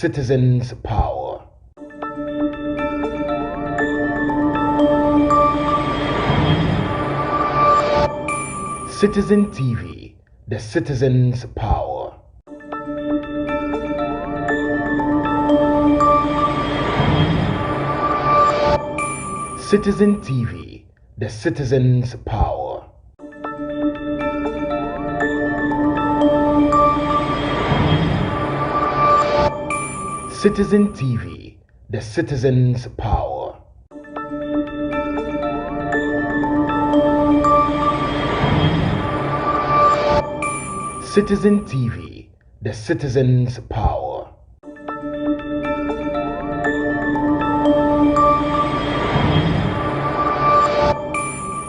Citizens Power. Citizen TV, the citizens' power. Citizen TV, the citizens' power. Citizen TV, the citizens' power. Citizen TV, the citizens' power.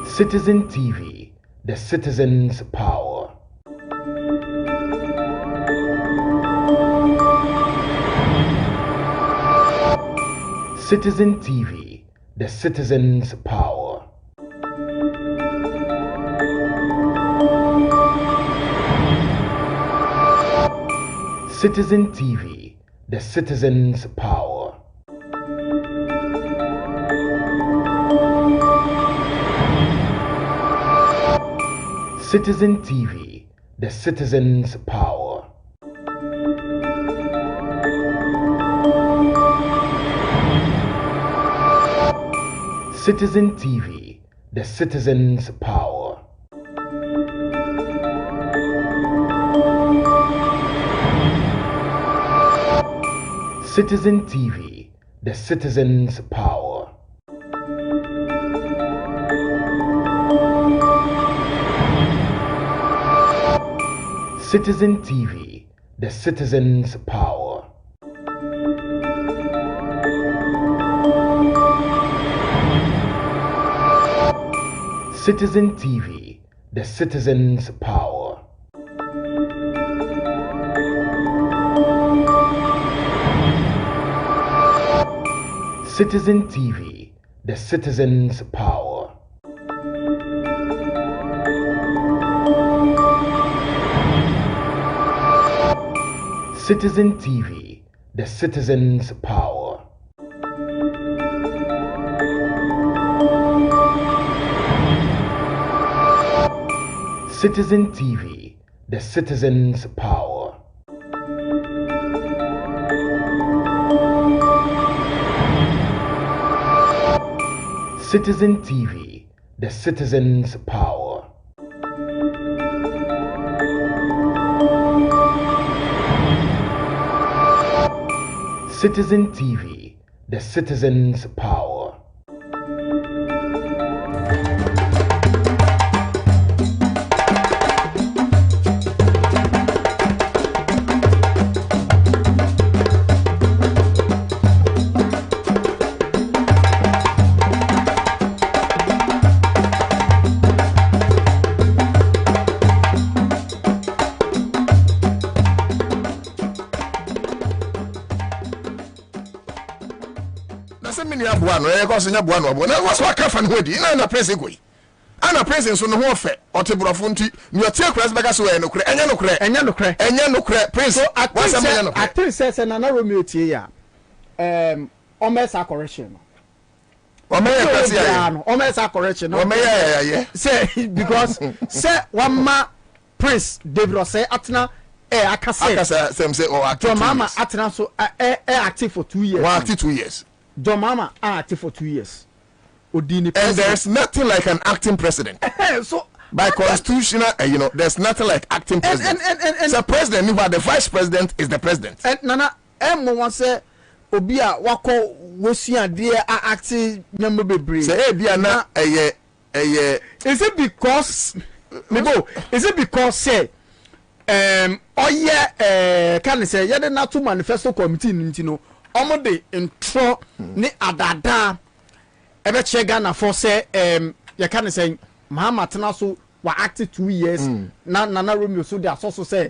Citizen TV, the citizens' power. Citizen TV, the citizens' power. Citizen TV, the citizens' power. Citizen TV, the citizens' power. Citizen TV, the citizens' power. Citizen TV, the citizens' power. Citizen TV, the citizens' power. Citizen TV, the citizens' power. Citizen TV, the citizens' power. Citizen TV, the citizens' power. Citizen TV, the citizens' power. Citizen TV, the citizens' power. Citizen TV, the citizens' power. Buano, I was in a buano, but I was what Kafan Woody, and a pressing way. And a presence on the warfare, or Tebrofunti, your take was back as well, and Yanocre, Prince. I think says another mutia. Omesa correction. Omesa correction. Say, because, say, one ma Prince, David say, Atna, I can say, or Mama Atna, so active for 2 years. 1 to 2 years. John Mama active for 2 years. And there's nothing like an acting president. So by constitutional, there's nothing like acting president. And the president, the vice president is the president. And Nana, one say, Obia wako wosia dear acting member be say, Biana, is it because is it because say oh yeah can say yeah not to manifesto committee you know omo de intro ni adada ebe che Ghana for say you can say Mahama tena so wa act 2 years na Nana Romeo so they so say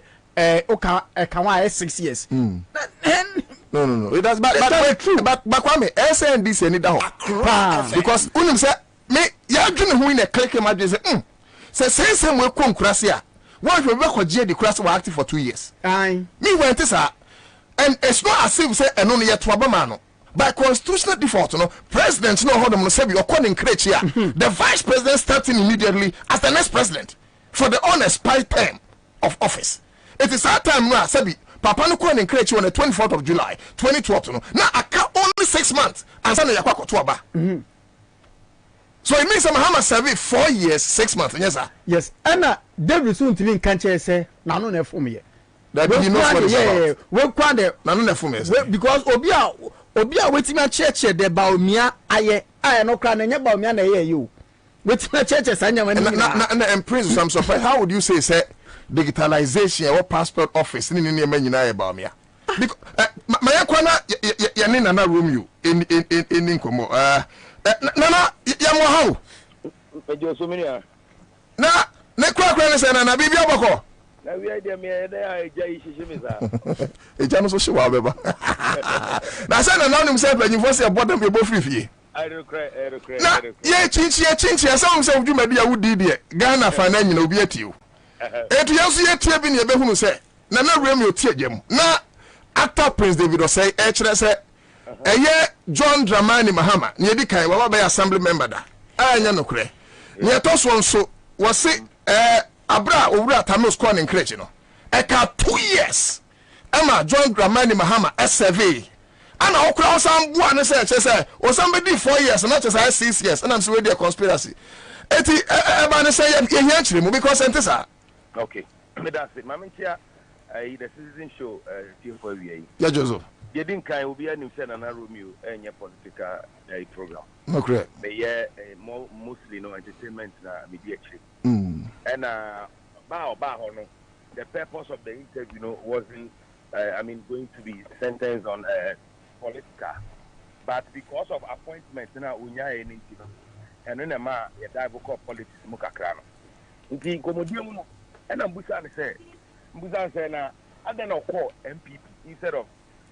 oka kan 6 years no it does but Kwame SNDC ni da ho because unim say me ya dwene ho in a click ma dwe say say we konkurase a one we be kwaje the class wa act for 2 years aye me went this And it's not as if say eno no yet wabama no. By constitutional default, no, president no hold them say be according criteria. The vice president starting immediately as the next president for the unexpired term of office. It is our time now, Sebi. Papa no according criteria on the 24th of July, 2012. No, now I only 6 months and suddenly you kwako to aba. So it means Mahama serve 4 years, 6 months. Yes, sir. Yes, and David soon to be in cancer say, no, no, for me. That you know what it's about. Well, quite no, for me. Because Obia waiting my church, the Baumia, I no crying, and your Baumia, you. Waiting my church, and Prince, I'm surprised. How would you say digitalization or passport office in the men about me? Because my Kwana, Yanina room you in Incomo. Nana, Yamo how? Na, Nekwa and Anna Bibia Boko. Na we idea me there jai shishimiza. E jano so shi wa beba. Na say na now himself when you force your bottom be both free. I regret. Na ye chinchi asem say udwuma dia wudi de Ghana fa na nyina obi atio. Etu yeso ye tie bi ne be hunu say na wrem yo tie gem. Na actor Prince David say e kire say eye John Dramani Mahama ne di kan wa ba assembly member da. Anya no kure. Ne to so nso wo se Abra owura Tanos Kwan in Crete no. Eka 2 years. Emma John Dramani Mahama SSV. Ana okura osam bua ne say o somebody 4 years not just 6 years and I'm so a conspiracy. Eti eba ne say ye hia chire mu because entisa. Okay. Me that's it. Mamintia the citizen show team for we. Yeah Jozo. Ye din kan obi anim say na Romeo enye political program. No correct. Be ye mostly no entertainment na media chire. And no, the purpose of the interview, wasn't going to be sentenced on political, but because of appointments now unya and then ma ye dive call politics mukakrano. Nti komodium no and Mbusan say na I don't know call MPP instead of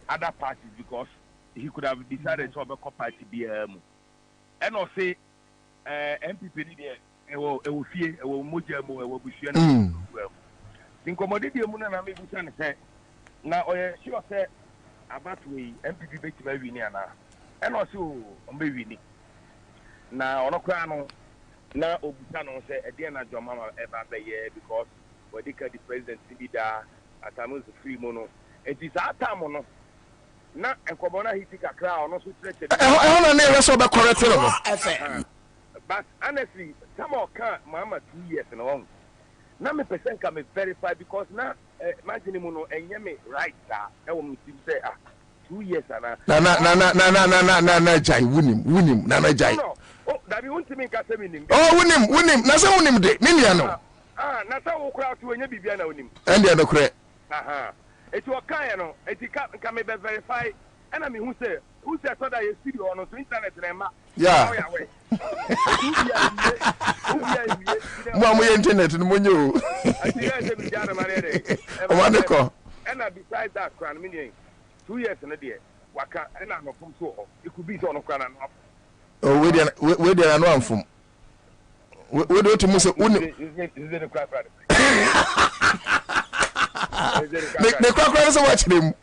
other parties because he could have decided to have a party BM. And I'll say MPP there. Ewo fie ewo moja mo ewo bushia na incommodity mu na me bushia ne say na oye sure say about we MPP beti ba wini ana e no so o be wini na ono kwa no na obusa no say e dey na joma ma e ba be ye because we dey the president leader atamu free mono it is atamu no na enkomo na hiti kakra ono so treche e no na e so be correct no. But honestly, some of Mama 2 years and on. Now me person can verify because now imagine muno enyeme right there. I will say 2 years and na jai wunim na jai. Oh, that you want me ka say minim. Oh wunim na say wunim de me nia no. Na say wo kra to enya bibia na wunim. Ende no kre. It was kind no. It can me verify and I mean who say so that you studio on the internet na yeah. Mama internet no monyo. Omaneko. And besides that crown meaning 2 years na there waka and no from so it could be so no crown no. Oh we dey no amfum. We do to mu say uni. Is it a crap brother? Ne kwakwa so watch them.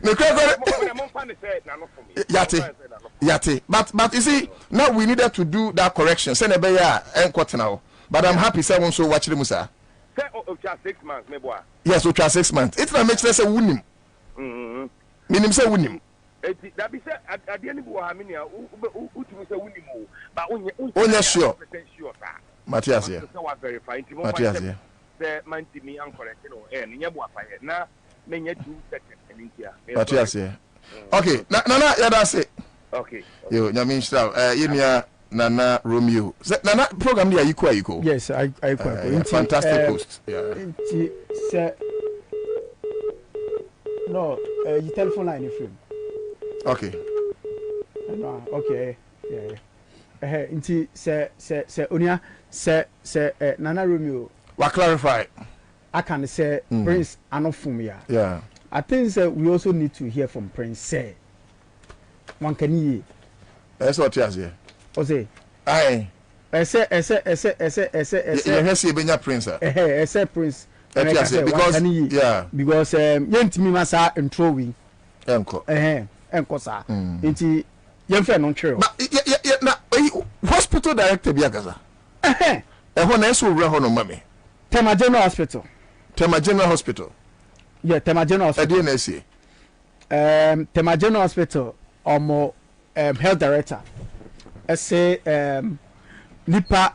Ne kwakwa Yate. But you see, now we needed to do that correction. Say nebe ya enkwot now. But I'm happy say won so watch them sir. Say o 6 months me boy. Yes, o 6 months. It na make say wunim. Minim say wunim. Eti that be say ade ni bo ha me nia utumi say wunim o. But onye sure. Sure sir. Matthias here. Matthias here. The man to me and correct no nya bo afa here. Na me nya 2 seconds and here. Matthias here. Okay, na ya that's it. Okay. Yo, Nyamin Star, Yemia Nana Romeo. Nana program there you ko. Yes, I fantastic host. Yeah. No, your telephone line is free. Okay. No, okay. Yeah. Inti se Onia se Nana Romeo. Wa clarify. I can say Prince Anofum ya. Yeah. I think we also need to hear from Prince say. One can ye. That's what you say. Ose. Aye. Ese. You hear say Benya Prince. Ese Prince because yeah, because yentimi masa introing enko sa nti yemfe no ntwere na hospital director bi agaza ho na eso wura ho no mame Tema General Hospital yeah Tema General Hospital na esi Tema General Hospital omo health director say nipa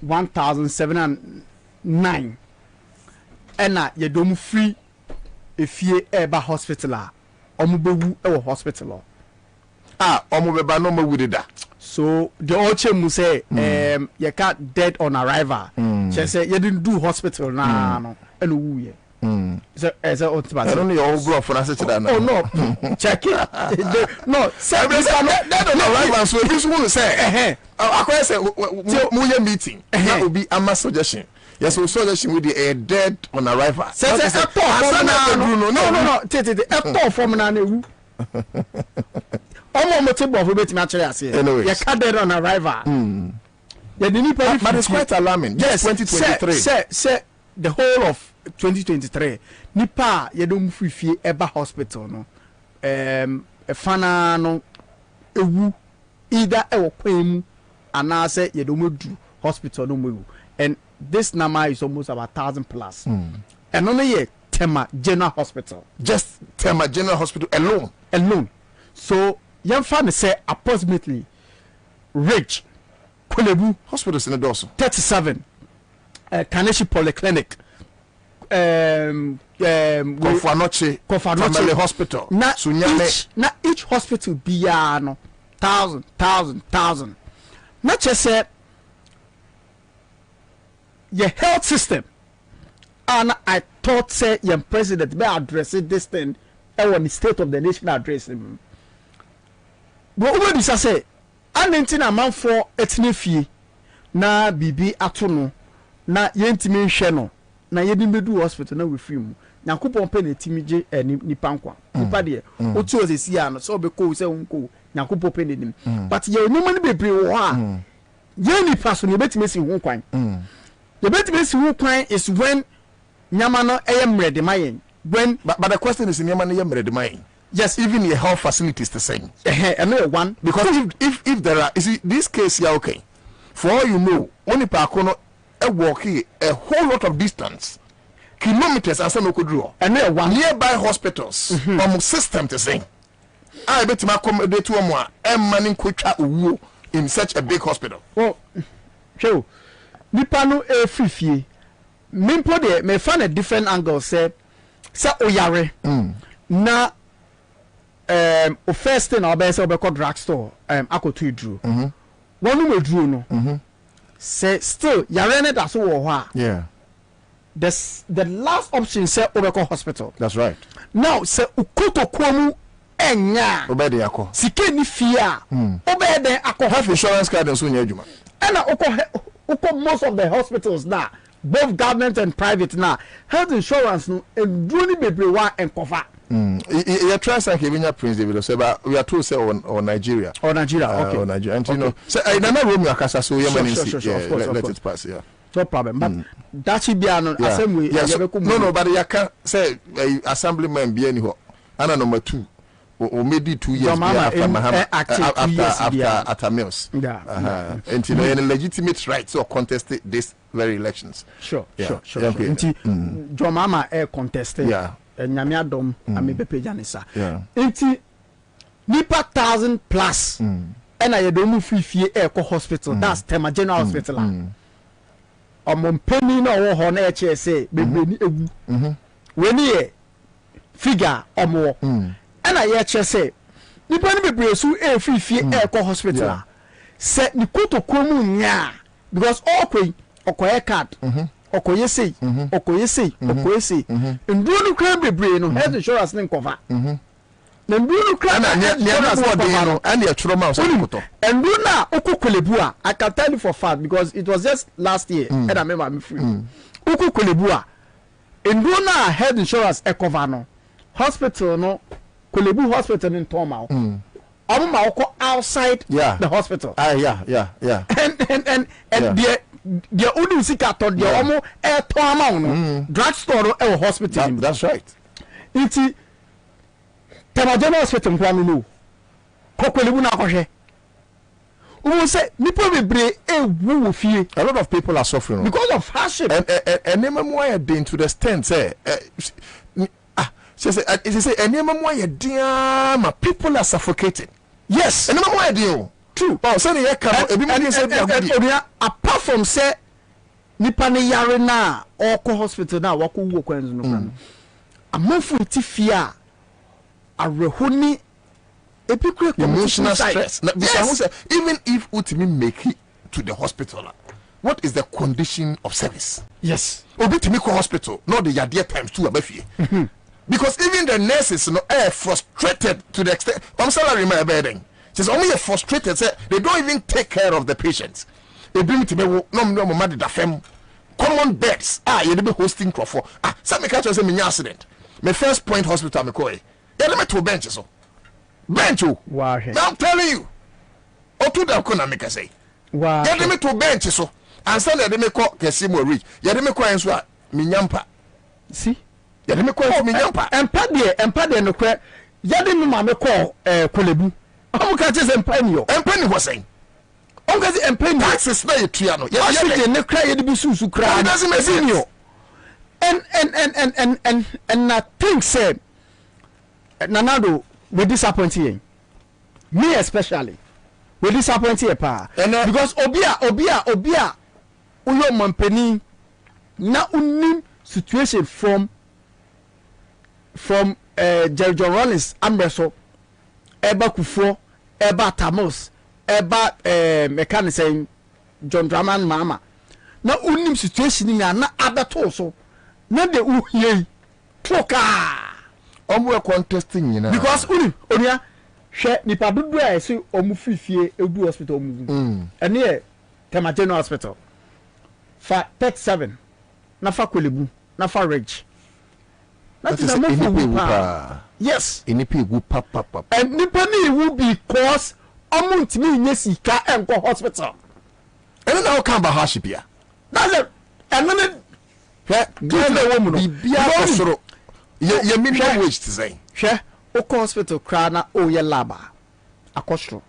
1709 ena yedom free efie eba hospital a omo bewu e hospital omo beba no mawudida. So the oche mu say you can't dead on arrival. She say you didn't do hospital na no eno wu ye. So as a ultimate. I don't know your bro for answer to that now. Oh no. Check it. No, say dead on arrival so this one say I say mu ye meeting. That will be a suggestion. Yes, so suggestion with the dead on arrival. Say no. Tete e to from na wu. Omo motibo of betimi actually ase. You can't dead on arrival. But it's quite alarming. Yes, 2023. Say the whole of 2023. Nipa ye don't free eba hospital no. Fana no ewu either e kwemu ana say ye don't do hospital no mu. And this number is almost about 1,000 plus. And only ye Tema General Hospital. Just Tema General Hospital alone. So young family say approximately rich Kulebu hospitals in the dorsal 37 Kaneshi Polyclinic Kofanoche Family Hospital na each hospital biyano 1,000 not just say your health system and I thought say your president may address this thing on the state of the nation address him. But over this I say, anentina man for etnefie na bibi atono na yentimi hwe no na yedi medu hospital na we free mu. Nyankopon pe na timi je nipa nkwa. Nipa de otu osesi ya no so be ko se unko Nyankopon pe ne nim. But ye onima ne bebre wo ha. Ye nipa so ne betimi si ho kwan. Ye betimi si ho kwan is when nyama no eyemrede mayen. When but the question is nyama no eyemrede mayen. Yes, even your health facilities the same. Another one because if there are, you see this case here, okay. For all you know, only Pakono a walk here a whole lot of distance, kilometers and some could draw. Another one nearby hospitals, system the same. I bet my accommodate to a more and manning quick in such a big hospital. Well, show Nipano a free Mimpo de may find a different angle say oyare na first thing I'll be say we call drugstore akoto idru one we drew no say still yarene that so wo yeah the last option say we call hospital. That's right. Now say ukoto komu enya obede yako sike ni fia obede akọ have insurance card and so nya adwuma and uko most of the hospitals now both government and private now health insurance no enduro ni bebre wa enkofa. You try to give Prince David say, but we are told say on Nigeria. Okay. On Nigeria. And you know, say I never room your casa so let it pass. Yeah. No problem. But that should be an assembly. No, but you can say assemblyman be anyhow. And number 2. Or maybe 2 years after Mills. Yeah. And you know, any legitimate rights or contested this very elections. Sure. John Mama contested. Yeah. Nyame adom amepepe janisa enti nipa 1,000 plus ena ye do mu fifie hospital that's Tema General Hospital omompeni na wo ho na e che say bebre ni egu weni ye figure omo ena ye che say nipa ni bebre su fifie hospital se ni kotoko mu nya because okoye card okoye sei nduru kran bebre no health insurance nin cover na nduru kran na and ya churoma so koto nduru na okokolebu a I can tell you for fact because it was just last year and I remember me free okokolebu a nduru na health insurance cover no hospital no kolebu hospital in Toma ma outside the hospital yeah and the the only sika to the omo e to ama no drug store e hospital. That's right. Iti Temajeno hospital nkwanu no. Kokwelebu na akohwe. We say nipa bebre ewu fie. A lot of people are suffering because of hardship. And why are they to the extent say she say people are suffocating. Yes. And why are true. Oh, so apart from say nipa ne yare na or hospital na wako wo kwanzu no. Amanfo ti fie a arehoni emotional stress. Yes. Even if Utimi make it to the hospital, what is the condition of service? Yes. Obi to make a hospital, not the yadia times 2 abefie. Because even the nurses are frustrated to the extent. I'm salary my bedding. Just only frustrated. Say they don't even take care of the patients. They bring to me no mad da fem. Common beds. You be hosting crowd. Some me catch say me accident. My First Point Hospital me call. Yeah, me to bench so. Bench you. Wow. Now I'm telling you. O to Darko na make say. Wow. Yeah, me to bench so. And say they me call kesi mo reach. Yeah, me call enso a me nyampa. See? Yeah, me call me nyampa. Empa de no kre. Ya de me ma me call kolebu. Omo ka che se empa ni yo. Empa ni ho sen. Omo ka se empa ni. Taxes na ye tua no. Yeah, yeah. Ne kra ye de bi susu kra. It doesn't make sense. And I think say Nanado we disappoint you. Me especially. We disappoint you pa. Because obia uyo mampeni na unim situation from Jerry John Rollins Amreso Eba Kufo Eba Tamos Eba mechanic saying John Draman Mama na unim situation na abeto so na de uye toka omo contesting yina because onia hwe nipa dudu a ese omu fifie edu hospital omu ene e Temajeno hospital fa 37 na fa kolebu na fa rich that is a move. Yes. Inipi egu pap. And nipa ni wu because omuntimi nye sika enko hospital. And now come ba hardship here. That's it. And then the woman bibia osoro. Ye minimum wage to say. Hwe o hospital kra na o ye laba akosro.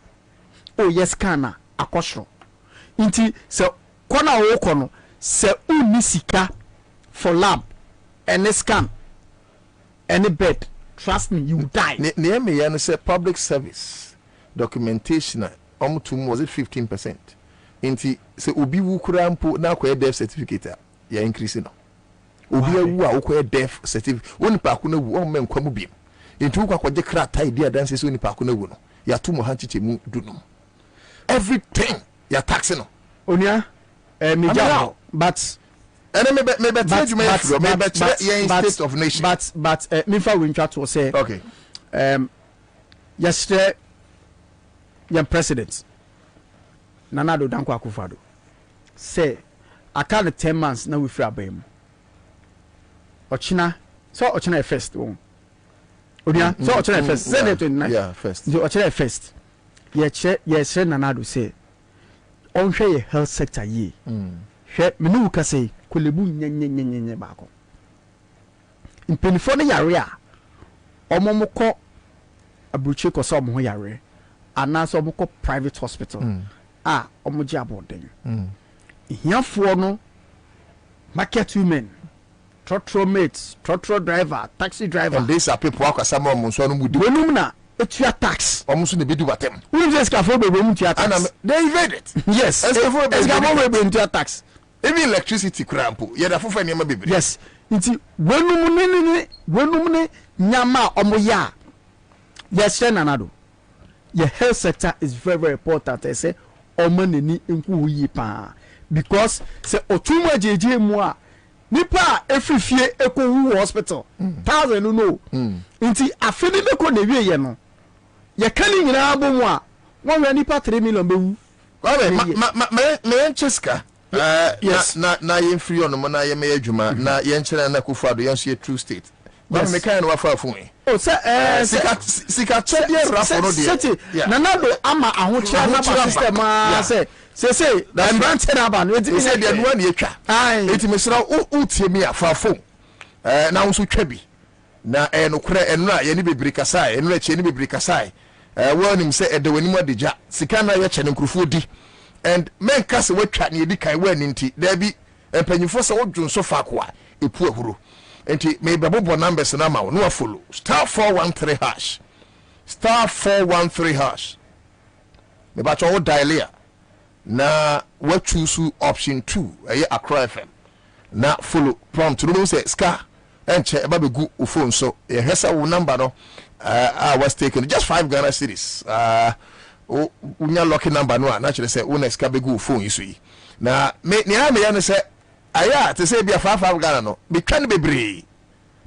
O ye scanner akosro. Inti se kona wo kono se uni sika for lab and scan any bed, trust me, you die. Near me, and say public service documentation. Was it 15%? Inti se ubi wukurampo na kwa death certificate ya increasing. Ubi wa ukwa death certificate. Oni pa kuna wu o men kwa mu biem. Inti ukwa kwa jekra tai dia dance so ni pa kuna wu no. Ya tumo hanchiche mu dunum. Everything ya taxing no. Onia media but and state of nation. But me for we try to say okay. Yesterday, your president Nanado Danko Akufo-Addo say I can't 10 months now we free abem. Ochina first one. Odia so Ochina first. Say the 29. Yeah, first. So Ochina first. Yes, Nanado say on share health sector ye. Hwe me no ka say kolebu nyenyenyenyenye baako impenifo ne yare a omomko abuchi ko so mo yare ana so omko private hospital omoji aboden hiafo no market women trotro mates trotro driver taxi driver and these are people akwasa mo nso no mudi wonum na etua tax omuso ne bidu batem wonum se scafo bebe mu tua tax and they evade it. Yes, scafo bebe tua tax. Even electricity crampo yeda fofa niam bebre. Yes, nti wenum ne nyama omoya yes Nanado your health sector is very very important. I say omanani nku yi pa because say otumu ajeje mu a nipa efifie ekowu hospital 1000 no nti afini ne ko na wie ye no ye kani nyina bomu a won nipa 3 million bewu me cheska. Yes. Na yen free on mo na ye me adwuma na yen kire na Akufo-Addo yen so ye true state But me kind of far for me. Oh, sir, Sika Chedia Rafa no dear. Nanado ama ahokyere na system say that branch na ba no enti say the one ye twa. Enti me sra utie me afafo. Na nso twa bi. Na no kra eno a ye ni bebiri kasai, eno a che ni bebiri kasai. Wonim say e de wani adija. Sika na ye che ne nkrofo di. And men kase watwa na ye di kan wani nti. Da bi empanyifo se wodwon so fa ko a epu ahuro. Enti me bebo numbers na ma no follow *413#. *413#. Me ba cho dial here. Na we choose option 2 Accra FM. Na follow prompt no say ska enche eba begu u phone so e hesa wo number no I was taken just 5 Ghana cedis. Unya lucky number no na chere say una ska begu u phone isu yi. Na me ni ha me ya no say aya te say bia 5 Ghana no be twan bebre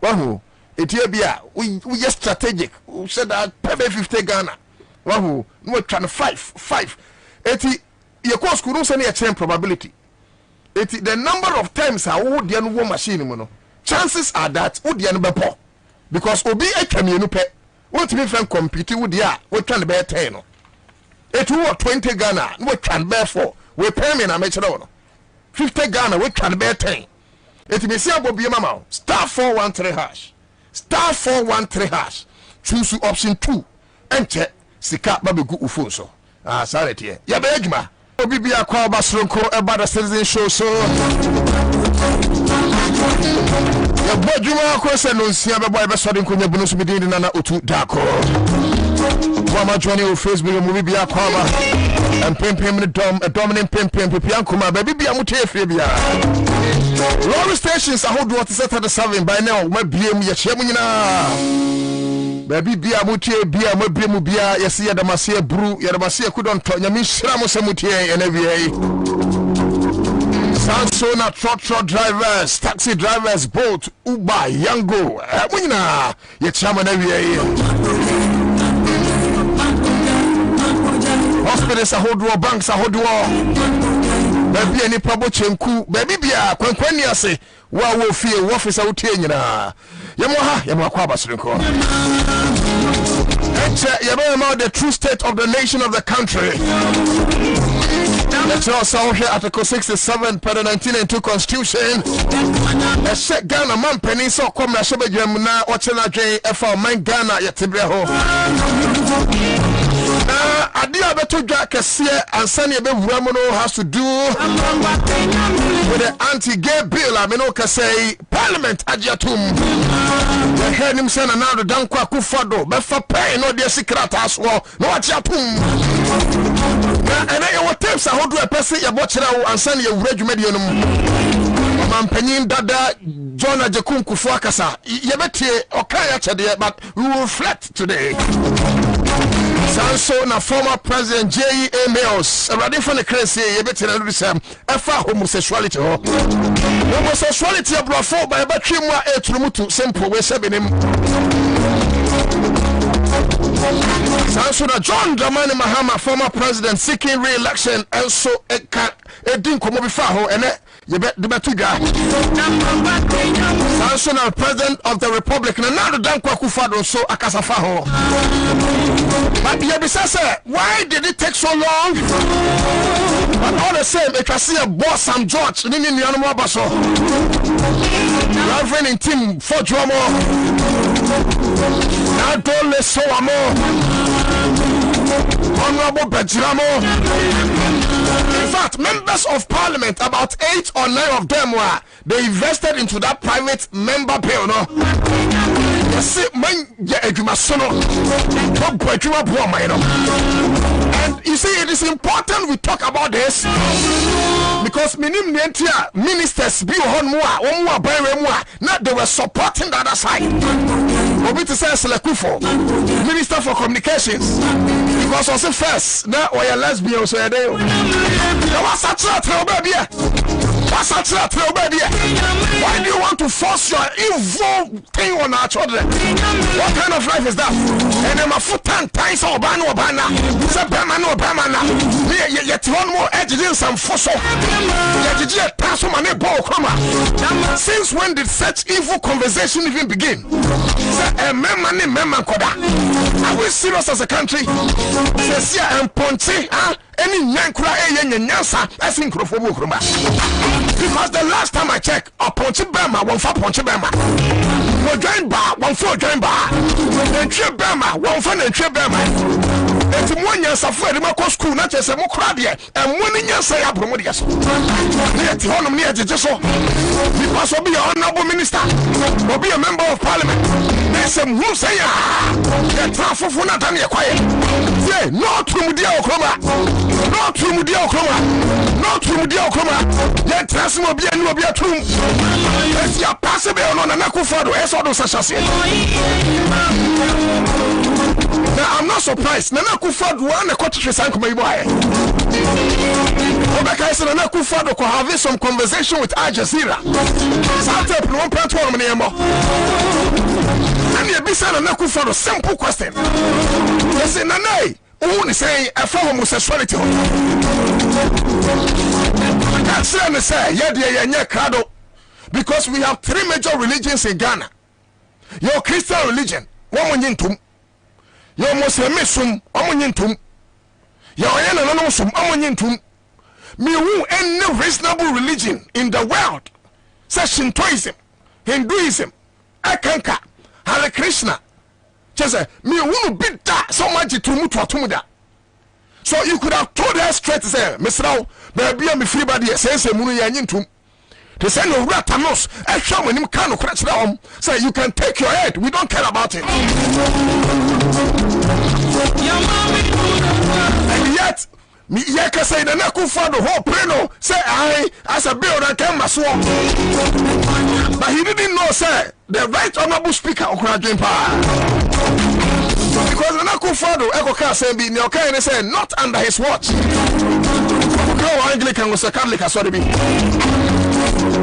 wahu etie bia we just strategic we said that pay 50 Ghana wahu no twan 5 eti ye course kuru say na change probability eti the number of times I wo dia no machine mu no chances are that wo dia no bepo because obi atwamienu pe won't me friend compete wo dia wo twan be 10 no eti wo 20 Ghana no twan be 4 we pay me na me kire wo no 50 Ghana we twan be 10 eti me si abobie mama *413#. *413#. Choose option 2 enche sika babegu ufon so sorry tie ya be adwuma obi bia kwa basronko eba the citizen show so ya bodwuma ko se no nsia be boy be so de nkonya bunu so be din na otu Darko mama join you Facebook movie bia kwa ba empempem ne dominant pempem pepia nkoma ba bibia mutie fie bia Lorry stations ahodo to set the 7 by now ma biem ye hia mu nyina baby bia mutie bia ma biem bia yesi ya damase buru ya damase kudonto nyame hira mo se mutie ene wie Sansona truck drivers, taxi drivers, boat, Uber, Yango mu nyina ye chama na wie hospitals ahodo banks ahodo baby any pabo chenku baby bia kwankwani ase wa wo fie wo officer wotie nyina yemo akwa basrenko enche yemo the true state of the nation of the country. Let's also hear Article 67 per the 1992 Constitution. A set Ghana man penny so come na shebe na ochena dwen efa man Ghana yetebre ho. Adia beto dwa kese ansane e be wura mo no has to do with the anti-gay bill. I mean, okay, say Parliament ajatum. The head him say na the Danko Akufo-Addo be for pay no dey secret as well. No ajatum. And I what times I hold do a person ya bochira wo ansane ye wura dwumadi no mu. Mampanyin dada John Ajekun Kufu akasa. Ye betie okaya chede but we will reflect today. Sanso na former president J.E.A. Mills already for the crazy ye better do some efa homosexuality ho homosexuality abrafo by batwi mu a eturumutu simple we sebenim Sanso na John Dramani Mahama former president seeking re-election also edin komo bi fa ho ene ye be de betuga National President of the Republic na now the Danko Akufo-Addo so akasa fa ho but ye be say why did it take so long but all the same it was see a boss Sam George ni nuanu abaso Reverend in team for drama na dole so amo Honorable Bejiramo. In fact, members of parliament, about 8 or 9 of them they invested into that private member bill, no? And you see, it is important we talk about this because ministers not they were supporting the other side. Minister for Communications, because also first now we are lesbian, so they was such a baby. Why do you want to force your evil thing on our children? What kind of life is that? And I'm a foot and ties or ban or banner. Yet one more edge in some fossil. Since when did such evil conversation even begin? Are we serious as a country? And Ponche, any Yankura, as in Krofobukuma. Because the last time I checked, a Ponche Bama, one for Ponche Bama. No join bar, one for join bar. And Trip Bama, one for the Trip Bama. And 1 year of medical school, not just a Mokradia, and 1 year say up Romodias. Let home near the Jesso. Because will be an honorable minister, or be a member of parliament. There's some who say, the traffic for not any quiet. Yeah, no to Mudia Okroma, no to Mudia Okroma, no to Mudia Okroma. Yet Trasim will be a new tomb. Let's your possible on an Akufado, as all those associates. Now I'm not surprised. Nana Kufado won a cottage sank my boy. Obaka said Nana Kufado could have some conversation with Al Jazeera. Started one platform anymore. And you be saying Nana Kufado simple question. You say Nana, who is saying a form of homosexuality? That's say, yeah, dear, Crado. Because we have 3 major religions in Ghana. Your Christian religion, one into. Your Muslimism, Amonintum. Your Yananosum, Amonintum. Me who any reasonable religion in the world. Says Shintoism, Hinduism, Akanka, Hare Krishna. Just say, me who beat that so much to Mutuatumuda. So you could have told her straight to say, Mr. Rao, baby, I'm free body, says a Munu Yanintum. To send no ratanos, and show when him can crash down. Say, you can take your head, we don't care about it. And yet, me yaka say the Nakufa the whole preno say I as a bill that came my swamp. But he didn't know, say, the right honorable speaker of Krajimpa. Because the Nakufa the Echo say be okay, they say not under his watch. No Anglican was a Catholic, I saw the be.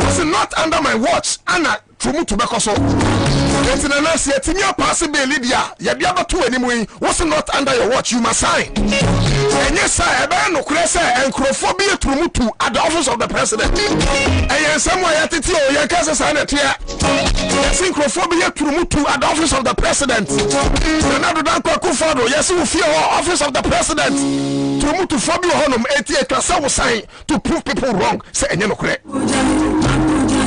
Was not under my watch, Anna. To back also. It's in the last year, Timia possible Lydia, Yabiaba 2 anyway, was not under your watch, you must sign. And yes, I ban no cressa and crophobia to Mutu at the office of the president. And yes, somewhere at it, your cousin signed it here. Synchrophobia to Mutu at the office of the president. Another Darko Kufado, yes, you fear office of the president. To Mutu Fabio Honum, 88 Kasa sign to prove people wrong. Say, and you know, correct.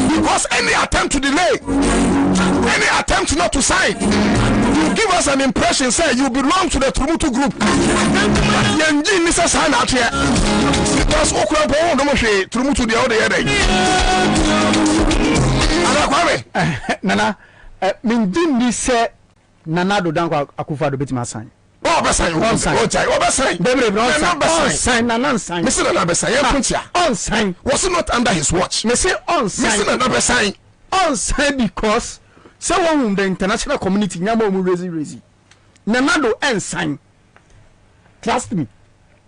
Because any attempt to delay, any attempt not to sign, you give us an impression, say you belong to the Tumutu group. Yenji Mr. Sign out here. Because Okra no Moshe, Tumutu the other day. Nana, Mindin say Nana do Danko Akufado Betima sign. On sign. Was it not under his watch? Me say on sign. On sign because someone in the international community nyamo mu raise. Nanado on sign. Trust me.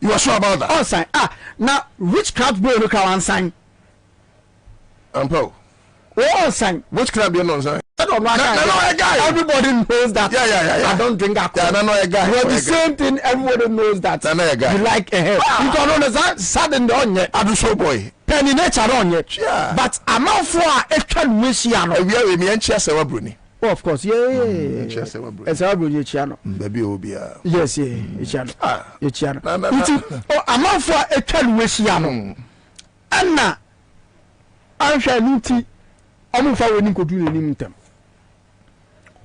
You are sure about that? On sign. Now which crowd boy look on sign? Ampo. On sign. Which crowd be on sign? No, guy. Everybody knows that. Yeah. I don't drink alcohol. Yeah, no, guy. Well, the same thing. Everybody knows that. Guy. You like a hair. You don't understand. Sudden on yet. I do so boy. Penny nature on yet. Yeah. But I'm out for a can wish you. We are in the Chester Bruni. Oh, of course, yeah. Chester Bruni. It's a Bruni channel. Baby will be a. Yes, yeah. Channel. Your channel. Oh, I'm out for a can wish you. Anna. I'm trying to. I'm following you to do them.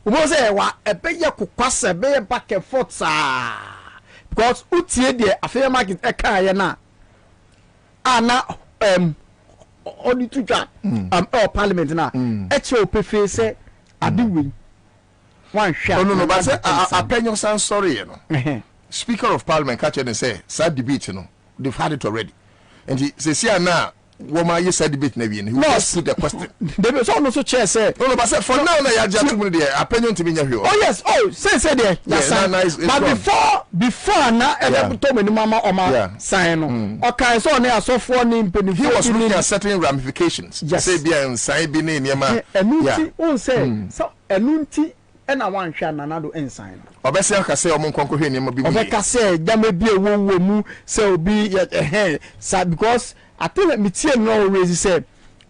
We say wa ebe ye kukwasa ebe ye back and forth because utie de afia market e kan ye na ana odi tuja parliament na e che opefe say adewe wan hwa no but say apenyo san sorry you know speaker of parliament catch and say sad debate you know they've had it already and he say na woman you said debate na bien. He just put the question. They so no so chair say. No, but for now na ya jatu mu there. Opinion to me nya hwe. Oh yes. Oh, say there. Yes. But before na e to me mama o ma sign no. Okay, so na asofo ni mpenifu. He was looking at certain ramifications. Say bia sign bi na niam. Enunti on say so enunti ena wan hwa nanado ensign. Obese aka say omo nkonko hwe niam bi mu. Obeka say jama bi ewo mu say obi because I think me tie no always say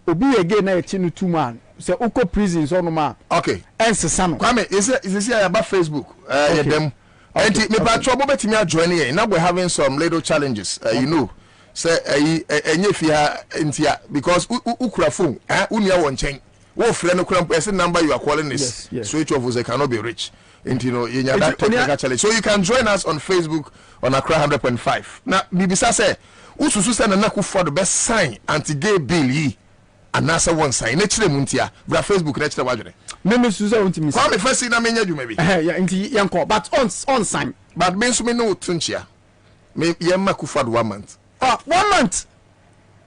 obi again na echi no two man say uko prison so no ma. Okay. Ensesa no. Kwame is here about Facebook. Yeah them. And me pa trouble betimi adjoin here. Now we're having some little challenges. You know. Say enye fia ntia because ukura phone unia won chen. Wo frɛ no kura person number you are calling is switch off was cannot be reached. And you know that technical challenge. So you can join us on Facebook on Accra 100.5. Now bibisa say ususu say na Akufo the best sign anti-gay bill yi anasa one sign na kire muntia bra Facebook na kire wadwene me susu untimi say me first na menya dwuma bi yeah nti yanko but on sign but me so me no tunchia me yemma Akufo 1 month 1 month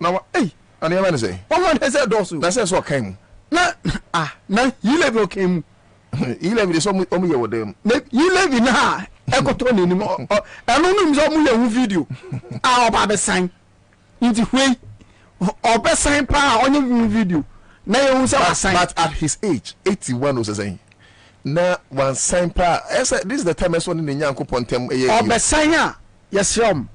na eh ani yemma ne say 1 month say dosu na say so kan mu na you level kan mu you level so omu ye wodem you level na ekoto ni nim eno nim so mu ye video oba be sign nti hwe oba sign pa onye video na ye hu say sign but at his age 81 was saying na one sign pa this is the time so ni nyanko pontem oba sign a yesom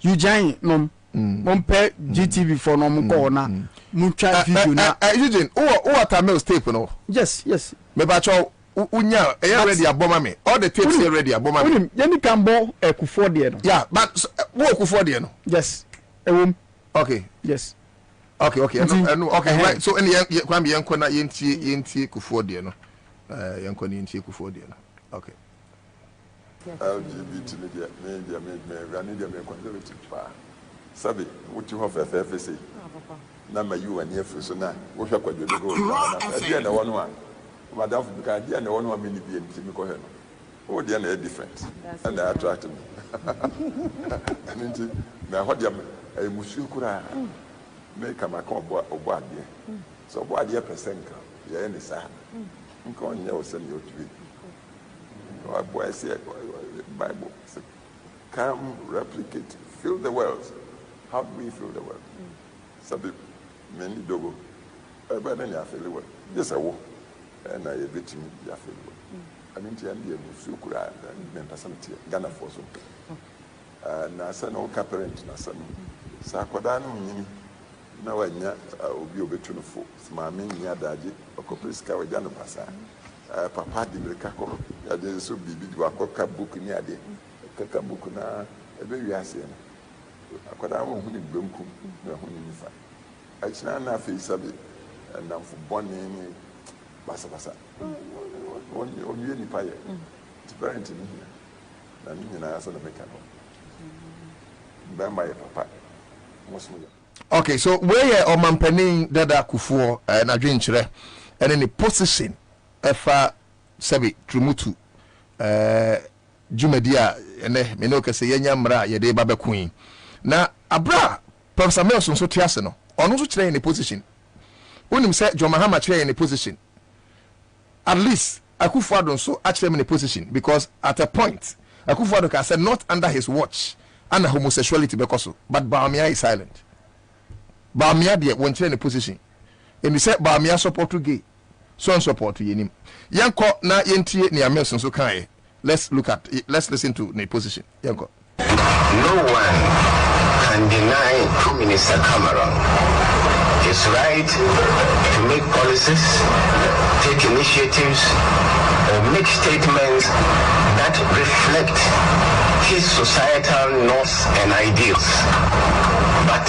you join no monpe GTV for no mo na mucha video na Eugene who tamel tape no yes me ba cho unya ready aboma me all the tapes are ready aboma me yeni kan bo Akufo de no yeah but wo Akufo de no yes ewom okay yes okay no okay right so any kwam yenko na yenti Akufo de no yenko na yenti Akufo de no okay LGBT media rani dia me conservative pa sabe wuti ho fefe say na ma you ani afri so na wo hwa kwadwo de go na dia na wono a madam ka dia na wono a me ni bi enti ko he no o dia na different and I attract me and na ho dia e musu kura me kama ka obo ade so obo ade percent ya ni sa nko onye o se ni otubi o boy say Bible says, come replicate, fill the world. How do we fill the world? Sabi many dogo. But then you fill the world. Just a war. And I bet me you fill the world. I mean, the end of Sukura and Mentasante, Ghana for something. Nasa no parent, Nasa. Sakwadano, now I will be obetune for Smami, Yadaji, or Copisca, or Jano Passa. Papa di Mercako, ya de so bibi di wakoka book ni ade kaka book na ebe wiase no akwada mo hu ni bemkum na hu ni nifa achina na fe sabe na fo boni ni basa onye ni paye ti parent ni na ni na so na meka no ba my papa mosu okay so where omampanin dada Akufo na dwenkyere ene ni position efa sabi trumutu jumadia ene me no kase yenya mra ye de ba bekun na abra Professor Melson so tiase no ono so kire in position onim se John Mahama kire in position at least Akufo Addo so akire in position because at a point Akufo Addo can say not under his watch and homosexuality because but Bawumia is silent Bawumia de won kire in position and he said Bawumia support to gay so support to yenim yanko na yentie ni Amelson so kan let's listen to the position yanko. No one can deny Prime Minister Cameron his right to make policies, take initiatives, or make statements that reflect his societal norms and ideals. But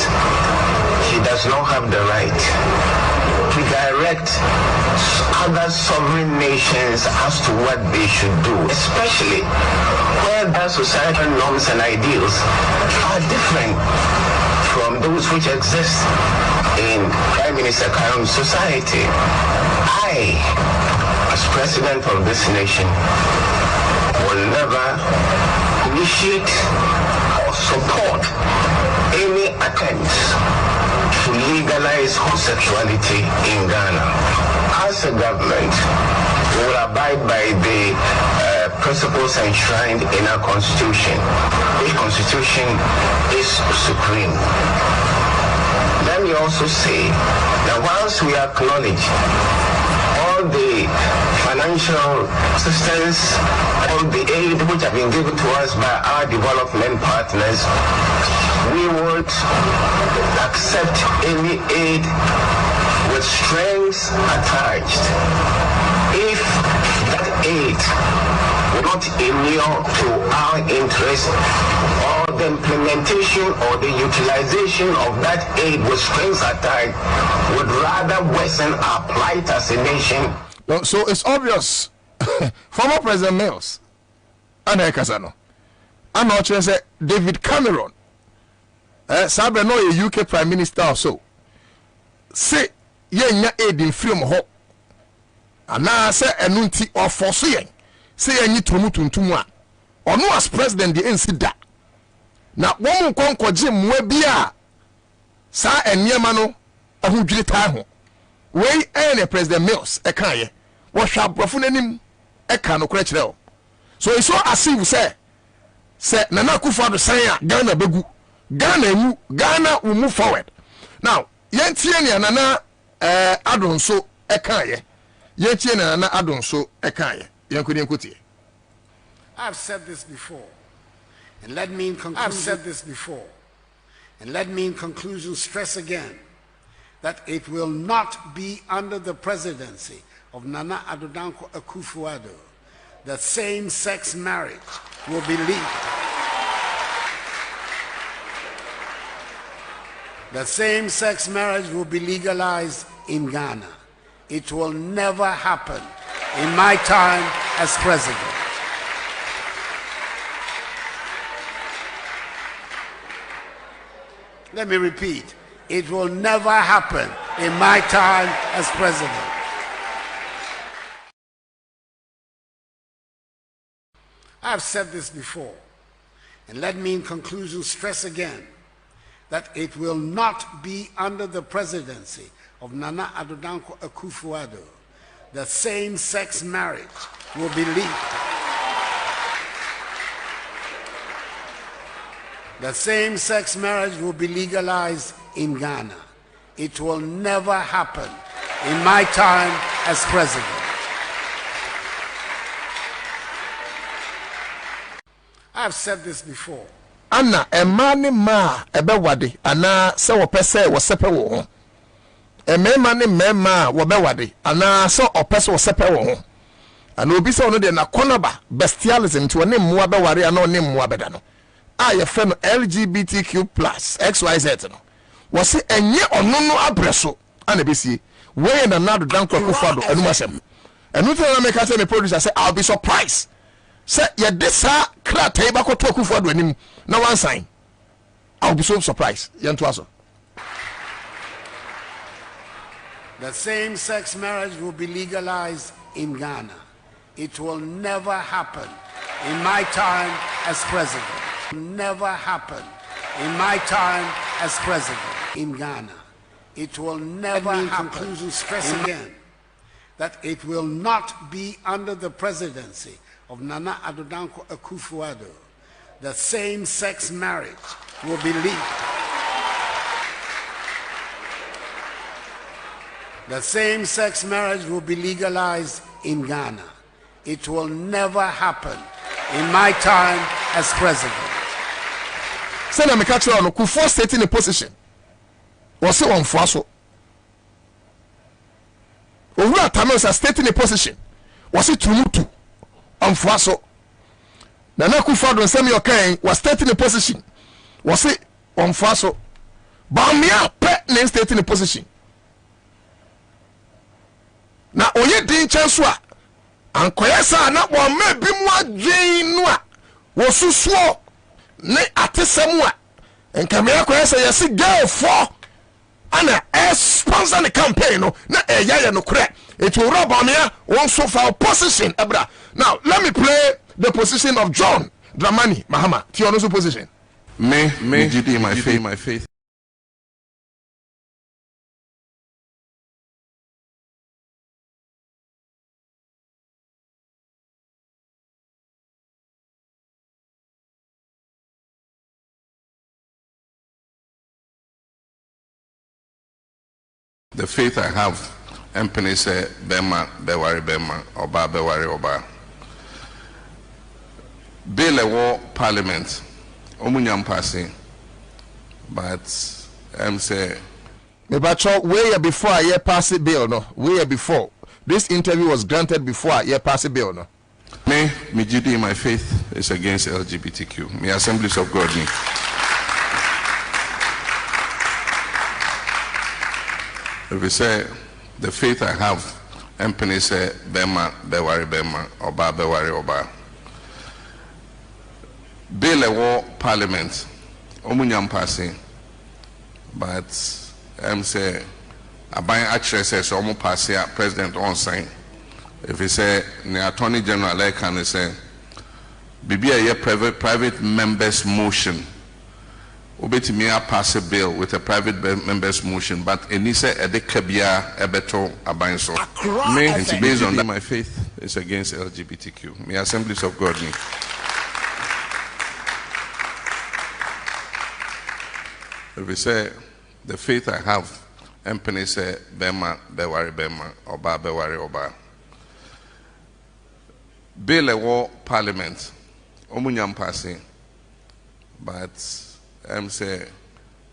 he does not have the right to direct other sovereign nations as to what they should do, especially where their societal norms and ideals are different from those which exist in Prime Minister Karim's society. I, as president of this nation, will never initiate or support any attempts to legalize homosexuality in Ghana. As a government, we will abide by the principles enshrined in our constitution. The constitution is supreme. Let me also say that whilst we acknowledge all the financial assistance, all the aid which have been given to us by our development partners, we would accept any aid with strings attached if that aid will not inure to our interest, or the implementation or the utilization of that aid with strings attached would rather worsen our plight as a nation. So it's obvious. Former President Mills, Anna Casano, and not David Cameron, Sabre no a UK Prime Minister or so. Say, ye aid in film ho. And now say enunti or foreseeing. Say any tomutuntumwa. Or no as president the NC na one konko jim webia sa enyema no ahudwire ta ho we ene President Mills e kan ye wo hwa brofo nanim e kan no kra kire. So it's so as if say Nana Akufo-Addo say Ghana begu Ghana will move forward. Now yentie ne Nana Adonso e kan ye yentie ne Nana Adonso e kan ye yenkodi enkotie. I've said this before. And let me in conclusion, stress again that it will not be under the presidency of Nana Addo Dankwa Akufo-Addo that same-sex marriage will be legal. That same-sex marriage will be legalized in Ghana. It will never happen in my time as president. Let me repeat, it will never happen in my time as president. I've said this before, and let me in conclusion stress again that it will not be under the presidency of Nana Addo Dankwa Akufo-Addo that same-sex marriage will be legal. That same-sex marriage will be legalized in Ghana. It will never happen in my time as president. I've said this before. Anna emane ma ebewade ana se wo pese wo sepe wo ho. Emema ne mema wo bewade ana se opese wo sepe wo ho. Ana obi se ono de na konoba bestialism to ne mmoa beware ana ne mmoa beda no. I friend LGBTQ plus XYZ no was say enye ono no abreso ana besie we na Nana Addo Dankwa Akufo-Addo enumasem enu tell me ka say me producer say I'll be surprised say ye desa kratai ba ko to Akufo-Addo anim na one sign I'll be so surprised yento aso. That same-sex marriage will be legalized in Ghana. It will never happen in my time as president. Never happen in my time as president in Ghana. It will never happen. Conclusion stress again that it will not be under the presidency of Nana Addo Dankwa Akufo-Addo that same-sex marriage will be legal. That same-sex marriage will be legalized in Ghana. It will never happen in my time as president. Say na me catch you on Akufo state in a position. Was it on Faso? Owura Tanos state in a position. Was it Tumutu on Faso? Nana Akufo-Addo say me okay was state in a position. Was it on Faso? Bamia pet name state in a position. Na oye din chanso a ankoyesa na wo ma bi mu adwen no a wo susuo ne atesem a enka me akoyesa yesi girl for ana sponsor the campaign no na eya no kre it will rob on here one so for position ebra. Now let me play the position of John Dramani Mahama. Ti ono so position me GD my faith The faith I have, Empany say Bema, Bewari Bema, Oba, Bewari Oba. Bill a war parliament, Omunyam passing, but say. But way before I hear pass the bill, no, way before. This interview was granted before I hear pass the bill, no. Me GD, my faith is against LGBTQ. Me Assemblies of God, me. If we say the faith I have, Empany say Bema, Bewari Bema, Oba, Bewari Oba. Bill a war parliament, Omunyam passing, but say Aban actually says Omu pass here, President on sign. If he say the Attorney General like can say Bibi a private members motion. Obetimi pass a bill with a private members motion, but Enisa Edekabia Ebeto Abanso. Me and based on that, my faith is against LGBTQ. Me Assemblies of God. Me. If we say the faith I have, Empany say Bema, Bewari Bema, Oba, Bewari Oba. Bill a war parliament, Omunyam passing, but say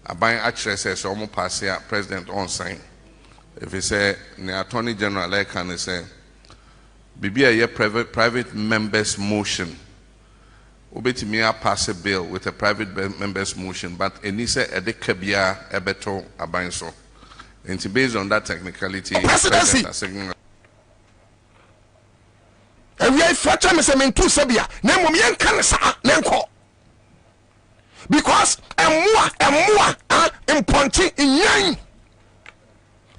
Aban actually says Omu pass here, President on sign. If he say the Attorney General like can say Bibi a private members motion. Obetimi pass a bill with a private members motion, but Enisa Edekabia Ebeto Abanso. And based on that technicality, presidency. And we are fractured me to Sabia. Name me cancer, Nenko. Because a more in Ponti in Yang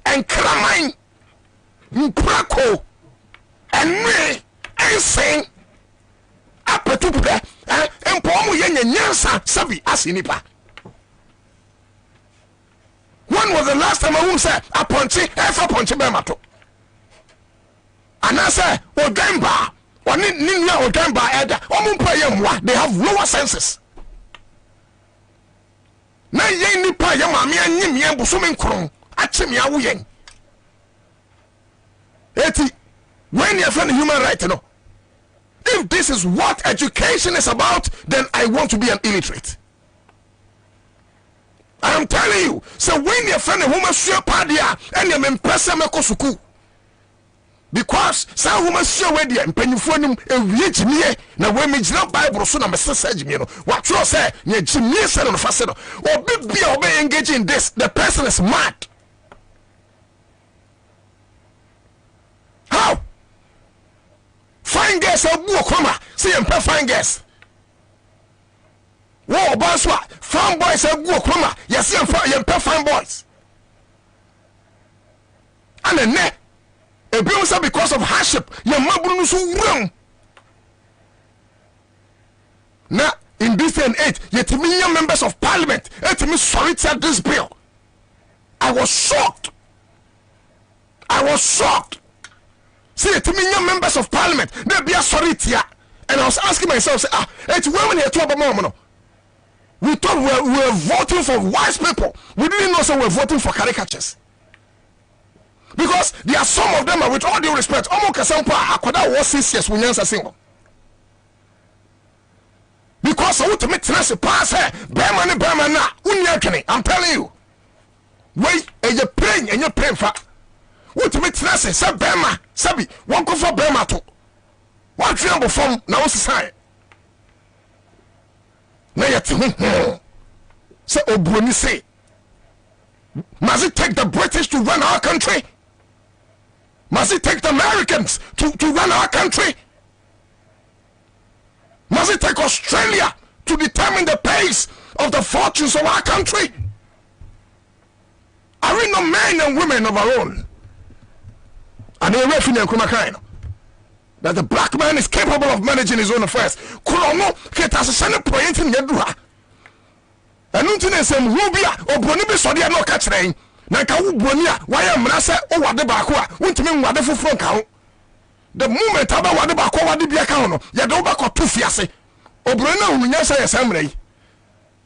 and Kramine in Praco and me and saying Apatupuda and Pomu Yansa Sabi Asinipa. When was the last time I who said a Ponti, Efa Ponti Bemato? And I say, Odemba, or Nina Odemba Eda, Omupayamwa, they have lower senses. Na yen nipa yama me anyim yen busume nkron achim ya woyen eti when you find human right no, if this is what education is about, then I want to be an illiterate. I am telling you, so when you find a woman sure padia and you mempressa me kosuku, because some woman sure we dia mpanyifo nim ewie gimie na we me gina Bible so na me sesa gimie no what you say na gimie say no fase no obi bia obi engage in this, the person is mad. How fine girls abu okoma say empe fine girls wo obanswa fine boys abu okoma yes empe fine boys and then because of hardship, your mabunu so wrong. Now, in this day and age, yet million members of parliament, me sorry to this bill. I was shocked. See, yet million members of parliament, they be a sorry to. And I was asking myself, say, it's women here to about we thought we were voting for wise people. We didn't know so we were voting for caricatures. Because there are some of them, with all due respect, because I want to make Tennessi pass her, Berman, I'm telling you. Wait, and you're praying for what to make Tennessi, Sir Berma, Sabi, one go for Berma too. One tremble from now society. Now you're to say, Obuni say, must it take the British to run our country? Must it take the Americans to run our country? Must it take Australia to determine the pace of the fortunes of our country? Are we not men and women of our own? And that the black man is capable of managing his own affairs. And Rubia or Bonibi Sodia no catch rain. Naka Bonia, why am Rasa or Wadebakua, won't mean wonderful from count. The moment about Wadebako, Wadibiacano, Yadobako Tufiase, or Bruno, Minyasa Assembly.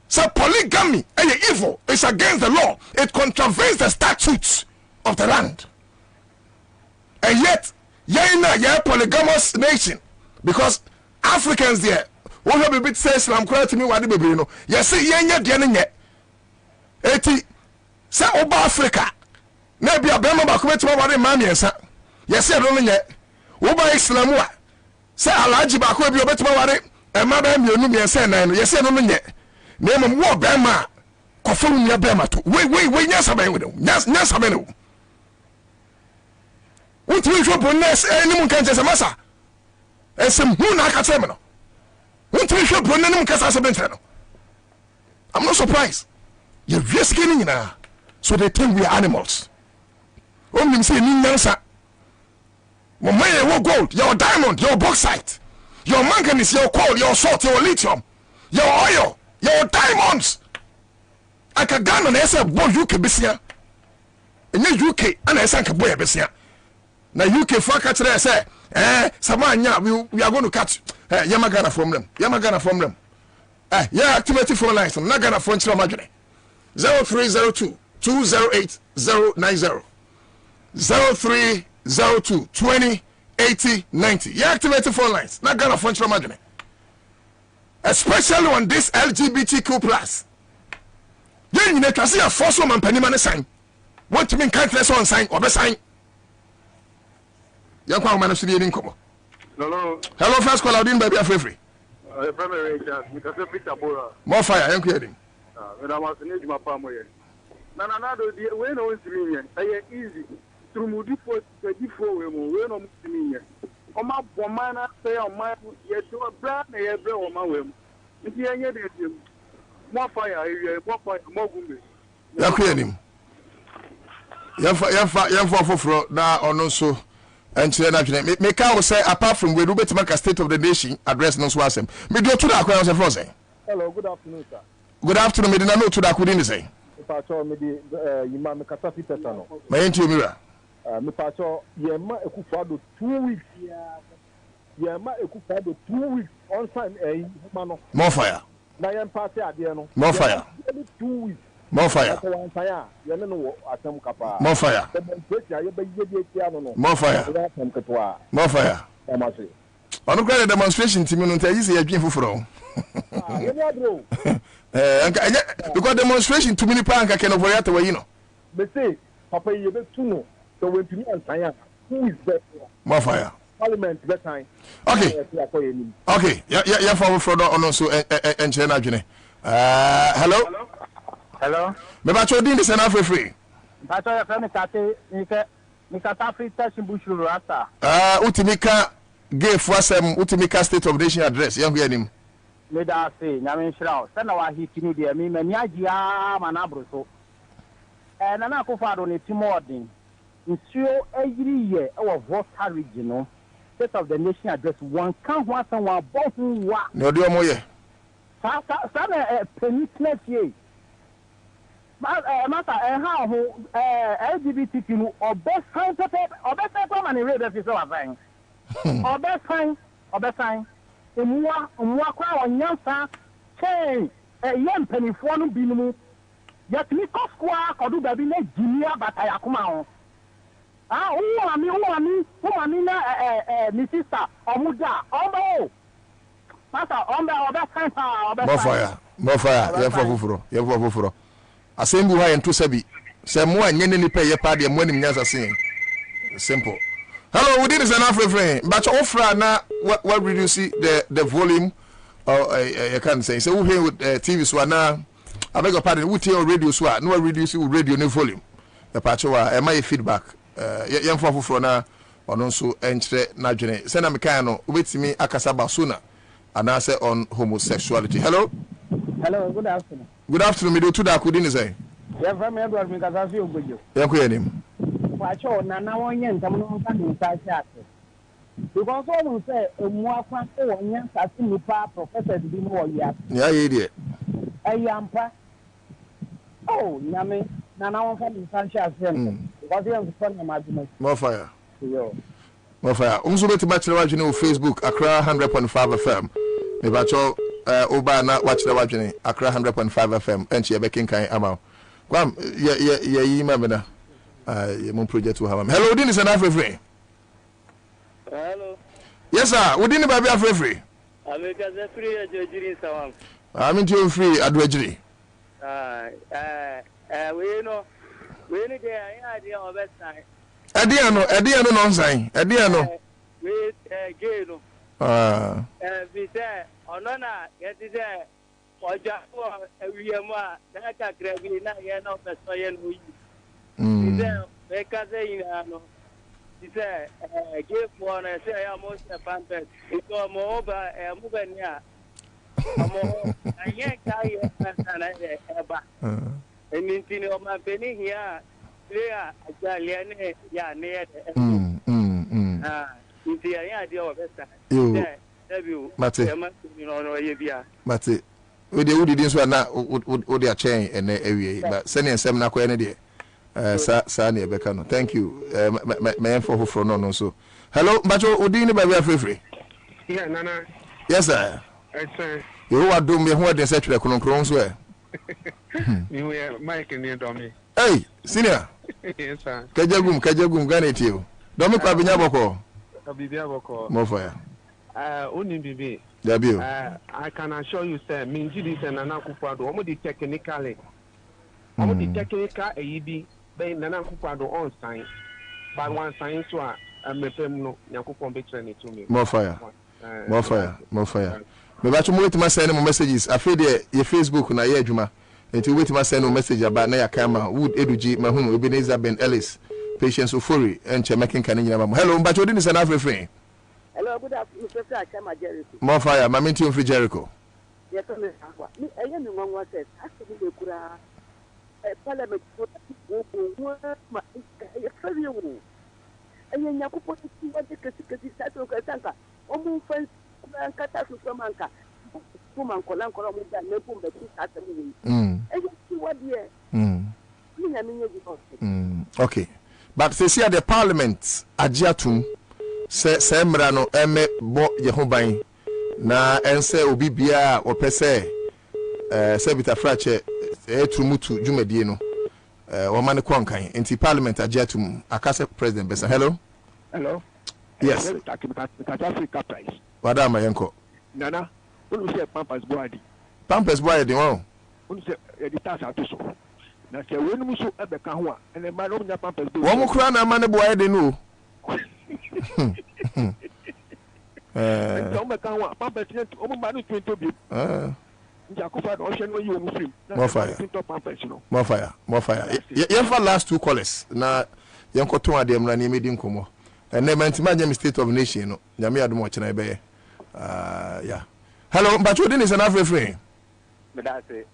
So polygamy and evil is against the law. It contravenes the statutes of the land. And yet, you're polygamous nation. Because Africans there, what have a bit says, I'm quite to me what the baby, yes, yet. 80 say Oba Africa. Maybe a Bema Bakumet Mammy and Sa. Yes, I don't yet. Oba Islamua. Say Alaji Baku be a better worry. And Madame, you knew me and say, yes, I don't yet. Name of war Bema. Kofunya Bema too. Wait, yes, I'm with him. Yes, I'm in him. What will you put next? Anyone can just a massa. And some Hunaka. What will you put any Casa? I'm not surprised. You're risking it now. So they think we are animals. Only say Ninyansa. Your gold, your diamond, your bauxite, your manganese, your coal, your salt, your lithium, your oil, your diamonds. I can gun on S boy UK Bessia. And you UK and I sank a boy Bessia. Now UK for catch there say, Samanya, we are going to catch Yamagana from them. Yamagana from them. Yeah, activated phone lines. I'm not gonna phone to imagine. 0302 208 090 0302 20 80 90. Yeah, activated phone lines. Not gonna phone to imagine. Especially on this LGBTQ plus. Yeah, you can see a force woman penny man sign. Want to mean countless on sign or be sign. Young man should be in income. Hello. Hello, first call out in baby free. More fire, I'm kidding. When I was in my farm, Nana, we know it's me. I easy through Moody for 24 women. We know it's me. On my woman, I say on my yet to a brand, every on my women. If you ain't more fire, more women. You're kidding. You're for now or no so. And so make I say apart from we do better make a state of the nation address no swasem. Me do to that question for say. Hello, good afternoon, sir. Good afternoon, me didn't know to that couldn't say. Pacho me di yima me kasa fi pesa no. My into mira. Me pacho yema ekufado 2 weeks. Yema ekufado 2 weeks on time mano. More fire. Na yem pass ade no. More fire. 2 weeks. More fire. More fire. More fire. More fire. On the demonstration team, you know, you again for because demonstration too many pounds can operate away, you know. They say, Papa, you bet to know. So when you and Tanya, who is better? More fire. Parliament, that time. Okay. Okay. Yeah, for also and China. Hello. Hello. Me ba cho din de sana free. Ba cho ya fa me kate ni kata free touch bushuru rasta. Utimika gave for some Utimika State of Nation address. Yang him. Me da say nyame nshira. Se na wa hiti ni de me mani agia manabro so. Na na ko fa do ne timodin. Nsuo ayiri ye e wo Volta region no. State of the Nation address one kan ho asan wa bohu wa. Ne odi omo ye. Sa na penitence ye. Mata how LGBTQ no obey man read that is so fine. Obey fine. Emua kwa onyansa chain yem penifo no binumu. Yet me koskwa kodu baby na jimia bataya kuma ho. Umami na mi sister omuda omo. Mata obey fine pa More fire. Yeah for fufuro. Asembu ha ento sabi se mo anye ne nipa ye pa de mo anim nyasa sen simple. Hello, we did is an African but offer na what reduce the volume or you can say so we hear with TV so na I beg your pardon we tell radio so no reduce radio no volume the patcho wa my feedback yem for na ono so entre na dwene se na meka no obetimi akasa ba so na anase on homosexuality. Hello, good afternoon. Good afternoon, me do to that couldn't say. Yeah, from Edward Mikasa Ogojo. Yeah, quit him. Pacho, Nana Onyan, Tamon inside that. Because all say, more fun, Onyan, Sasimipa, Professor Dino, yeah, idiot. A yampa. Oh, Yami, Nana Onyan inside because he has fun imagination. More fire. More fire. Also, to match the Facebook, Accra 100.5 FM. Me bacho oba na watch the watching Accra 100.5 FM and she be king kan ama kwam ye yi ma me na Mon project will have. Hello, Udin is an free. Hello. Yes, sir. Udin is baby free. I'm a free Jiri Sawam. I'm into free at Wedgely. We need the idea of that time. Ediano non-sign. Ediano. We Gano. We say, Onona, get it there. Or just every year, that I grab in a year of the soil. We say, make us say, he said, give one and say, I'm most a pampered. It's all more over a moving here. I can't carry a ever. And in my penny here, they are Italian, yeah, near it's the idea of that. You, Mate, with the woody didn't swear now with their chain and area, but sending some na quenedy. Sani Becano. Thank you. Man for no so. Hello, Macho Udini by free. Yeah, Nana. Yes, sir. You are doing me what they said to the Colonels where. You are Mike and near Domi. Hey, senior. Yes, sir. Kajagum, Ganit you. Domi Quabinaboko. More fire. Only BB. Debut. I can assure you, sir, Minjidis and Anakupado, almost technically. Almost the technical AEB, then Nanakupado on sign. By one sign, so I'm a female Yakupo between to me. More fire. More fire. Maybe I should wait to send messages. I feel your Facebook na Juma. Until wait to send a message about Naya Kama, Wood Eduji, Mahum, Ebenezer Ben Ellis, Patience Ufuri, and Chemakin Canina. Hello, but you didn't send out refrain. Hello, good afternoon, Professor. I come at Jericho. More fire, my mention for Jericho. Yes, I am the one who says, I think we could Parliament for my you. And then you put what the Sato Casanka, almost friends, Catasu Manca, Puman Colanco, that Nepum, the two at the movie. And you see what year? Okay. But they see at the Parliament, Ajatum, Semrano, Eme, Bo Yehobain, na ense obi bia opese sebita frache etumutu jumedie no o mane kwankan enti parliament ajetum akase president besa. Hello. Yes, Africa price wadama yenko nana unu se Pampers boy de won unu se editas atoso na se wenum so ebeka ho a ene ma no nya Pampers boy wo mo kura na ma ne boy de no More fire. You last two callers. Now, you got two of them running meeting come. And then, man, state of nation. No, Yami had much na be. Yeah. Hello, but you didn't enough refrain. But that's it.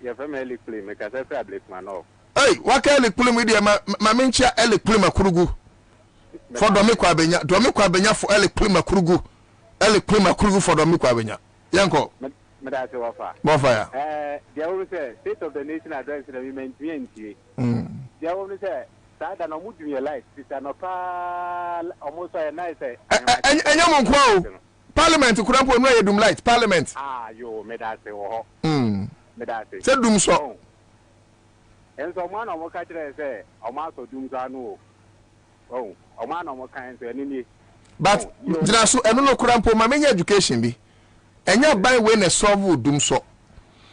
Your family play. Make us a public man off. Hey, what can you play with your mamincha ele pluma kurugu? For domi kwa benya for ele pluma kurugu. Ele pluma kurugu for domi kwa benya. Yanko. Medase wafa. More fire. They always say state of the nation address the women TNT. They always say that no mudu your life. It's an almost a nice. And you won't Parliament kurampo no yedum light Parliament. Yo medase wo. Medase. Say dum so. And so man o ka kire say o ma so dum so anu o. O man o kan so eni. But jina so eno no kurampo ma menya education bi. Enya ban we na solve dum so.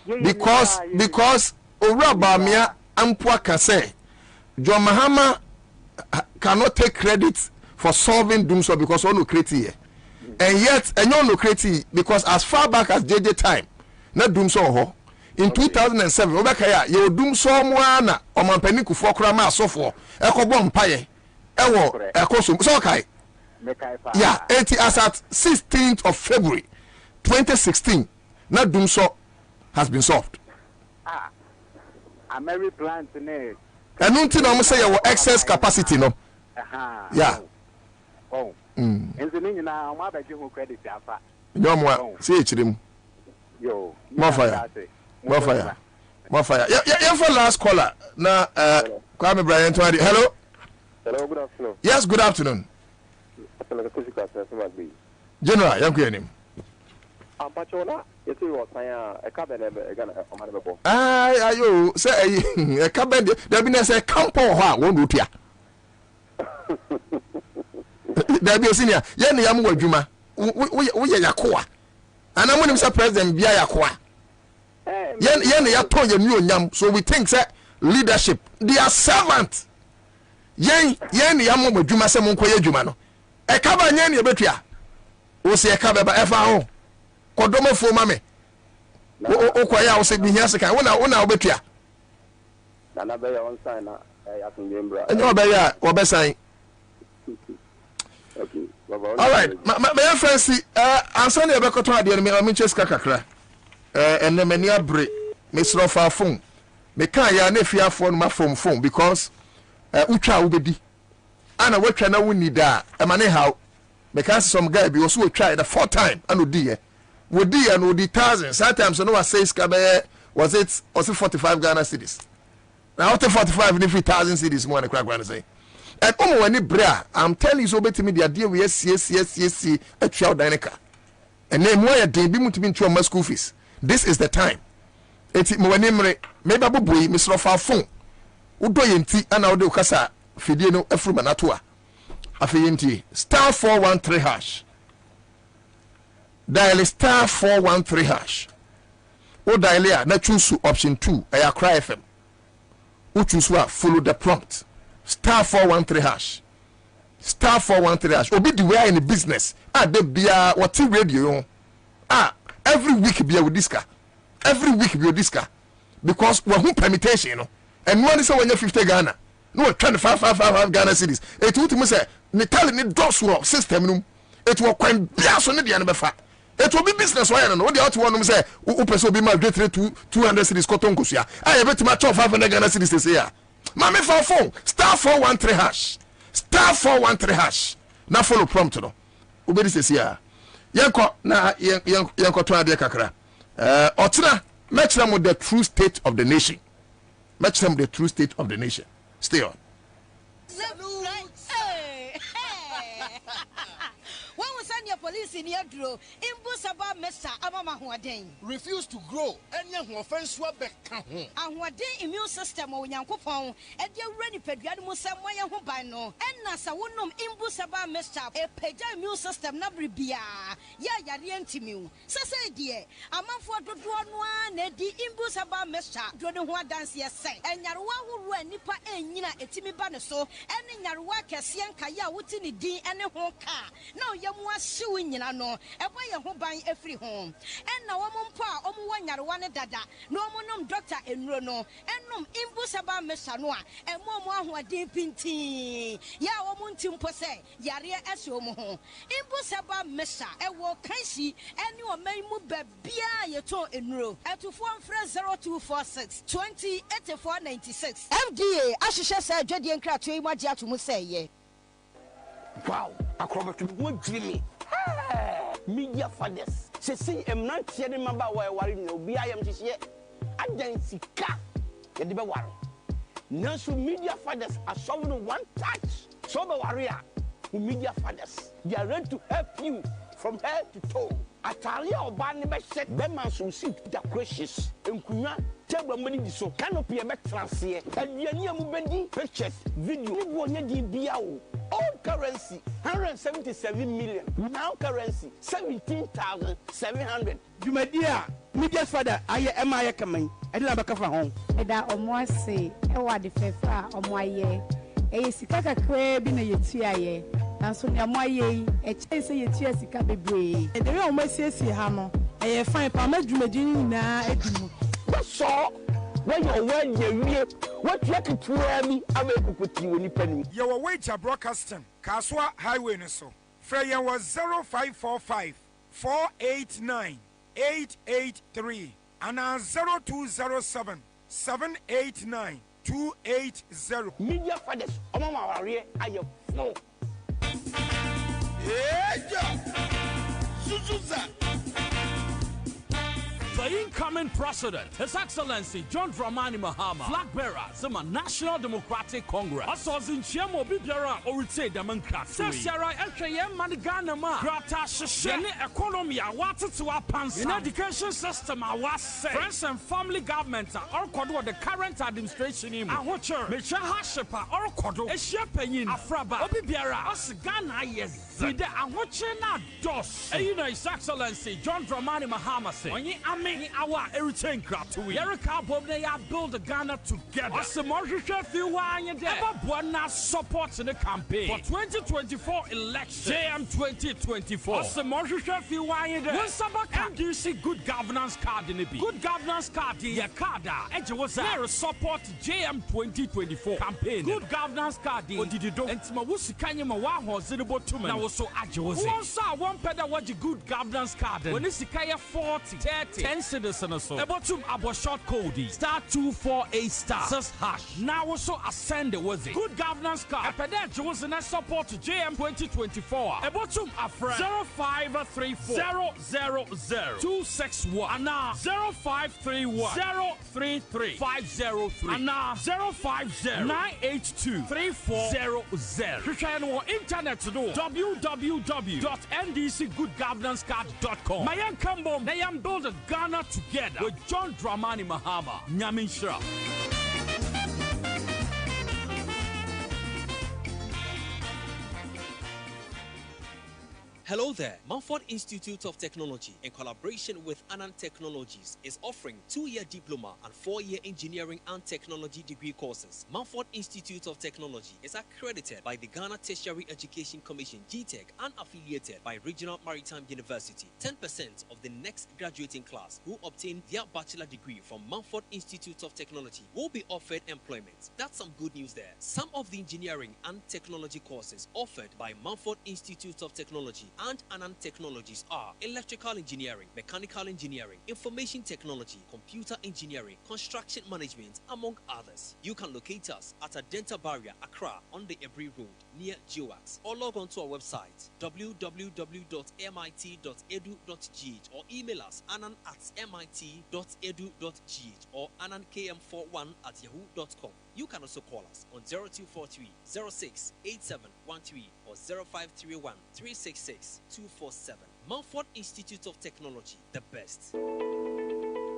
Because owura baamia ampo aka say John Mahama cannot take credit for solving dum so because ono create here. And yet enyo no create because as far back as JJ time na dum so ho in 2007 obeka ya ye dum so mo ana omampani kufo kura ma asofo ekobo mpaye ewo ekoso so kai yeah 80 as at 16th of February 2016 na dum so has been solved. I'm very plant ne and until no say your excess capacity no yeah enzo na ma ba je ho credit afa yo mo see echirim yo more fire yeah for last caller na Kwame Brian Twadi. Hello, good afternoon. Yes, good afternoon. General yanku enim Ampachola, you see what I can't again. Ayo, say a cabin, there be a campo, won't do here. There be a senior, Yanni Yamu Juma, we are Yakoa. And I'm when him president be Yakoa. Yanni Yato, you yam, so we think that leadership, they are servant. Yanni Yamu Juma, Samon Koya Jumano. A cabin, Yanni Betia. O say a cabin by FAO. Kodomo for mammy. O kwaya o se bi hia sika wona obetua na na be on sign na ya kun membra enyo be ya obesan okay all right my friends ansa na be koto ade no me cheska kakra enne mani abre me sro fa phone me kan ya na fiafo no ma phone because utwa wo bedi ana watwa na wo nida e mane how because some guy be also try the fourth time and odi Would and would thousands. Sometimes no one says was it 45 Ghana cedis. Now after 45 if 1,000 cedis more than crack one say. And when it bra, I'm telling you so better me the idea we yes a child dinica. And then more day be to be to school fees. This is the time. It's more name maybe boy Mr. Fafon. Udo yenti and audio kasa fidino efrumanatua. Afiyenti star 413 hash. Dial star 413 hash. O dial here, na choose option 2. I cry FM. O choose follow the prompt. Star 413 hash. Star 413 hash. Obi the way in the business. They be what radio. Every week be with this car. Every week be with this car. Because we have permutation, you know. And one is when you're 50 Ghana. No 25 Ghana cities. It would me say, ni tell me dos system. It will quite be as on the end of it will be business. Why? No, the other one say, "Who person be my great 200 cities cotton kusia." I bet my 500 Ghana cities this year. Mami for phone star 413 hash, star 413 hash. Now follow prompt no. Ubedi this year. Yanko na yanko to ade kakra. Otina match them with the true state of the nation. Match them with the true state of the nation. Stay on. Police in your draw, Imbusaba Mesa, Amama Huadane. Refuse to grow, and young offense were back. And what day immune system or Yankopon, and your ready pediatric somewhere who by no, and Nasa won't Imbusaba Mesa, a peja immune system, Nabribia, Yariantimu. Sasa dear, a month for the one, the Imbusaba Mesa, Jordan Hua dance yes, and Yarwa who were Nipa and Nina etimi banaso, and in Yarwa Cassian Kaya, Wutini D and a whole car. No, Yamwa suing in no, a boy who buy every home. And now one pa, one dada, no monum doctor in Rono, and num Imbusaba Mesanoa, and Momo who are deep in tea. Ya woman Timpose, Yaria Esomo. Imbusaba Mesa, a walk Kaisi, and you are may move Bia Yato in row, at to 0246 20 8496. FDA, Ashisha said, Jedi and Crat, you might to say, wow, I come to one dreamy. Media fathers. She see, I'm not telling about why worrying no be I am this year. I don't see car. You never worry. Now, so media fathers are solving one touch. So, the warrior, media fathers, they are ready to help you from head to toe. Atalia or Barney said, Beman should sit the crashes and Kuna. Table money so canopy a back transier and Yania Mubendi purchase video. You want the BIO. Old currency 177 million. Now currency 17,700. You my dear, media father, am I coming? I didn't have a from home. And I almost say, I want the fair on my year. A sikaka crab in a yetia. And so near my ye, a chase a yetia sika be. And they almost say, Hamo. I find Palmadjumajini now. That's all. When you're when you're what you can tell me, I will put you in the penny. Your wage broadcasting, Kaswa Highway, so Freya was 0545 489 883 and 0207 789 280. Media fathers, Omama Maria, I have no. Suzuza. incoming president, His Excellency John Dramani Mahama, flag bearer, Zima National Democratic Congress. Also, in Chiamo Bibiara, or it's a democracy. Sara Ekayem Maniganama, Grata Shishani economy, I wanted to our pants. In education system, I was say. Friends and family government are all the current administration in Ahocher, Mecha Hashepa, or Kodo, a shepherd, Afraba, Obibiara, us Ghana, yes, the Ahochena dos. You know, His Excellency John Dramani Mahama say, when you are making our everything crap to Yerika Bob, they are build Ghana together. As the Morisha feel why you there, support in the campaign for 2024 election, JM 2024. As the Morisha feel why you there, MDC good governance card in the B. Good governance card, your card, and was there support JM 2024 campaign. Good governance card, what did you do? And Mawusi Kanyama was the bottom. Now so Ajozi. One saw one pedal what the good governance card. When it's Kaya 40, 30, 10 citizens or so. The bottom about short code *248* 6#. Now also ascend was it. Good governance card. A pedal was in a support to JM 2024. A bottom a friend 0534 000 261 and now 0531 033 503 and now 050 982 3400. You can on internet to do www.ndcgoodgovernancecard.com. Mayan Kambom, they am build a Ghana together with John Dramani Mahama. Nyamin Shra. Hello there. Mumford Institute of Technology, in collaboration with Anand Technologies, is offering 2-year diploma and 4-year engineering and technology degree courses. Mumford Institute of Technology is accredited by the Ghana Tertiary Education Commission (GTEC) and affiliated by Regional Maritime University. 10% of the next graduating class who obtain their bachelor degree from Mumford Institute of Technology will be offered employment. That's some good news there. Some of the engineering and technology courses offered by Mumford Institute of Technology and Anand Technologies are electrical engineering, mechanical engineering, information technology, computer engineering, construction management, among others. You can locate us at Adenta Barrier, Accra, on the Ebri Road, near GeoWax, or log on to our website, www.mit.edu.gh, or email us, anan@mit.edu.gh, or anankm41@yahoo.com. You can also call us on 0243 06 8713 or 0531 366 247. Mumford Institute of Technology, the best.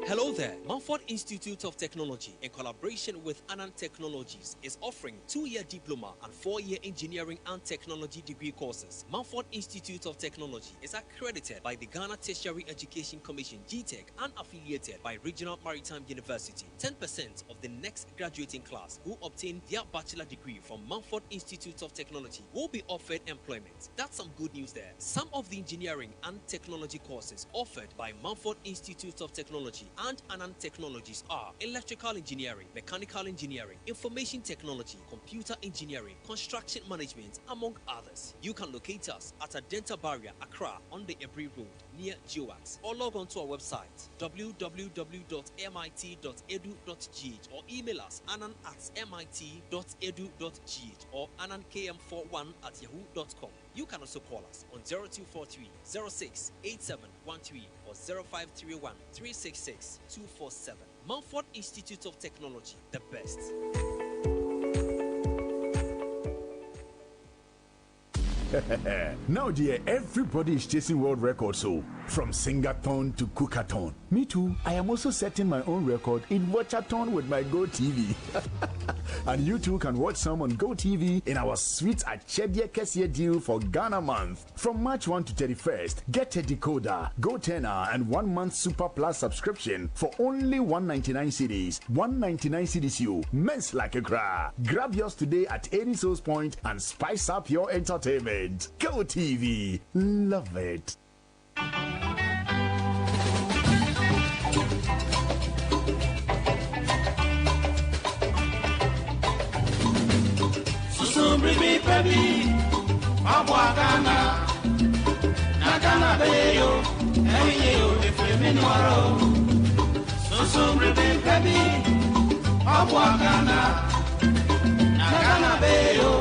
Hello there. Mumford Institute of Technology, in collaboration with Anand Technologies, is offering 2-year diploma and 4-year engineering and technology degree courses. Mumford Institute of Technology is accredited by the Ghana Tertiary Education Commission (GTEC) and affiliated by Regional Maritime University. 10% of the next graduating class who obtain their bachelor degree from Mumford Institute of Technology will be offered employment. That's some good news there. Some of the engineering and technology courses offered by Mumford Institute of Technology and Anand Technologies are electrical engineering, mechanical engineering, information technology, computer engineering, construction management, among others. You can locate us at Adenta Barrier, Accra, on the Ebri Road, near GeoWax, or log on to our website, www.mit.edu.gh, or email us, anan@mit.edu.gh, or anankm41@yahoo.com. You can also call us on 0243 06 8713 or 0531 366 247. Mumford Institute of Technology, the best. Now, dear, everybody is chasing world records, so from singathon to cookathon. Me too. I am also setting my own record in watchathon with my GoTV. And you too can watch some on GoTV in our sweet Achedie Kessie deal for Ghana month. From March 1 to 31st, get a decoder, GoTenor, and 1 month Super Plus subscription for only 199 cedis. 199 cedis you. Mess like a cra. Grab yours today at any source point and spice up your entertainment. GoTV. Love it. Baby, Abwagana, Nagana Bayo, Ayo, if you mean Waro. So, baby, Abwagana, Nagana Bayo,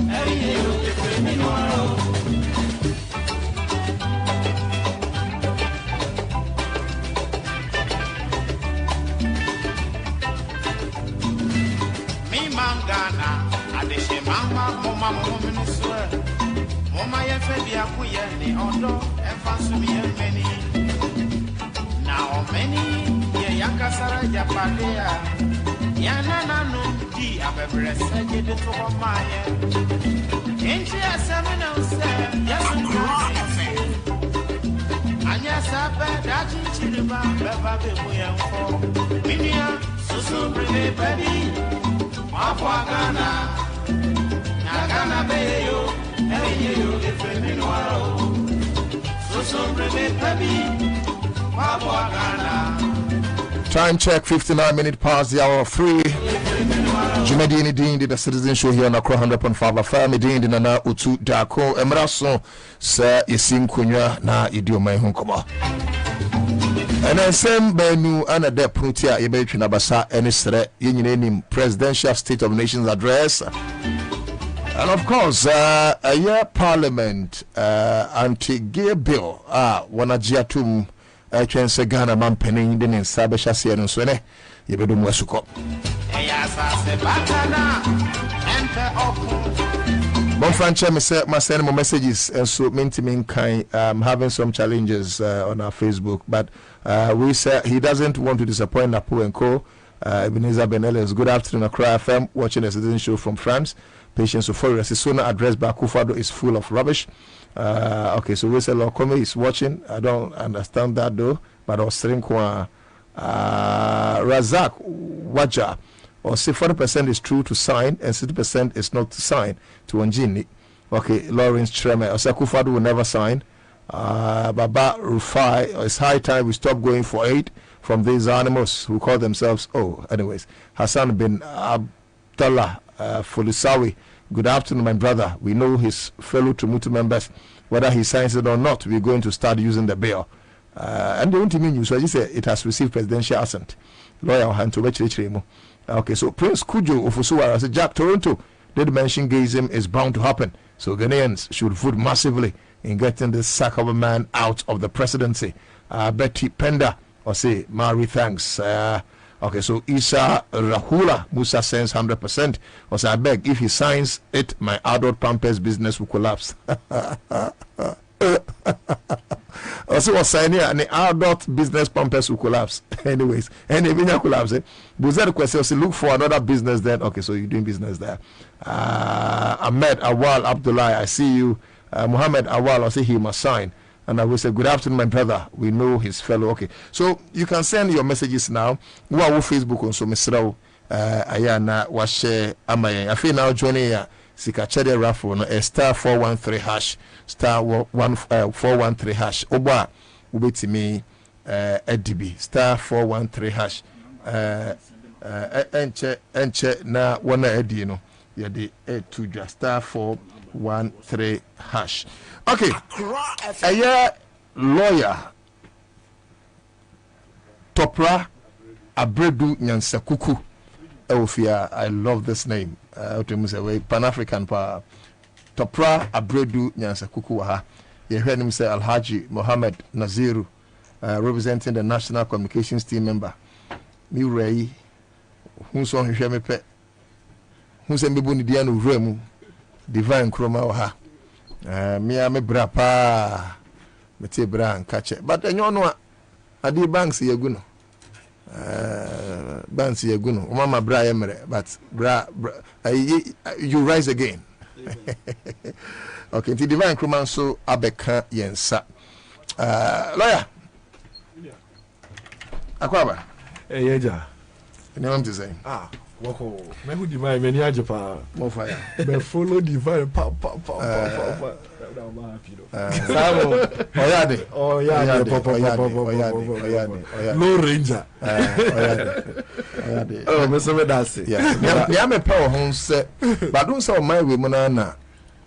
Ayo, if you mean Waro. Mama Minister, Mama Yafia, the Ondo, and Fansumi, many. Now, many, Yankasara Japadea, Yana no, the Abbey said it to Maya. Ain't she a seminal, sir? Yes, and yes, I bet that you children, Baba, Minia, so pretty, baby, Mafagana, Nagana Bayo, and you, if you know, so pretty, baby, Mafagana. Time check 59 minutes past the hour of 3. Jumedini Dindi, the Citizen Show here on Accra 100.5 FM. Dindi na utu Darko Emraso sa yesim kunya na idio mai hunkoma. And same benu ana de prutia yebe twina basa ene sere yenyine nim Presidential State of Nations Address. And of course, a year Parliament anti-gay bill wanajiatum Chense Ghana man penning in Sabesha Sierra Swene, Yebedum Wasuko. Mon Francha must send more messages and so mean kind having some challenges on our Facebook, but we say he doesn't want to disappoint Napo and Co. Ebenezer Beneles, good afternoon, Accra FM, watching a citizen show from France. Patience of Forest, his sooner address by Kufado is full of rubbish. Okay, so we say Lokome is watching. I don't understand that though, but I was saying Razak Waja or say 40% is true to sign and 60% is not to sign to Wanjini. Okay, Lawrence Treme or say Kufado will never sign. Baba Rufai, it's high time we stop going for aid from these animals who call themselves anyways. Hassan bin Abdullah Folisawi. Good afternoon, my brother. We know his fellow Tumutu members, whether he signs it or not, we're going to start using the bill. And they won't mean you, so I just say it has received presidential assent. Lawyer Hanto Bechirimo. Okay, so Prince Kujo of Usuara said Jack Toronto did mention gayism is bound to happen. So Ghanaians should vote massively in getting this sack of a man out of the presidency. Betty Penda or say Mary thanks. Okay, so Isa Rahula Musa sends 100%. Or say, I beg, if he signs it, my adult Pampers business will collapse. Also, was signing and the adult business Pampers will collapse. Anyways, and if you collapse, Buzer question, say, look for another business then. Okay, so you're doing business there. Ahmed Awal Abdullah, I see you. Muhammad Awal, I say he must sign. And I will say, good afternoon, my brother. We know his fellow. Okay. So you can send your messages now. Who are Facebook on so Mr. Ayana Washe Amayan. I feel now joining ya Sikachede Raffle no star 413 hash star 413 hash. Oba ubeti me EDB star 413 hash. Enche na wana edi no. Yadi to star 413 hash. Okay, a year lawyer Topra Abredu Nyansakuku Elfia. I love this name. Pan-African pa Topra Abredu Nyansakuku Waha. You heard him say Alhaji Mohammed Naziru, representing the National Communications Team member. Miurei, who's on his shemepe, who's a mibuni dianu remu, divine chroma waha. Me a me bra pa me te bra and catch it. But enyo no adi banks yeguno. Banks yeguno. Mama bra yemre, but bra you rise again. Okay, the divine crewman so abeka yensa. Lawyer. Akwaba. Yeja. Any one to say? Wako, me who divine many ajepa. More fire. Me follow divine pa. Oyade. Low ranger. Oyade. Oh, me so that's it. Yeah. Me am power hon say, but don't say my we mona na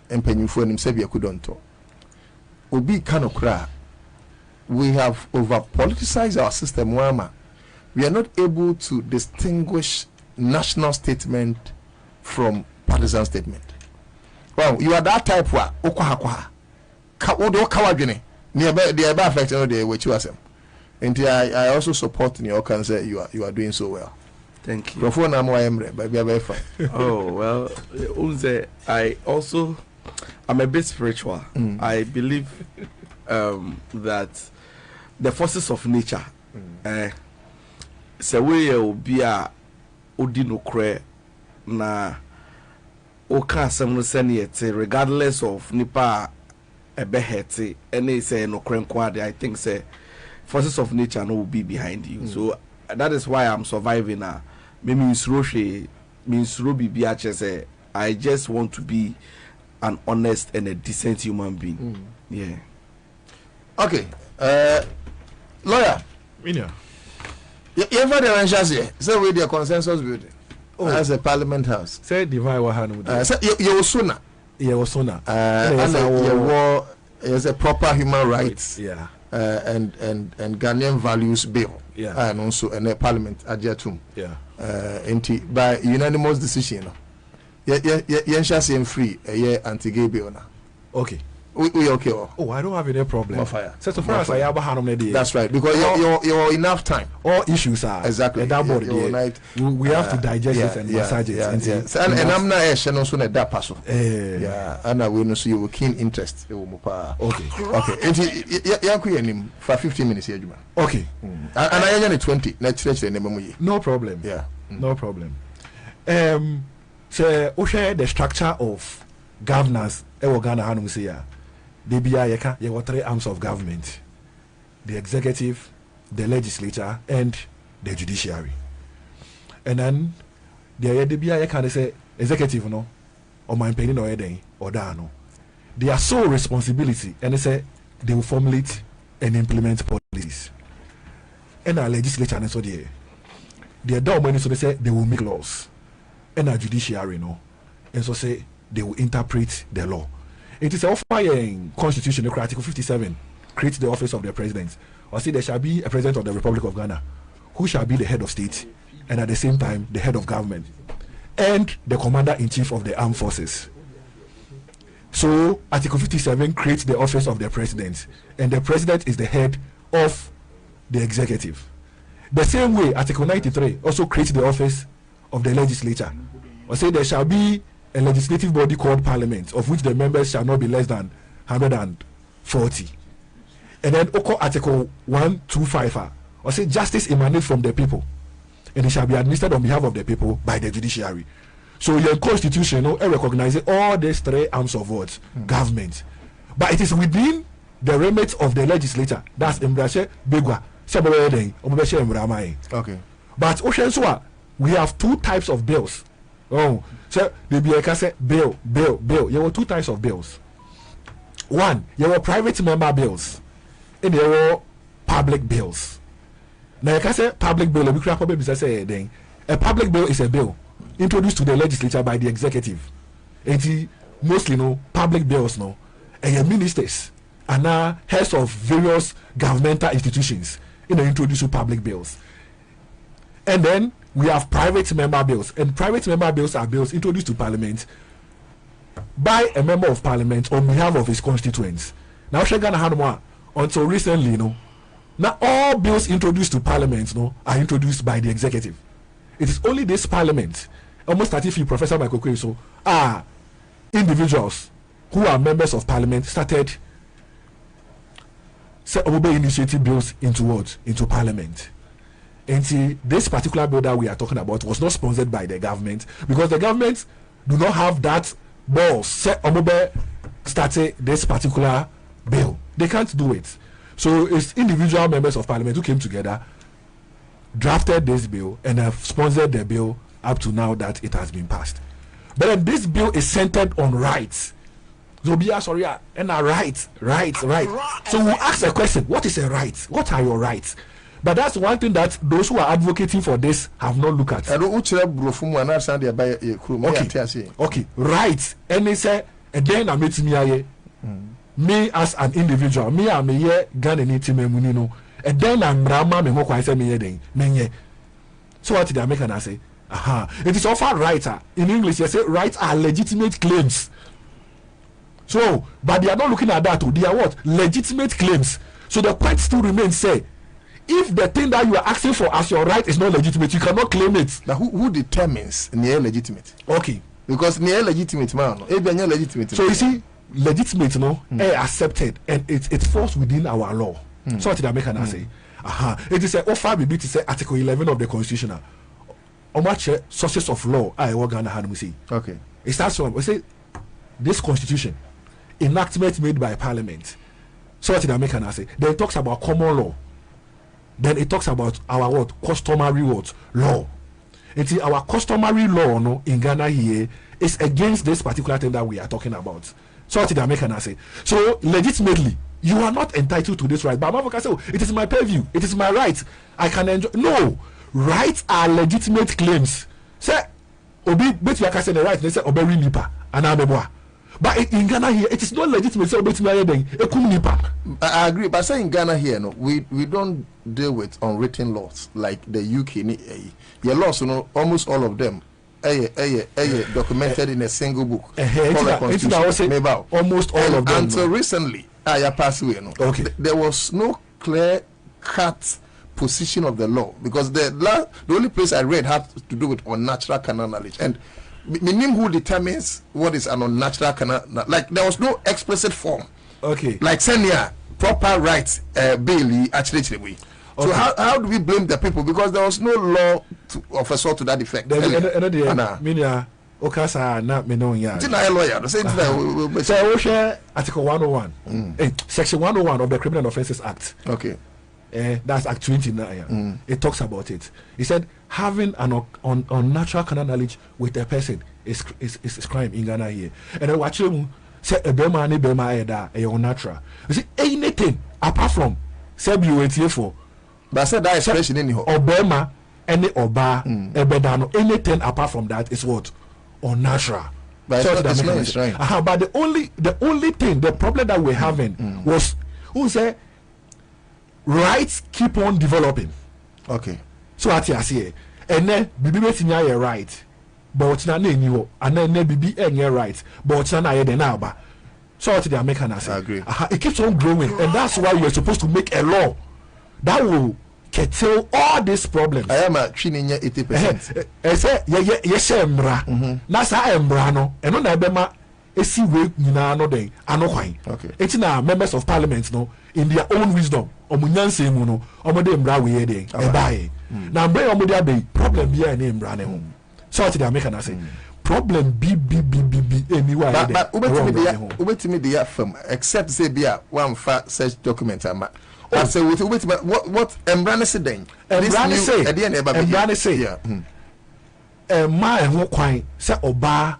empenyufo nim se bia kudonto. Obi kanokra. We have over politicized our system wama. We are not able to distinguish national statement from partisan statement. Well, you are that type wa okwa odo kawadwene near the affect no dey which you asem. And I also support in your can say you are doing so well. Thank you. Before now, Oh well, I'm a bit spiritual. I believe that the forces of nature, say we will be a odinokre na oka some seniate regardless of nipa ebehete any say no krenkwade. I think say forces of nature no will be behind you. So that is why I'm surviving. Means Robi I just want to be an honest and a decent human being. Yeah. Okay. Lawyer. Yeah. You ever the answers here? So with the consensus building. As a parliament house. Say divine wahanu. You was sooner. Yeah, was sooner. And is a proper human rights. Yeah. And Ghanaian values bill. Yeah. And also in a parliament adjatum. Yeah. By unanimous decision. Yeah, free anti-gay bill now. Okay. We okay. Oh, I don't have any problem. So far as I have that's right, because you're enough time. All issues are exactly that body. We have to digest it and massage it. And I'm not a channel soon at that paso. Yeah, and I will see you keen interest. Okay. And for 15 minutes here, okay. And I only 20. No problem. Yeah, no problem. So we share the structure of governance. Ghana Hanum say ya. There were 3 arms of government: the executive, the legislature, and the judiciary. And then the can say executive no, or my opinion or anything or that no. Their sole responsibility, and they say they will formulate and implement policies. And our legislature and so they don't money, so they say they will make laws. And our judiciary no, and so say they will interpret the law. It is in Constitution, Article 57, creates the office of the president. Or say there shall be a president of the Republic of Ghana, who shall be the head of state, and at the same time the head of government, and the commander-in-chief of the armed forces. So Article 57 creates the office of the president, and the president is the head of the executive. The same way, Article 93 also creates the office of the legislature. Or say there shall be a legislative body called Parliament, of which the members shall not be less than 140. And then Article 125, or say justice emanates from the people, and it shall be administered on behalf of the people by the judiciary. So your constitution recognizes all these 3 arms of what? Government. But it is within the remit of the legislature. That's Mbrashe Begwa. Okay. But we have 2 types of bills. Oh, so the BIK say bill. There were 2 types of bills. One, there were private member bills, and there were public bills. Now you can say public bill. We probably say a public bill is a bill introduced to the legislature by the executive. And mostly public bills and ministers and now heads of various governmental institutions introduce public bills. And then we have private member bills, and private member bills are bills introduced to Parliament by a member of Parliament on behalf of his constituents. Now, until recently, now all bills introduced to Parliament are introduced by the executive. It is only this Parliament, almost as if you, Professor Michael Kweso, are individuals who are members of Parliament started initiating bills into Parliament. And see, this particular bill that we are talking about was not sponsored by the government, because the government do not have that balls started this particular bill. They can't do it. So it's individual members of Parliament who came together, drafted this bill, and have sponsored the bill up to now that it has been passed. But then this bill is centered on rights. Zobia, sorry, and rights. So we'll ask a question: what is a right? What are your rights? But that's one thing that those who are advocating for this have not looked at. Okay. Rights. And they say, and then I meet me as an individual. Me, I'm a Ghana native Munino. And then I'm Rama, me who say me. So what did I make? And I say, it is often rights. In English, you say rights are legitimate claims. So, but they are not looking at that. They are what? Legitimate claims. So the point still remains, say, if the thing that you are asking for as your right is not legitimate, you cannot claim it. Now who determines near legitimate? Okay, because near legitimate man, legitimate. So you see, legitimate, accepted, and it falls within our law. So what did I make an say? It is a offer be to say Article 11 of the Constitution. How much sources of law I work on how do we see? Okay, it starts from we say this Constitution, enactment made by Parliament. So what did I make an say? Then it talks about common law. Then it talks about our what customary what law. It is our customary law in Ghana here is against this particular thing that we are talking about. So what did I make an say? So legitimately, you are not entitled to this right. But I'm can say, it is my purview, it is my right. I can enjoy. No, rights are legitimate claims. Say, Obi bet you can say the right. They say Oberi nipa and Ameboa. But in Ghana here, it is not legitimate. So I agree, but say in Ghana here, no, we don't deal with unwritten laws like the UK. Your laws, almost all of them, documented in a single book. Almost all of them. Until recently, I passed away. Okay, there was no clear cut position of the law because the only place I read had to do with unnatural canal knowledge and. Meaning who determines what is an unnatural canal? Like there was no explicit form. Okay. Like senior proper rights bill actually. So how do we blame the people because there was no law of a sort to that effect? Okasa na me no ya. Lawyer. Say Article 101. Section 101 of the Criminal Offences Act. Okay. That's Act 29. It talks about it. He said having an unnatural carnal knowledge with a person is crime in Ghana here. And then watch him say a bema ni bema eda a unnatural. You see anything apart from say for. But I said that expression in here. Obema any oba ebedano anything apart from that is what unnatural. But so it's not enshrined. But the only thing, the problem that we're having was who say rights keep on developing. Okay. So what you say, and then bibi betimi aye right, but na na eniwo, and then bibi enye right, but na aye den aba. So what the American say? I agree. It keeps on growing, and that's why we're supposed to make a law that will curtail all these problems. I am a 80%. Say yes embra. Na sa embra no, eno na ebema esi we nyina no den ano kwan. Okay. It's na members of parliament no in their own wisdom. Omunyanse mu no, omode embra we den ebae. Na mbe omode abe problem bia na embra ne ho. So what the American say? Problem b anywhere. But ubetimi dey firm except say bia one fa search document ama. I say with what embra say den. Embra say e dey na eba be. Embra say ma ehwo kwan say oba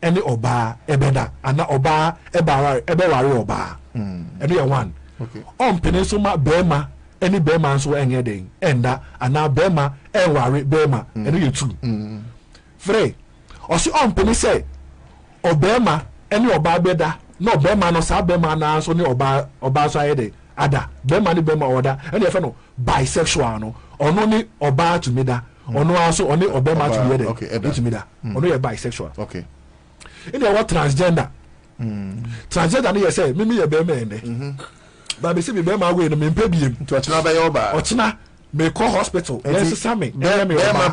ene oba ebeda ana oba ebeware oba. Eno ye one. Okay. On peninsula bema any bema so enye den enda ana bema enware bema eno ye two. Free osi on peni say obema any oba beda no bema no sa bema na so ni oba so ayede ada bema ni bema oda eno ye fe no bisexual no ono ni oba to me da ono aso oni obema to me da to me da ono ye bisexual. Okay. In the what transgender transgender no ye say me ye bema ende but be say me be ma we no me pay biem to ochina by oba ochina me call hospital yes same be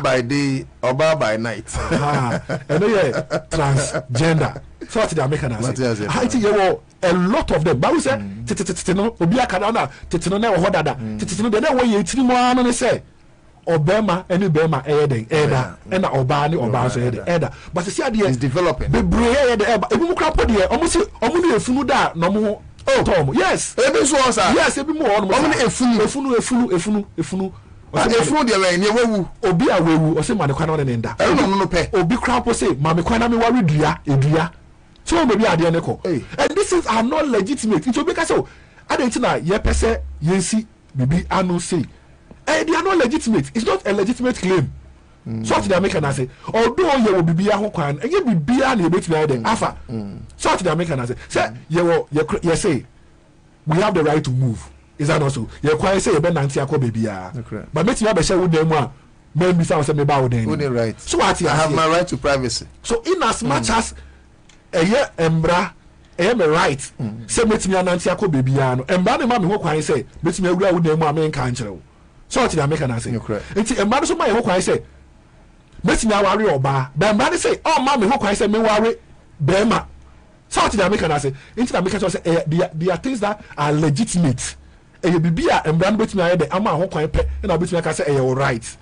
by day oba by night and yeah transgender so what the American say I think you a lot of them but we say no obi akada na no na ho dada no dey wey yetiri mo anu ne say obema any bema den eda na oba ni oba so eda but see ade is developing be brave eda ebi mu krapo de omo ni efunu da no mo Tom, yes. Ebi so sir. Yes, ebi mo on. Omo ni efunu. Efunu de we ni wewu. Obi awewu, o se ma ne kwana ne nda. No pe. Obi krapo say ma me kwana me wari edua. So baby ade ne ko. And these things are not legitimate. It will be say ade na ye pese yensi bibi anu say. They are not legitimate. It's not a legitimate claim. So what the American say, although you will be a kwan, and you will be a bit afa. So what the American say, you say we have the right to move. Is that also? You quite say ben antiako baby. But make you have a share with them. Maybe some say me bow then. Right. So what I have my right to privacy. So in as much as a year embra I me right. Say make me an antiako baby. Embra ne ma me ho kwan say, make me awura with them ma me nka nkyerɛ. so what the American say nti e ma so ma ye ho kwan say betimi aware oba be ma say oh ma me ho kwan say me ware be ma so what the American say nti the American say there are things that are legitimate e bibi a embran betimi aye de ama ho kwan pe na betimi aka say e right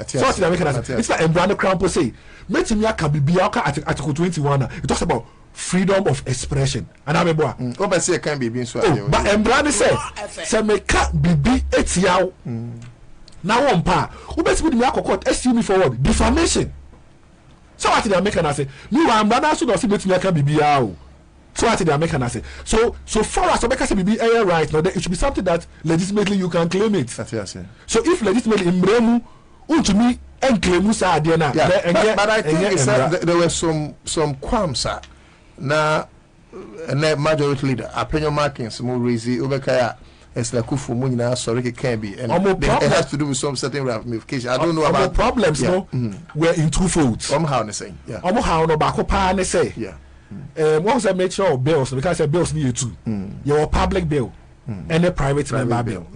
so what the American say it's like embran cramp say betimi aka bibi aka article 21 it talks about freedom of expression and amebo a o be say kan bibi so but embran say me ka bibi etiaw na won pa wo betimi me akokot assume me forward defamation so what the American say me wa embran so do say betimi aka bibi a o so what the American say so far as Obeka say bibi right now it should be something that legitimately you can claim it that's yes so if legitimately imremu untumi enclaimu sa ade na but I think there were some qualms na majority leader Apenyo Markins mo raise Obeka ya Eslakufu mo nyina sorry ke can be and it has to do with some certain ramification. I don't know about problems no were in two folds somehow they say how no ba ko pa ne say once I make sure bills because bills need to your public bill and a private member bill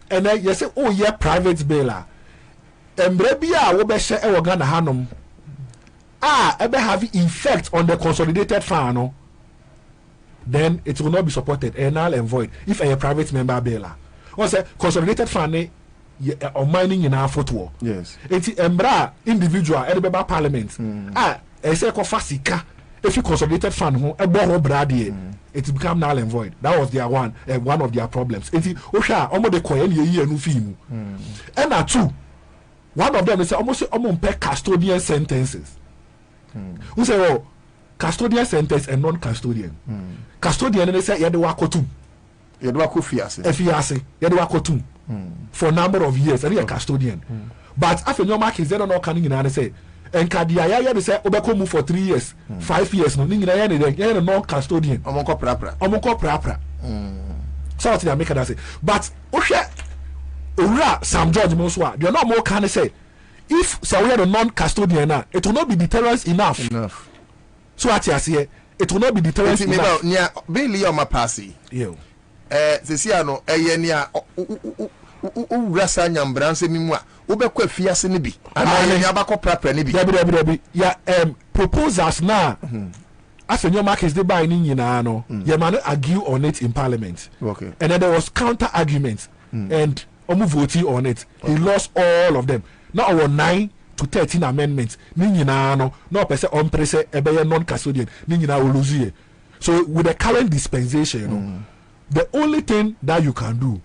and then you say oh yeah private bill embre bia wo be share e wo Ghana hanom ebe have effect on the consolidated fund no then it will not be supported and null and void if a private member bill or say consolidated fund on mining in our footwall yes it's embra individual e be parliament e say ko fasika if you consolidated fund ho e bo ho brade it become null and void that was their one of their problems it's ohwa omo de koye ne yi anu fi mu and na two one of them is almost custodian sentences who say oh custodian sentence and non-custodian custodian they say yede wakotum yede wakofiase efiase yede wakotum for number of years and you custodian but after your mark is there no can you say enka dia ya they say obeko move for 3 years 5 years no nyina ya ne non-custodian omonko prapra so what they make that say but ohwe owura Sam George Monswa they no more can say if so we are the non-custodian now it will not be deterrence enough so what you say it will not be deterrence enough nia Billy on my passy sisi ano eye nia owura sa nyambranse mimu a wobekọ afiase ne bi ana nya abakọ prapra ne bi ya proposals na after markets they buy ni nyina no you man argue on it in parliament okay and then there was counter arguments and voting on it he lost all of them now our 9 to 13 amendments ni nyina no person on press ebe non-custodian ni nyina will lose here. So with the current dispensation you know the only thing that you can do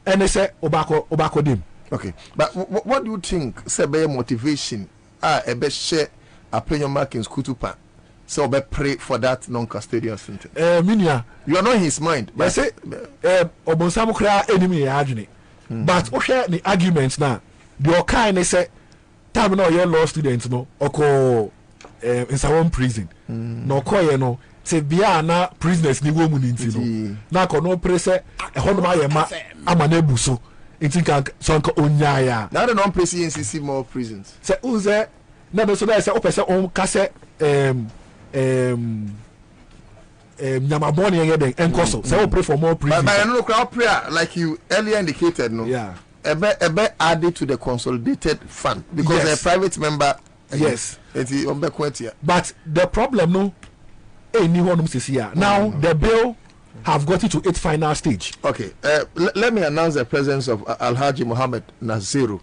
and they say obako dem okay but what do you think say be motivation ebe share Apenyo Markins kutupa so obe pray for that non-custodian sentence minia you are not his mind but say obonsam kra enemy ya adwene but o share the argument na the kind say time no your law students no oko in some prison no koye no se bia na prisoners ni wo mu ni nti no na ko no pray say e ho no ma ye ma ama na ebuso nti kan so nka onya ya na the non-prison NCC more prisons se uze na do so na say o pese on ka say nyamaboni yede enkoso say we pray for more prisons but I no crowd prayer like you earlier indicated no yeah ebe added to the consolidated fund because yes. A private member yes it but the problem no now the bill have got it to its final stage. Okay, let me announce the presence of Alhaji Mohammed Naziru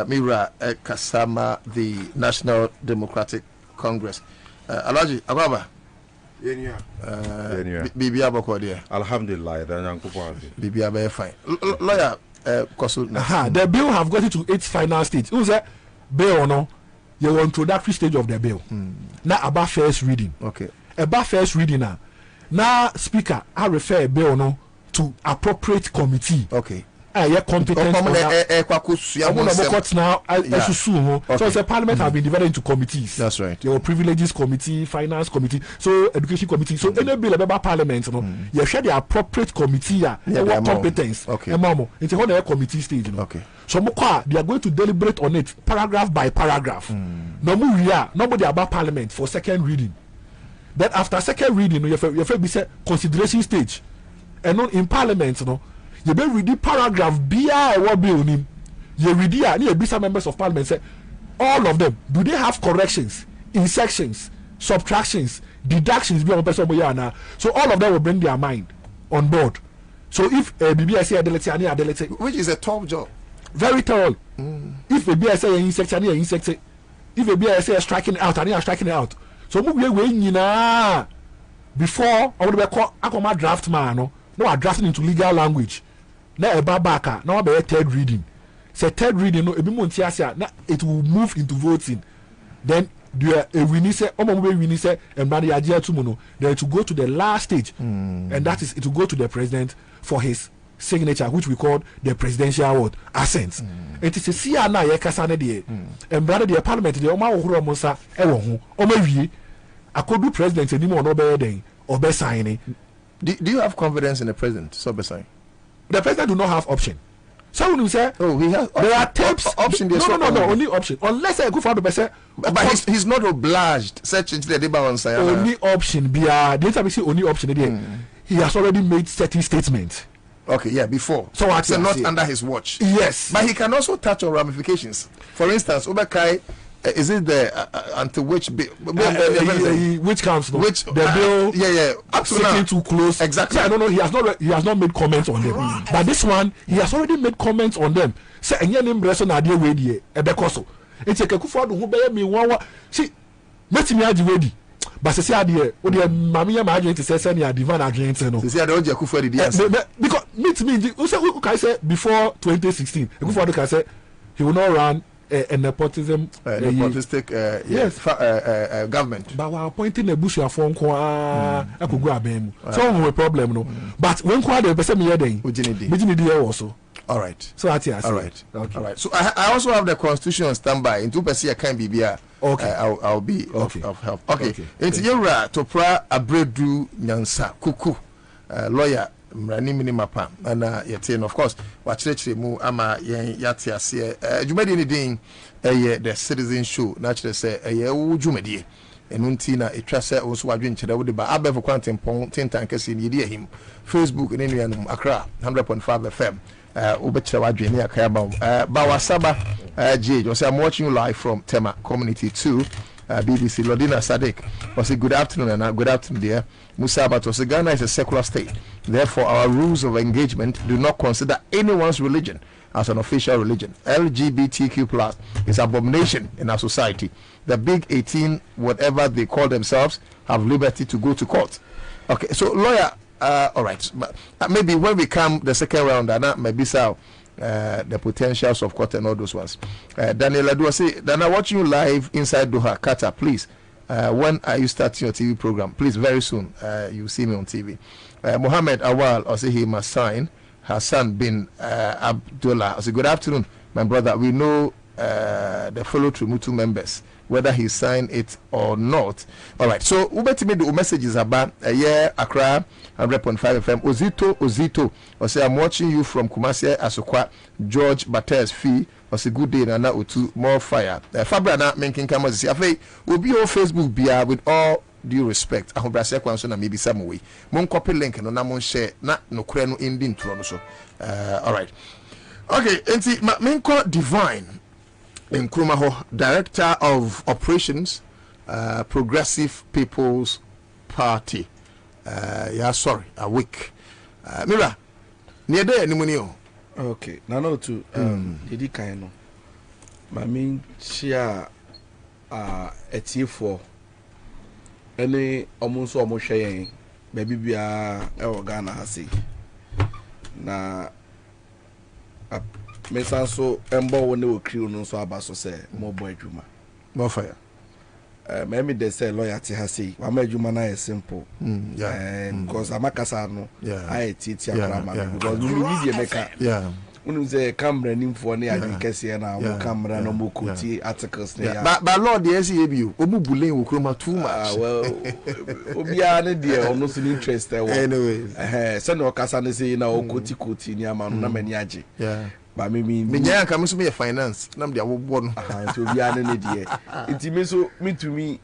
Mira Kasama, the National Democratic Congress. Alhaji Ababa. Bibi Abako there. Alhamdulillah, Bibi Abba fine. Lawyer the bill have got it to its final stage. Who's that bill or no? You're introductory stage of the bill. Now about first reading. Okay. About first reading now speaker I refer a bill no to appropriate committee. Okay. Yeah, competent. Now, so the parliament have been divided into committees. That's right. Your privileges committee, finance committee, so education committee. So any bill about parliament, you share the appropriate committee. What competence? Okay. It's a whole committee stage. Okay. So they are going to deliberate on it paragraph by paragraph. Nobody about parliament for second reading. Then after second reading, you have be consideration stage, and not in parliament, you be read the paragraph BI what be on him. You read here, you be some members of parliament say all of them, do they have corrections, intersections, subtractions, deductions be on person now? So all of them will bring their mind on board. So if BBSA adelete and adelete, which is a top job, very thorough. If BBSA insect and insect, if BBSA striking out and striking out, so we before I would be called a draft man. No, I drafting into legal language. Now a babaka, now be a third reading. Say third reading, no, it will move into voting. Then we say, and then to go to the last stage, and that is it will go to the president for his signature, which we call the presidential assent. It is a Siana Yakasane de, and brother the parliament, the Oma Musa, Omavi, I could do president anymore, no better or best signing. Do you have confidence in the president? So beside the president do not have option. Someone will say, "Oh, he has." There are tapes. Option. No, only option. Unless I go for the person, but he's not obliged. Search into the debate on side. Only option. The time see only option. He has already made certain statements. Okay, yeah, before. So not under his watch. Yes, but he can also touch on ramifications. For instance, Obekai. Is it the until which which council? Which the bill? Absolutely too close. Exactly. I don't know. He has not made comments on them. But this one, he has already made comments on them. Say, and your name reson idea wedi ebekoso. It's a kekufa do who be me one. See, let me add wedi. But say idea. O de mami ma agent say send your divine agent no. Say the oje kufa di yes. Because meet me. Who say before 2016? Kekufa do can say he will not run. A nepotism, nepotistic government. But we're appointing a bush phone call. I could go abem. So no problem, no. But when the person here, then we also. All right. So that's all right. Okay. All right. So I also have the constitution on standby. In 2% I can be here. Okay. I'll be of help. Okay. It's Yura Topra Abredu Nyansa Kuku, lawyer. Mrani minimapa and yet of course watch mu ama yati ase jumadi ni din the citizen show naturally say wo jumadi enunti na etwa se wo so wadwe nkyere wo de ba abefo kwanten pon tintan kase ni yedi ahim Facebook ne nuanum Accra 100.5 FM obekire wadwe ne akaya ba wasaba je you say I'm watching you live from Tema Community 2 BBC Lodina Sadiq was a good afternoon and good afternoon dear Musa was Ghana is a secular state, therefore our rules of engagement do not consider anyone's religion as an official religion. LGBTQ plus is abomination in our society. The big 18 whatever they call themselves have liberty to go to court. Okay, so lawyer all right, but maybe when we come the second round and maybe so the potentials of court and all those ones. Daniel Adu say, Dana, watching you live inside Doha, Qatar, please. When are you starting your TV program? Please, very soon. You see me on TV. Mohammed Awal, I say he must sign. Hassan bin Abdullah, I say good afternoon, my brother. We know the fellow Trimutu members, whether he signed it or not. All right. So, ubetime the messages about Accra 100.5 FM. Ozito, I say I'm watching you from Kumasi Asokwa. George Bates Fee. I say good day Nana Otu, more fire. Fabra na menkin kama say afei obi on Facebook bia with all due respect. Ahobra se kwan so na maybe some way. Mon copy link no na mon share na no kure no ending tro no so. All right. Okay, enti menko divine in Krumaho, Director of Operations, Progressive People's Party. A week. Mira, near there, Nimunio. Okay, now to Didi Kaino. Mami share a T4 any almost sharing, baby be a Ghana hasi. Na Mesa so embo when they will crew no so abaso say more boy juma. More fire. Maybe they say loyalty hasi. Wame juma na is simple. Because amakasa no. I teach because we need a maker. Yeah. When you say camera nim for ne adwekese na mo camera no mo koti articles ne ya. But Lord the SABU obu bulen wo kroma too much. Well, obia ne de ono so interest e wo. Anyways. So no kasa ne say na o koti ni ama no na mani age. Yeah. Ba me nya kan so me finance na me de wo no. So obia ne de. Enti me so me to me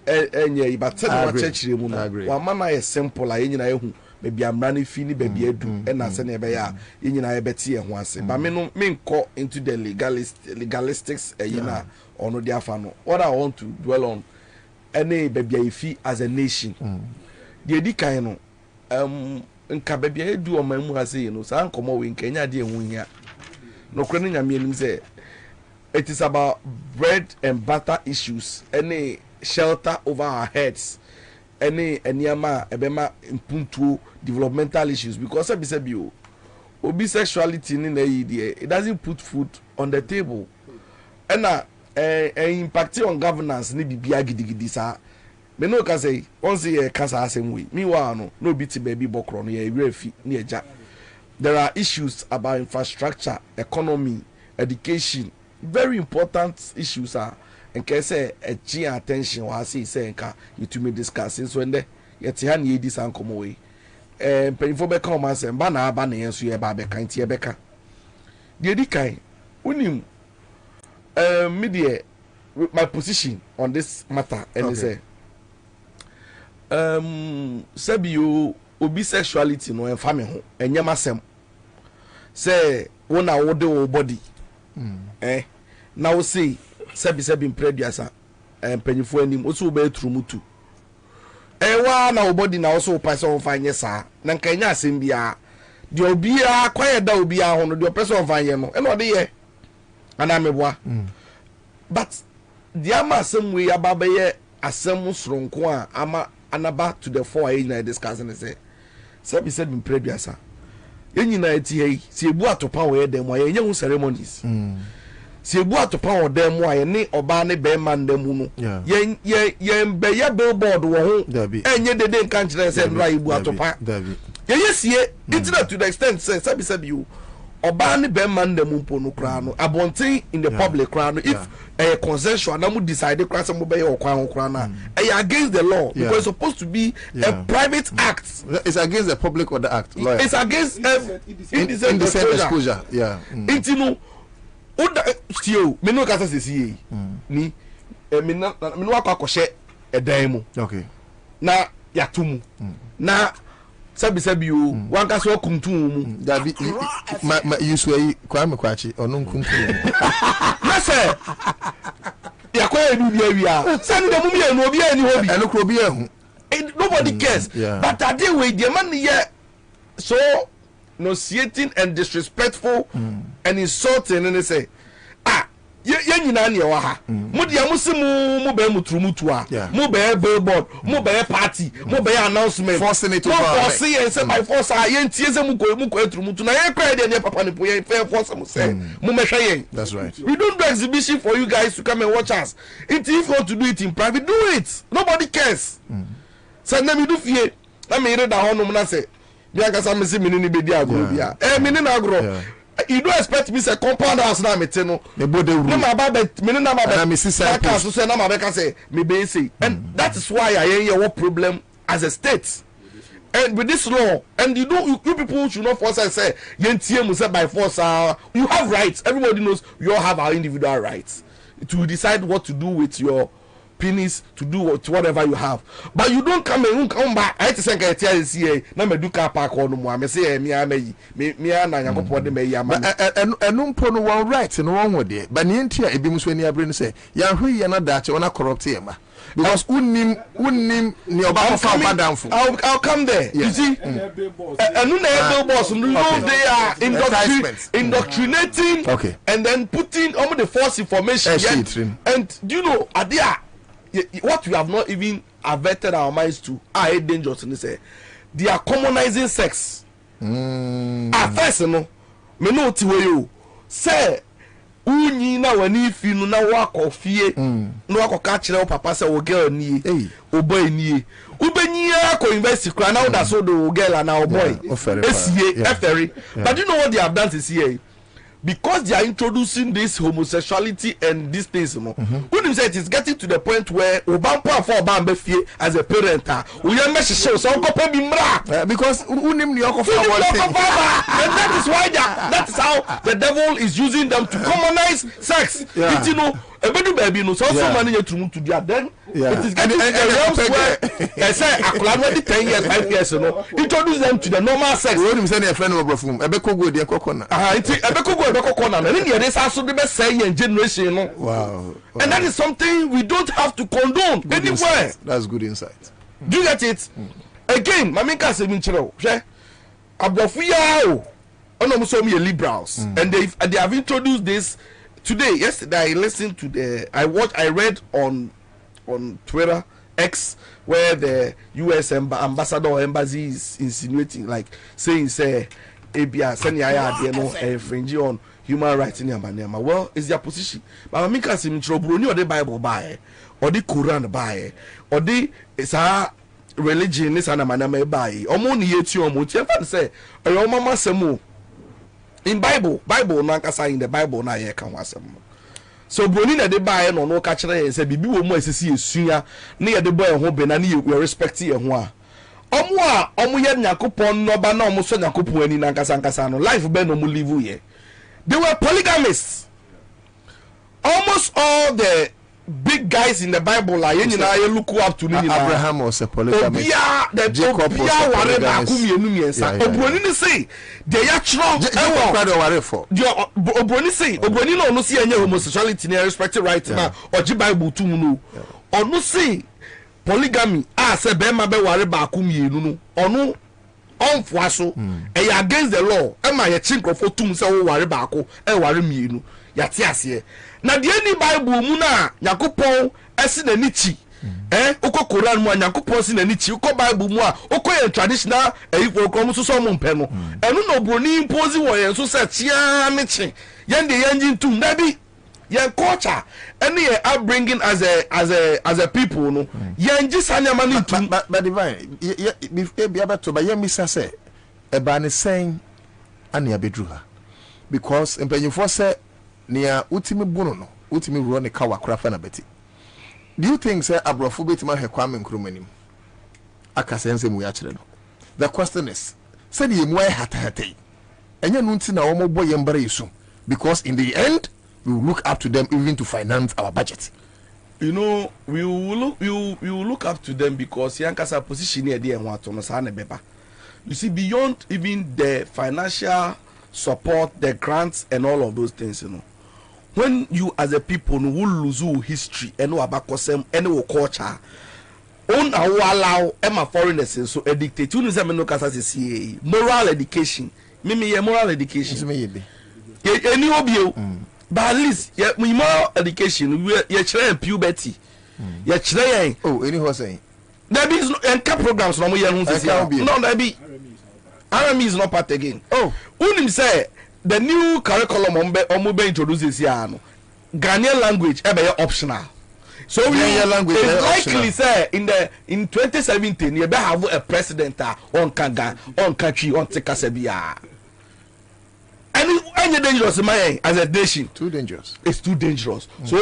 enye ibate na chechire mu no. Wa mama e simple a enyina ehu. maybe I'm running fini baby edu and I send a bear in a betty and once. But me call into the legalistics or no dear fan. What I want to dwell on any baby fee as a nation. The edikaino nka baby edu o mamu ase you know san komo we Kenya de enwunya no krani nyame say it is about bread and butter issues, any shelter over our heads, any ebema impuntu developmental issues, because I said you obi sexuality in the it doesn't put food on the table, and impact on governance ni bibia gidigidi sa me no can say once a cancer same way meanwhile no biti baby bokro no ye refi ni eja. There are issues about infrastructure, economy, education, very important issues are and can say a G attention or I say you to me discussing so when they yet hand ye this and come away. And pay for become and say bana and so ye babe kind tia beka. The edikai unim media my position on this matter and they say Sabio obi sexuality no en family ho enyama sem say wona wo de wo body na wo say sebi impreduasa empanyifo anim wo so be trumutu wa na wo body na wo so pass on fanye sa na nkanya asem bia de obi a kwaye da obi a ho no de person fanye no e no de ye ana meboa but the ama asem we ababa ye asem soronko a ama anaba to the 4 age na discussing say sabi been preduasa yenyina eti hei si ebu atopa wo dem wa yenye hu ceremonies si ebu atopa wo dem wa ye ne oba ne be man dem no ye be ye billboard wo ho enye dede nkan kire say nra ebu atopa ye sie internet to the extent say sabi you oba ne be man dem mpo no kra no abonten in the public kra no if consensual na mu decide kra say mo be ye okwan ho kra na against the law because it's supposed to be a private act. It's against the public or the act. Lawyer. It's against indecent exposure. Yeah. Intino oda stio me no kasa sesi ni me no akwa edan mu. Okay. Na yatumu. Na sabi you wan kasa okuntu mu dabi ma you swear kwa me kwachi onu nkuntu na say yakwa edu bia wia send dem mu enu obi ani hobi eno kro obi ehu nobody cares but that day we the man here so nauseating and disrespectful and insulting and they say ye nyina na wa ha mo dia mo se mo be mutrumutu a mo be billboard mo be party mo be announcement forcing it to force ye say by force ye ntie se mo ko etrumutu na ye cry dey papa ne po ye fair force mo say mo mehwe ye. That's right. We don't do exhibition for you guys to come and watch us. If you want to do it in private, do it. Nobody cares. So na me do fie na me read da honum na say bia kasa me se minini be di agro bia minini agro. You don't expect me say compound house na me no no ma ba me no ma ba me so say na ma be ka say me be say and that is why I hear what problem as a state and with this law and you people should not force and say yentie mu say by force you have rights. Everybody knows we all have our individual rights to decide what to do with your penis, to do whatever you have, but you don't come back. I say can tell you na me do car park on mo me say me na yakopɔ de me ya ma enu mpo no one right no one word there but ntia ebi mu so ani abre no say ya hwe ye na dache ona corrupt ye ma because unnim ni oba ko fa badamfo. I'll come there. You see enu na billboards no they are indoctrinating and then putting all the false information and do you know adia what we have not even averted our minds to are dangerous in say they are commonizing sex. First no me no ti we you say unyi na wani fi no na wako fie no wako ka kire o papa say o girl nie o boy nie ubenyi ko university kra na that so the girl and our boy esie but you know what they have done this year because they are introducing this homosexuality and these things, you know. When you say it is getting to the point where Obampa for Obambe fie as a parent, we are message show so because unim and that is why that is how the devil is using them to commonize sex. You know, ebedu baby no so man you to dia then it is getting realms where I say akula no 10 years 5 years no introduce them to the normal sex we him say na friend of brofum ebekogwo de kokona ebekogwo na ni dey say so dey say your generation no wow and that is something we don't have to condone good anywhere insight. That's good insight. Do you get it again mama ka say mi nchiro hwe abrofu ya o ono mo so me liberals and they have introduced this today. Yesterday I listened to I read on Twitter X where the US ambassador or embassy is insinuating, like saying say ABR send ya there no infringe on human rights in Yamaniama. Well, it's their position. But I say Bruni or the Bible buy or the Quran buy or the religion is an Amanama buy or money yet you say or mama semu. In Bible nankasa in the Bible na ye kan wasem. So broni na de buy no no ka kire say bibi wo mu asisi esua na ye de boy ho be na ye respect ye ho a. Omo ye Nyakopon no ba na omo so Nyakopon ani nankasa no life be no mu live ye. They were polygamists. Almost all the big guys in the Bible like you look up to Abraham was a polygamist. Jacob was a polygamist. Obroni say they are true. Obroni say Obroni no see any homosexuality near respect right now or the Bible too no. Onu say polygamy say be ma be ware ba ku mienu no. Onu onfo so e against the law. E ma ye chinkofo tum say wo ware ba ku e ware mienu. Yate ase na de ni Bible mu na Yakopon esi na nichi ukọ Quran mu Yakopon si na nichi ukọ Bible mu a ukọ ye traditional program so so mo mpe no enu no broni impose wo ye so se tia mechi ye de ye tum na bi ye culture any ye upbringing as a people no ye nji sanyama ni tum but divine ye be abato ba ye misa se e ba ne sen ani abedru ha because empanyifo se nia utimi bunu no utimi ro ne kawa krafa na beti. Do you think say abrofo betima he kwame nkromanim akasense mu ya kire no? The question is say the mu hatahatai enya no nti na omo boye mbara yesu because in the end we will look up to them even to finance our budget. You know, we will look up to them because yankasa position here dey enwa to no sa na beba. You see, beyond even the financial support, the grants and all of those things, you know, when you as a people no will lose history and no abakosem and no culture on allow emma foreigners so a dictate you know no kasa say moral education me moral education any obio but at least moral education we chere puberty ye chere any ho say there be no programs no mo ye no say no there be RME is not part again. Unim say the new curriculum on be introduces here no Ghanaian language be optional. So we language likely say in 2017 you be have a president on Kanga on country on Tekasebia. And any dangerous man as a nation. Too dangerous. It's too dangerous. So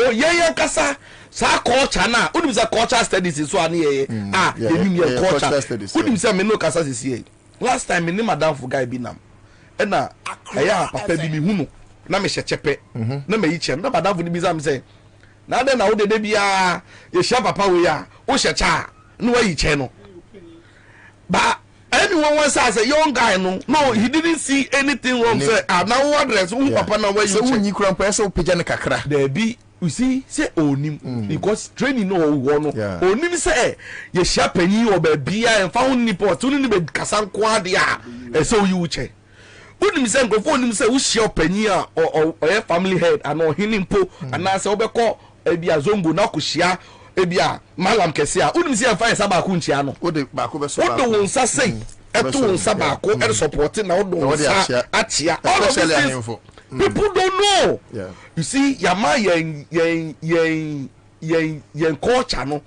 kasa sa culture na unim say culture studies so ani you culture studies. Unim say me no kasa say last time me madam for guy bi nam e na eya papa bi mi hunu na me chepe na me yichem na madam for ni bi zam say na de na wo de bia ye sha papa we ya wo shecha na wa yiche no but anyone wants as a young guy no he didn't see anything wrong say na wo address wo papa na wa yiche so wo nyi kura mpa so pija ne kakra there be you see say onim because training no wo no onim say ye sha panyi o ba bia en fa hun ni pot unu ni be kasan kwa de a so you che onim say go onim say wo sha panyi a o family head and o hinimpo and na say obekọ ebia zongo na ko shia ebia malam kese a onim say fa esa ba ko nchia no wo de ba ko be so wo de won sa say eto won sa ba ko e support na wo de won sa achia all of this people don't know. You see, yama yen culture no,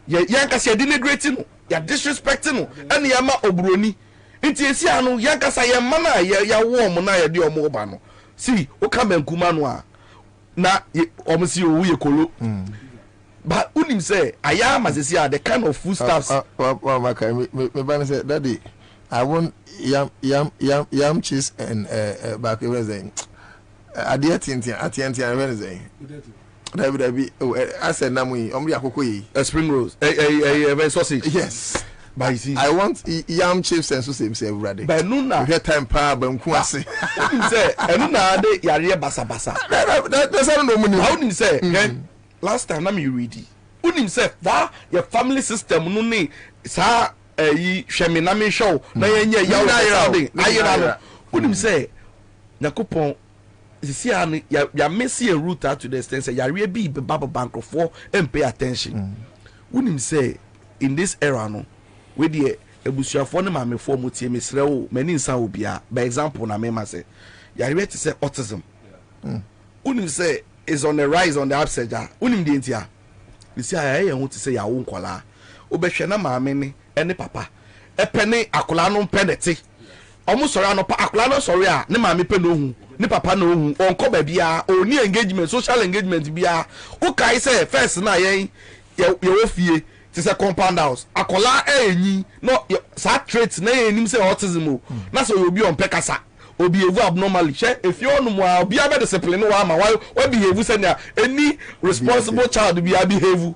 yen kasi denigrating no, ya disrespecting no, and yama obroni. Inti esi anu yen kasa yen mana ya warm na ya di omo ba no. See, o come nkuma no a na omo si owu ye kolo. But unim say ayama say the kind of foodstuffs. Me ban say daddy, I want yam cheese and back was saying. Atienti when say David, I said, Namui, Omri Akoko, spring rolls, a sausage. Yes. By see, I want yam chips and sausage every day. By noon, I get time power, but Kwasi. Say, and now they Yaria Basa Basa. That's how no money. How did say, last time I'm you ready. Wouldn't say, that your family system, no need, sir, a Sheminami show, na ya wouldn't say, Nakupon. See, ya messy a route out to the extent say ya really be Baba Bank for and pay attention. Wouldn't say in this era no, with the ebusia for them me for muti misreo many insa ubia. By example, na mema say ya really to say autism. Wouldn't say is on the rise on the upside. Wouldn't the intia. You see, I want to say ya won't call her. Obeshana mammy any papa. A penny akulano penalty. Almost sorry, no akulano sorry, ne mammy penu. Ni papa no hu onko ba bia oni engagement social engagement bia o kai say first na yen ye ofie ti say compound house akola enyi no sa trait na enim say autism o na so obi on pekasa obi evu abnormally she if you no mo obi aba discipline wa ma wa behave say na any responsible child bia behave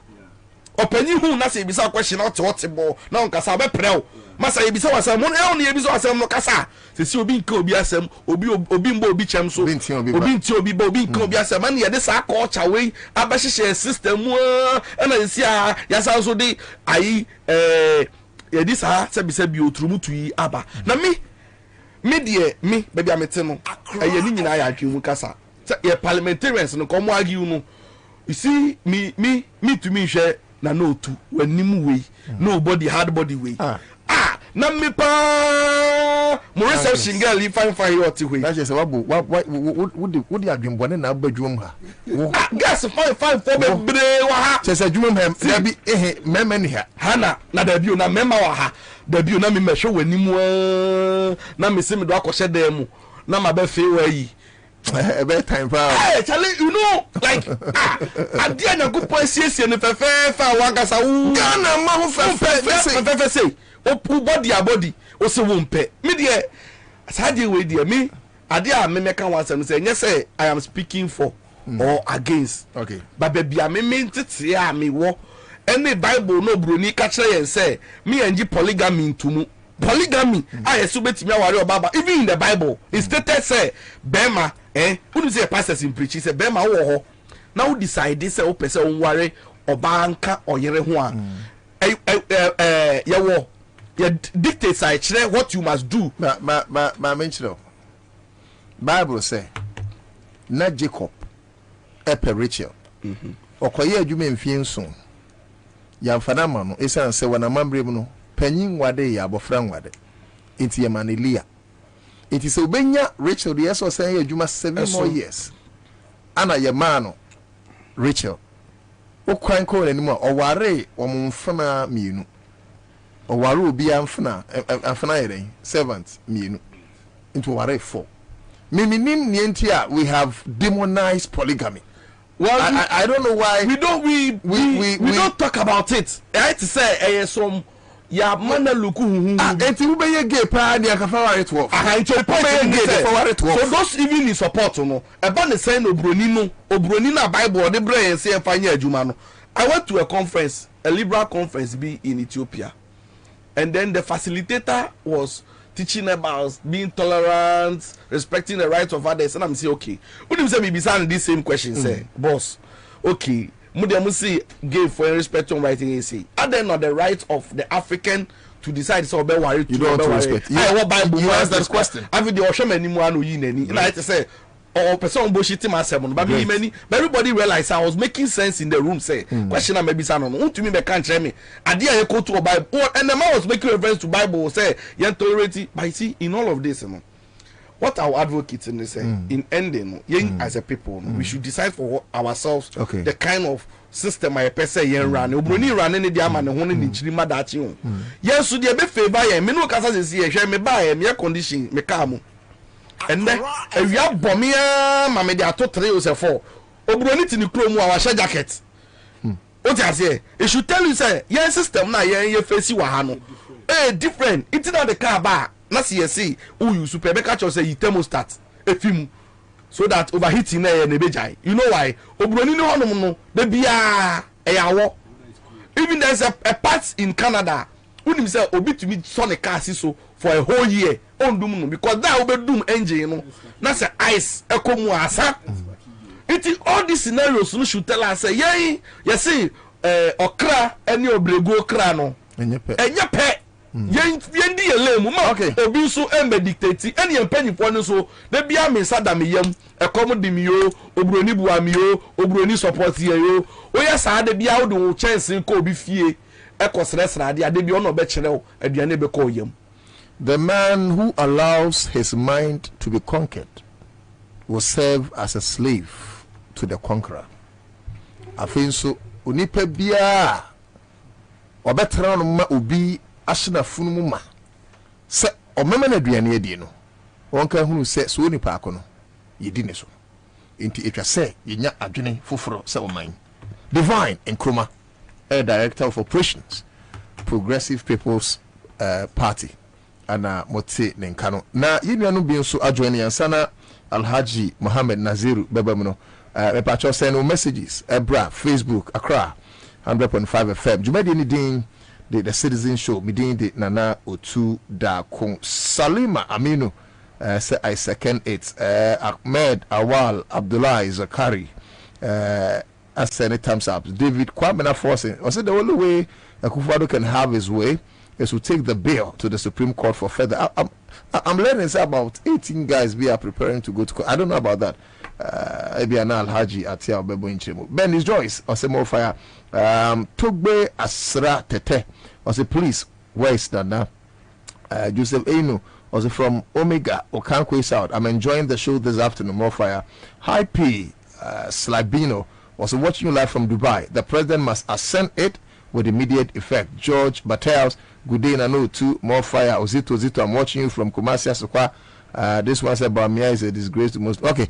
opanyi hu na say bisa question what bo na on kasa be preo masa ebisa wasam mo e on ebisa wasam no kasa se obi nka obi asem obi mbo obi chem so obi nti obi ba obi nka obi asem na ye de sa culture we abahihye system na nsi a ya sa so de ayi ye di sa se bisa bi oturumutu yi aba na me de me baby amete no ye ni nyina ya atwemu kasa ye parliamentarians no komo argue no you see me to me hwe na no tu wanimu we nobody hard body we na me pa mo reception girl if fine what we that is what the adwembone na abadwum ha gas fine for bebre wa ha se adwum hem na bi mema ni ha hana na da bi na mema wa ha da bi na me mehwe wanimu na me se me do akɔhye da mu na ma ba fe wa yi about time power. Hey, Charlie, you know, like, I didn't go for a session if I wagasa. Ghana, man, say, oh, body, or so won't pay. Media, as I deal with me, I dear American once and say, yes, I am speaking for or against. Okay, but baby, I mean to say, me war. Any Bible no bruni catch and say, me and you polygamy to me. Polygamy, I assume it me worry about even in the Bible. It stated say, Bema. Who say pastors in preach? He say Bema wo now decide this o pese on worry obanka oyere ho a ya wo ya dictates I chere what you must do. Ma mention Bible say na Jacob epe Rachel okoye adwuma mfie nso ya mfana ma no esan se wana mambre mu no panyin wade ya abofra nwade enti ya manelia. It is Obenya Rachel the yes or saying you must 7 more years. Anna your man Rachel. O kwan ko anymore or ware or mfana mienu. Or waru be amfana servant mienu. Into ware 4. Miminim nientia we have demonized polygamy. Well, I don't know why we don't talk about it. I had to say some ya mana luku enti wo be ye gay pa dia ka fa ware 12 so those even in support no e ba ne say no obroni na Bible de bre yen say e fa nya adwuma no. I went to a conference, a liberal conference be in Ethiopia, and then the facilitator was teaching about being tolerant, respecting the rights of others, and I'm saying okay, would you say me be saying this same question say boss okay Mudia say gave for respect on writing AC. Are they not the right of the African to decide so be worry to don't respect? I what Bible you ask that question. I the Osho many mo anu yi nani. And I say or person bullshitting myself but me many but everybody realized I was making sense in the room say question maybe say no to me can't tell me idea go to Bible and the man was making reference to Bible say you tolerate but see in all of this what our advocates in this in ending as a people we should decide for ourselves the kind of system I person yen run obroni run any dia man ho ne nchiri madachi ho yes so dey be favor yen me no kasa se hwe me ba yen me condition me ka mo and then awia bomia ma me dey ato 3 or 4 obroni ti ni kro mu a wa jacket what you say it should tell you say yen system na yen face wa ha no different it's not the car ba na see who you super be catch say thermostat efim so that overheating na nebejai. You know why? Obroni no honom no de bia eyawo. Even there's a part in Canada unim say obi to me son a car so for a whole year on doom no because that will be doom engine no na say ice ekomu asa. It all these scenarios no should tell us say you see okra any obrego okra no enye pe yendi elemu ma obi so embe dictate any empanifo no so de bia me sadam yam ekom dim yo obroni buam yo obroni support ye yo oya sa de bia wo do chance ko obi fie ekosresra de ade bia no be kire aduane be ko yam. The man who allows his mind to be conquered will serve as a slave to the conqueror. Afinso onipa bia obetra no ma obi ashina funu ma se omema na aduane adi no wonka hunu se so onipa akono yedi ne so enti etwa se yenya adwene foforo se oman. Divine Nkrumah, a director of operations, Progressive People's Party, ana mote nenkano na yinua bi nso adjoine yansana Alhaji Mohammed Naziru bebamuno me pacho send no messages ebra Facebook Accra 100.5 FM jumadi ni din the Citizen Show midin de Nana Otu Darko Salima Aminu say I second it Ahmed Awal Abdullah Zakari as any times up David Kwamena forcing I said the only way Akufo-Addo can have his way is to take the bill to the Supreme Court for further. I'm learning about 18 guys we are preparing to go to court. I don't know about that. Ebiana Alhaji Atia Obebo Inchemo. Ben is Joyce or say more fire. Tugbe Asra Tete or say police. Where is that now? Joseph Eino or say from Omega or Kankwe South. I'm enjoying the show this afternoon. More fire. Hi P Slabino was watching you live from Dubai. The president must ascend it with immediate effect. George Battels, good day, I know too. More fire. Ozito, I'm watching you from Kumasi Asokwa. This one said Bamia is a disgrace to most. Okay.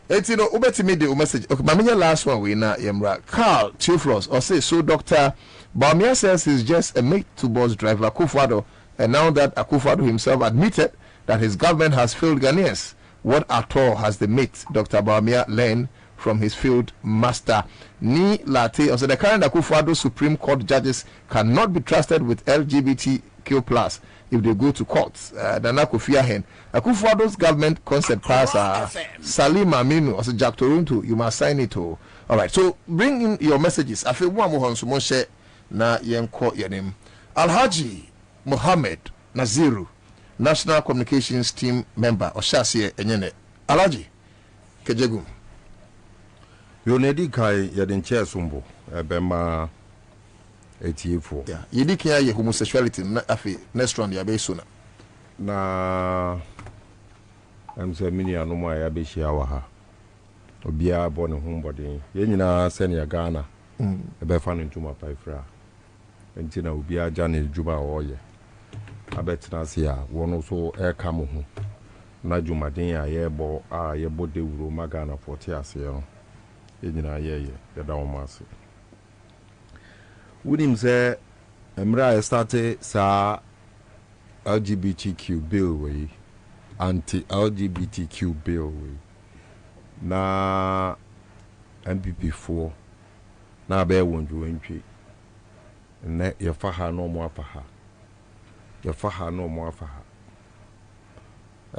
It's you know, ubeti me the message. Okay, Bamia last one we na yemra. Carl Theophilus or say so Dr. Bamia says he's just a mate to bus driver Akufo-Addo, and now that Akufo-Addo himself admitted that his government has failed Ghanaians, what at all has the mate Dr. Bamia learned from his field master? Ni Latte also the current Akufo-Addo Supreme Court judges cannot be trusted with LGBTQ plus if they go to courts. Nana Kofi Ahen Akufo-Addo's government concept pass Salim Aminu also Jack Toronto, you must sign it all right, so bring in your messages. I feel one more on share na yenko your name Alhaji Mohammed Naziru, National Communications Team member or Shasie Enyene. Alhaji Kejegum Yonedi kai yadin chair sumbo ebema etiefo. Yeah, yedi kia ye homosexuality na afi next round ya be sona. Na amse mini anoma ya be hia wa ha. Obia bo ne hombodin. Ye nyina se ne Ghana. Ebe fa no ntuma paifra. Enti na obia ja ne djuma oye. Abetina se ya wono so e ka mo ho. Na djumadin ya ye bo ye bo de wuro magana 40 ase yo. Yina ye da omase wunim say emra started sa LGBTQ bill we anti LGBTQ bill we na MPP4 na be wonju ntwi ne ye fa ha no mo afa ha ye fa ha no mo afa ha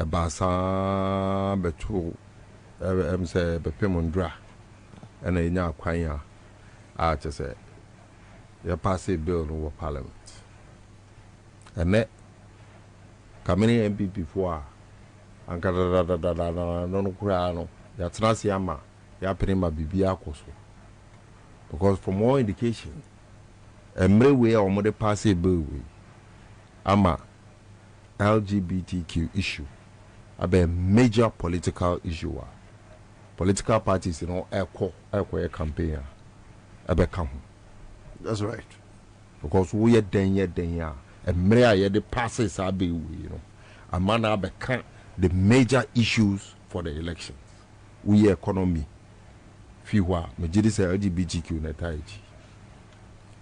e ba sa betu em say be pemondra and a nya kwanya to say you pass a bill in parliament and that coming MP before and no crano ya transiama ya prima bibia koso because for more indication every way or more pass a bill we ama LGBTQ issue a major political issue. Political parties, you know, echo campaign. That's right. Because we are then and Maria the passes are be you know. A man become the major issues for the elections. We economy. Fiwa, majority LGBTQ netaiji.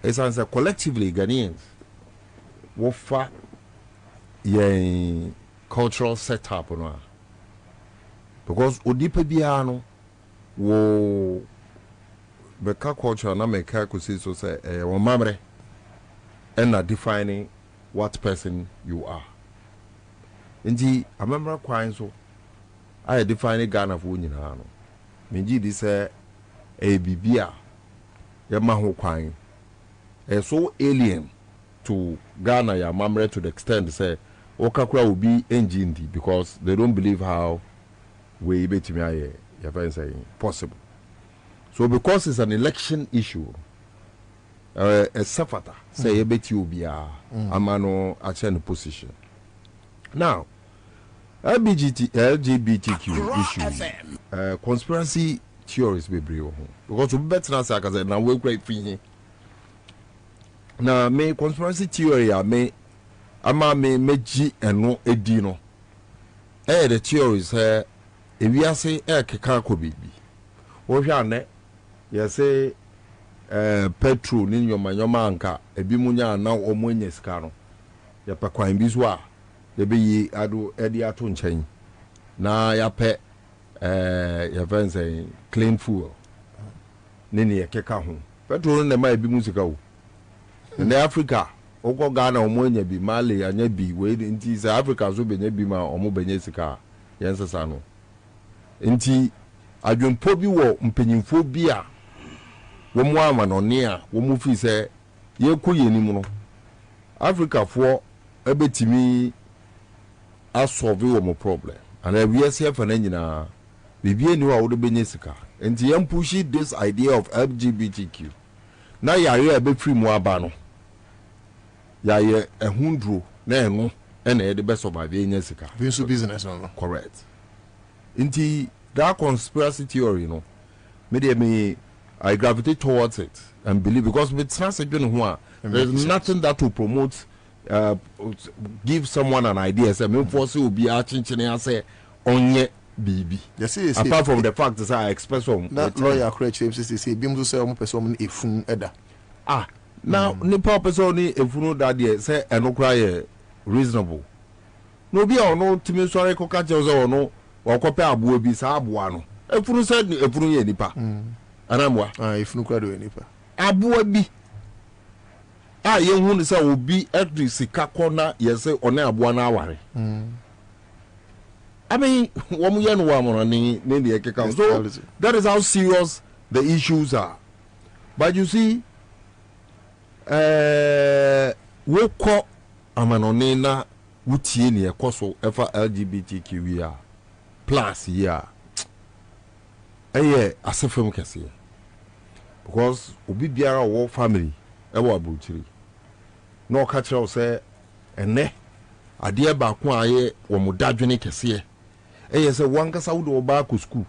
It's answer collectively Ghanaians. What cultural setup on because odipa biara no wo beka culture na meka kusi so say wo mamre and defining what person you are. Nti amemra kwan so I define Ghana for nyina no. Menji di say e bibia ya ma ho kwan. So alien to Ghana ya mamre to the extent say okakura will be engine because they don't believe how we betimi aye ya fan saying possible. So because it's an election issue, a safata say ebeti obia amano achen position. Now, LGBTQ issue, conspiracy theories be brio because we better say because now we great free. Now me conspiracy theory me ama me meji eno edino. The theories if we are say keka ko bibi. Wo hwa ne ye say petrol ni nyoma anka ebi munya na omonye sika no. Ye pa kwan bi so a ye be yi ado edi ato nchen. Na ya pe ye fen say clean fuel. Nini ye keka ho. Petrol ne ma ebi musika o. In Africa, Oko Ghana omonye bi Mali anya bi we nti say Africa so benye bi ma omo benye sika yensesa no. Nti adwempo bi wo mpanyimfo bi a wo mu amanone a wo mu fi se ye ko yenim no Africa fo ebetimi asolve wo mo problem and we are here for nyina bibie ni wa wo de benye sika nti yem push this idea of LGBTQ na yare be free mu aba no yaye ehundro na eno na ye de be survive enya sika business no correct nti that conspiracy theory no I gravitate towards it and believe because with transgender who there's nothing that will promote give someone an idea say me force will be achinchine say onye bibi apart from the fact that I express from that lawyer correct say bim so say omo person efun eda now nipa person ni efunu that there say enokra ye reasonable no be ono timi sori ko ka je ono wakope abuo bi sa abuo no efunu said efunu ye nipa anamwa efunu kwado ye nipa abuo bi ye hu ni say obi edri sika kona ye say one abuo na aware I mean womu ye no wa ni de keka so that is how serious the issues are. But you see woko amanone na wutie ni ekoso efa LGBTQ ya plus ya asefem kese because obi biara wo family ewo abuchiri no ka kire o say ene ade ba ko aye wo modadwene kese say wankasa wo do ba ko school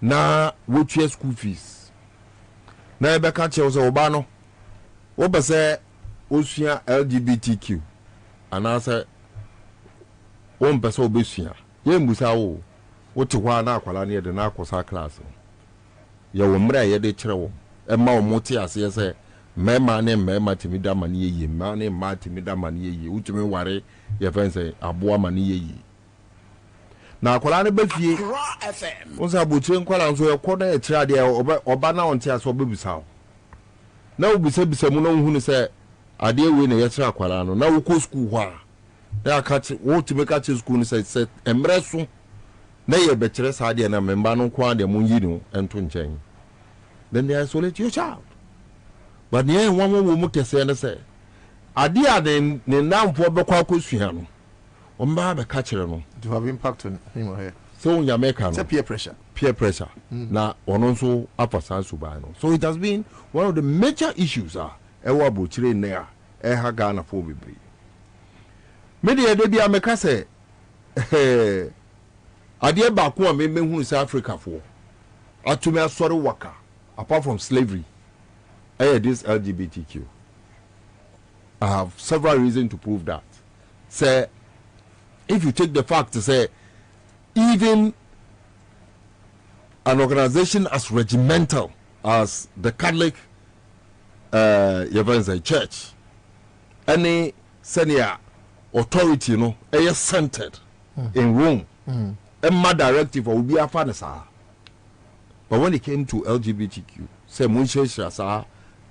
na wo tue school fees na ebe ka kire o say oba no wo be say osua LGBTQ anase wo mpese obesua ye mbusa wo wote hwa na akwala ne de na akosa class ye wo mra ye de kire wo e ma wo mote ase se mema ne mema timi da mane ye ma ne ma timi da mane ye utimi ware ye fense aboa mane ye na akwala ne bafie wo sa bochire nkwala nso ye koda ye kire ade oba na onte ase obebusa wo na obisa mu na hu ne se ade we ne ye kire akwala no na wo ko school hwa da ka wo timi ka che school ne se emre so na ye bekire saade na memba no kwa de mun yini ento nchen then they isolate your child but ne one wo mu kese ne say ade ade ne namfo bekwa akosua no o mba be ka kire no to have impact on him or her so nya make no peer pressure na ono so afasa suba no so it has been one of the major issues ewa bochire ne ha Ghana for bebre media de bia meka say ade ba ko a me hu South Africa for atumi asori waka apart from slavery this LGBTQ. I have several reasons to prove that. Say if you take the fact to say even an organization as regimental as the Catholic church, any senior authority, centered in Rome. Emma directive or be a fanasa. But when it came to LGBTQ, say Munche Shasa,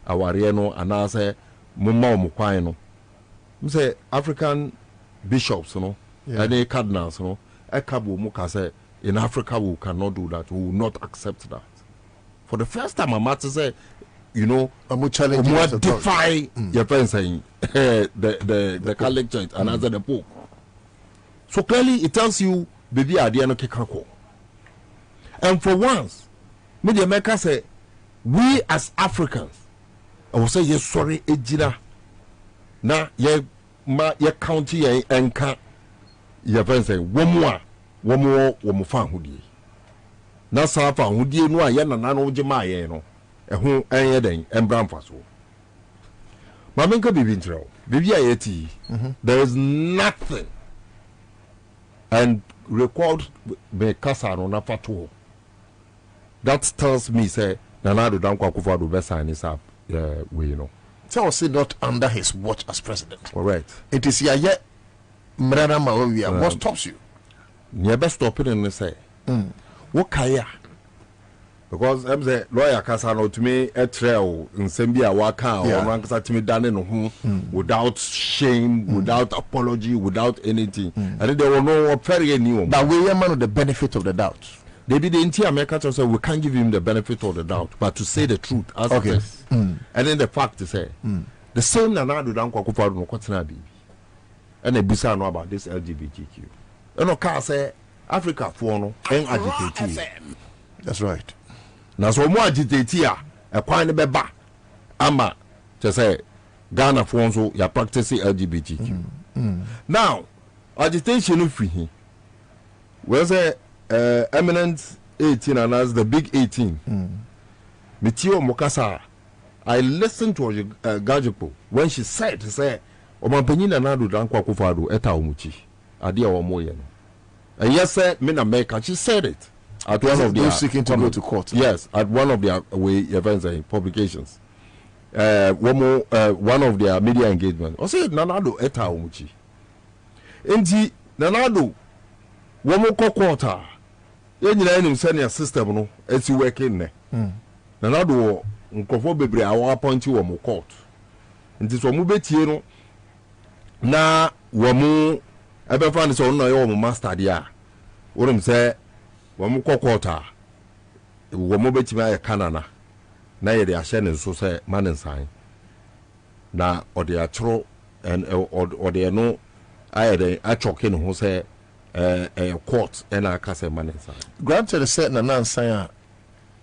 Awariano, and I say Mumma Mukwaino. Say African bishops, you know, and they cardinals, you know, Ekabu Muka say in Africa we cannot do that, we will not accept that. For the first time, I'm about to say, you know, I'm challenging defy your friends saying the Catholic Church and answer the Pope. So clearly it tells you, baby, idea no kekako. And for once, media maker say, we as Africans, I will say yes, sorry, ejina. Na ye county ye enka your friends say, one more fan hoodie. Na sa fa hoodie no a ye na no jema ye no. Ehun enye den embram faso. Mamenka bibi ntreo. Bibi ayeti. There is nothing. And record me kasa no na fato. That tells me say Nana Danko Akufo-Addo be sign this up we you know. Tell say not under his watch as president. Correct. It is yet Mrana Mawia. What stops you? You best stop it and say what kaya. Because I'm say lawyer Kasano to me a trail in Sembia Waka or Rankasa to me done without shame, without apology, without anything. And then there were no very new. But we are man of the benefit of the doubt. They be the entire Americans say we can't give him the benefit of the doubt, but to say the truth as it is. And then the fact to say the same Nanado Danko Akufo-Addo no kwatena bibi. And they bisa know about this LGBTQ. You know, can say Africa for no and agitate. That's right. Now so more agitate here a kwani beba ama to say Ghana for so you practicing LGBTQ. Now agitation free. Where's say eminent 18 and as the big 18. Mitio Mokasa, I listened to Gajipo when she said, Omapenina Nadu Danko Akufo-Addo eta umuchi. Adia Omoye. And yes, sir, Mina Meka, she said it at one of their seeking to go to court. Yes, at one of their events and publications. One of their media engagement. I said Nanado eta umuchi. Inti Nanado Womo quarter. Yenina enim senior system no eti working ne. Nanado nkofo bebre awo appoint wo mo court. Nti so mo betie no na wo mo ebe fa ne so no ye wo mo master dia. Wonim se wo mo quarter. Wo mo betima ye kanana. Na ye de ahye ne so se manen san. Na ode atro and ode no ayede achoke ne ho se a court and I can say man inside. Granted, a certain Nansan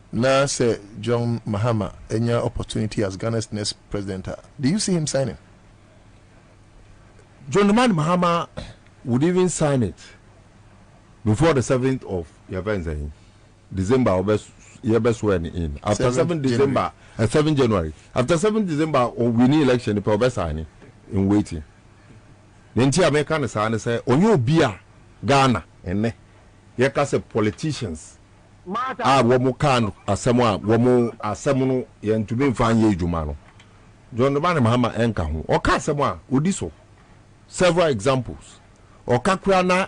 now say John Mahama any opportunity as Ghana's next president. Do you see him signing? John Mahama would even sign it before the 7th of December. Best when in after 7 December and 7 January. After 7 December, we need election. The probably signing in waiting. Then American sign say on your beer. Ghana ene ye ka say politicians womo kan asemo womo asemo no ye ntube mfan ye adwuma no John Mahama enka ho o ka asemo odi so several examples o ka kura na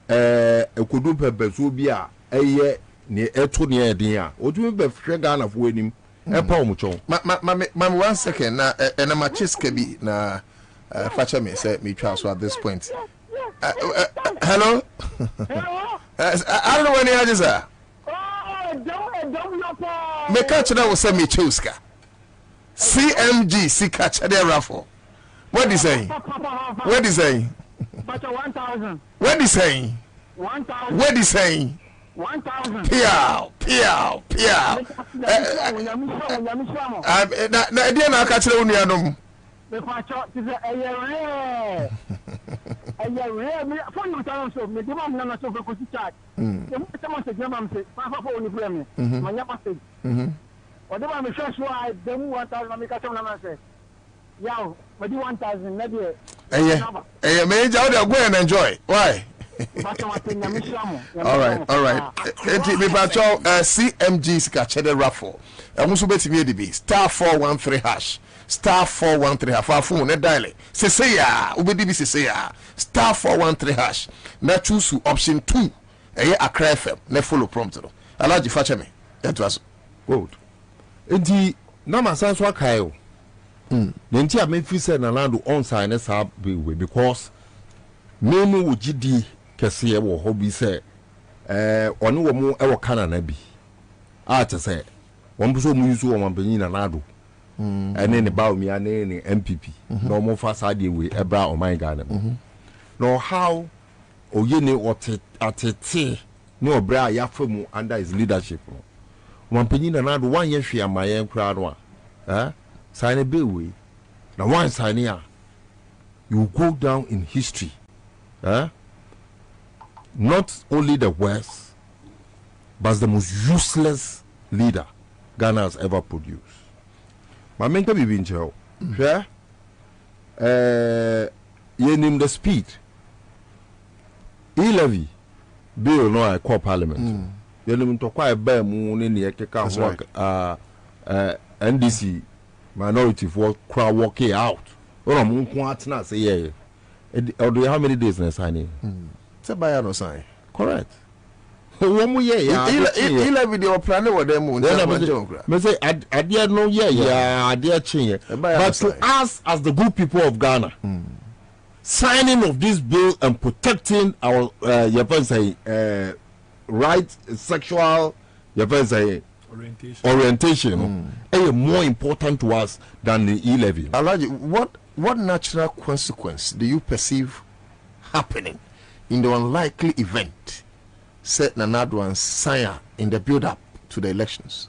ekodu pepeso bi a eye ne eto ne edin a odumi be hwe Ghana fo anim e pa omuchon ma 1 second na enema chiska bi na facha me say me twa so at this point. Hello? I don't know when you are. Me catch now will send me Chuska. CMG, see catch the raffle. What is saying? What is saying? 1,000. What is saying? 1,000. What is saying? 1,000. Piao. Na idea na catch the unianum. Me pacho is a rare me for you tell so me give am na so for chat. The someone say give am say papa for only blame me. Manya message. Whatever me sure so I dem 1,000 me catch am na say. Yow, me do 1,000 na dey. Me jaw dey go and enjoy. Why? All right. Me pacho CMG skachede raffle. Amuso betimi edibi star 413 hash. Star 413 hash. For phone ne dial. Sese ya, ubedi bi sese ya. Star 413 hash. Na choose option 2. Accra FM ne follow prompt no alaji fache me that was good enti na masan so akayo nti a me fi say na lando on sign na sa be because me no wogidi kese e wo hobi say one wo mu e wo kana na bi a te say won bu so mu yusu wo mampanyi na lando ene ne bawo mi ane ne MPP no mo fa sa de we e bra o man Ghana no how oye ne atete ne obra ya famu under his leadership no mampanyi na lando wan ye hwe amaye nkra no a sign a bill way now one sign here you go down in history not only the worst but the most useless leader Ghana has ever produced. My mentor be in jail. You name the speed. E-levy bill no I call parliament. You name to quite bear moon in the NDC minority for crowd walking out. Or I'm going say yeah. Or do you how many days in signing? It's a buyer no sign. Correct. One more year, yeah. Video plan with them. Me say I did no I did change. But to us as the good people of Ghana, signing of this bill and protecting our right sexual orientation is more important to us than the E-levy. Alaji, what natural consequence do you perceive happening in the unlikely event set Nanado and Sanya in the build-up to the elections?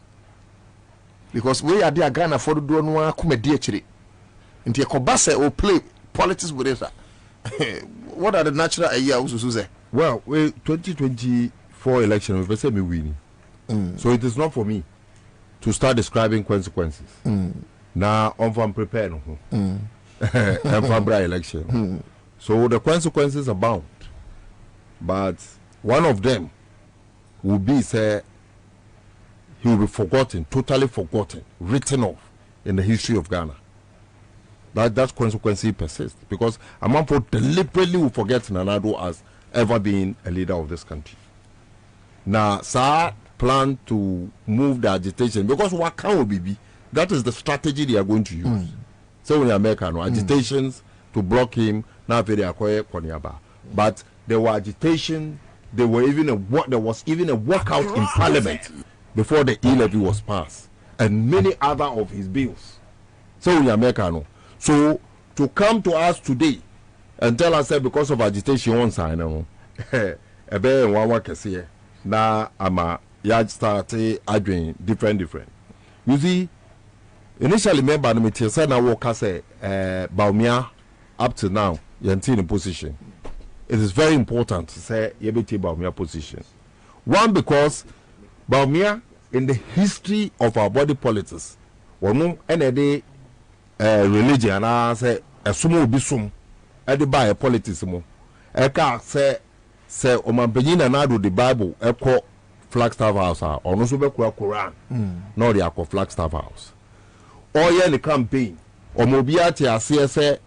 Because we are there Ghana for the do no kumediachiri. Into a kobase or play politics with it. What are the natural ideas? Well, 2024 election we say me win. So it is not for me to start describing consequences. Now I'm prepared. I'm for election. So the consequences abound. But one of them will be say he will be forgotten, totally forgotten, written off in the history of Ghana. That consequence persists because Amanfo deliberately will forget Nanado as ever being a leader of this country. Now, sir, plan to move the agitation because what can be that is the strategy they are going to use. So in America, no agitations to block him. Now they are Konyaba, but there were agitation. There was even a walkout in Parliament before the E-levy was passed, and many other of his bills. So in America, no. So to come to us today and tell us that because of agitation on sign, no, now I'm yard started arguing different. You see, initially member the meeting said now work say Baumia up to now you're in position. It is very important to say Yebeti Baumia position. One, because Baumia in the history of our body politics, one any day religion and I say a sumo bisum at the by politics mo. Eka say Oman na do the Bible eko Flagstaff House or no so be Quran. No they are Flagstaff House. Or ye the campaign or mobiati ase say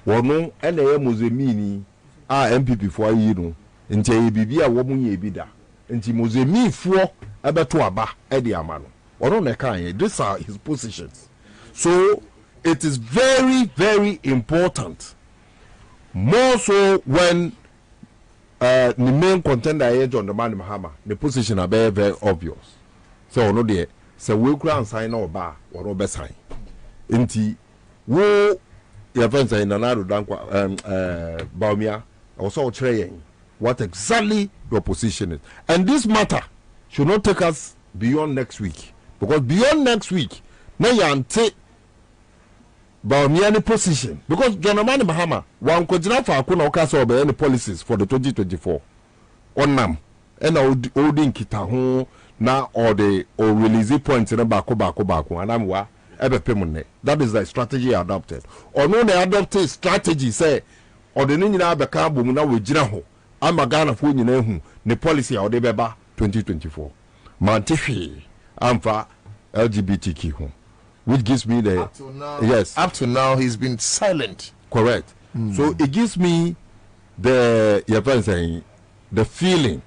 wono ene ye muzemini MPP for yi no nti ye bibia wo mu ye bi da nti muzemi fo abeto aba e de ama no wono na kan these are his positions. So it is very, very important, more so when the main contender here John Dramani Mahama, the position are very, very obvious. So no there, so we could sign or bar or no best sign. Inti wo your friends in Nanado Dankwa Baumia also trying what exactly your position is. And this matter should not take us beyond next week. Because beyond next week, now you ante Baumia position. Because John Dramani Mahama one continue for Akuna Okasa or any policies for the 2024 on nam and holding kita ho na or the or release points in a bako and I'm wa that is the strategy adopted. Or no the adopted strategy say or the nina beka bomu na we gina ho ama Ghana fo nyina hu ne policy or de beba 2024 mantifi amfa LGBTQ ho, which gives me the up to now he's been silent. Correct. So it gives me the the feeling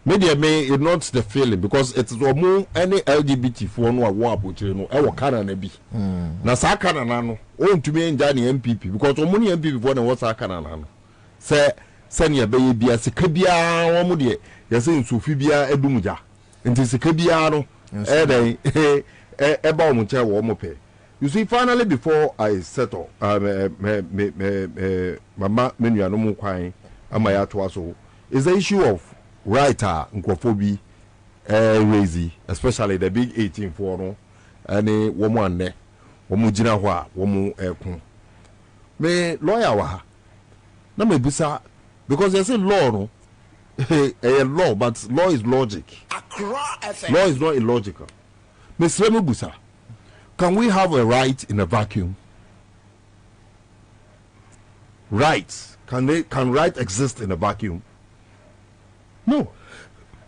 media may it not the feeling because it's more any LGBT for no war putri no e wo kana na bi na sa kana na no o ntumi nja ne MPP because omuni MPP for na wo sa kana na no se ne be ye bia sika bia wo mu de ye se nsufi bia edumuja nti sika bia no e den e ba mu che wo mo pe. You see, finally before I settle mama menu anomu kwan amaya to aso is the issue of writer nkwofobi raising, especially the big 18 for no any woman ne womu gina ho a womu ekun me lawyer wa na me bisa because they say law no a law but law is logic. Law is not illogical. Me sremu busa, can we have a right in a vacuum? Rights, can right exist in a vacuum? No.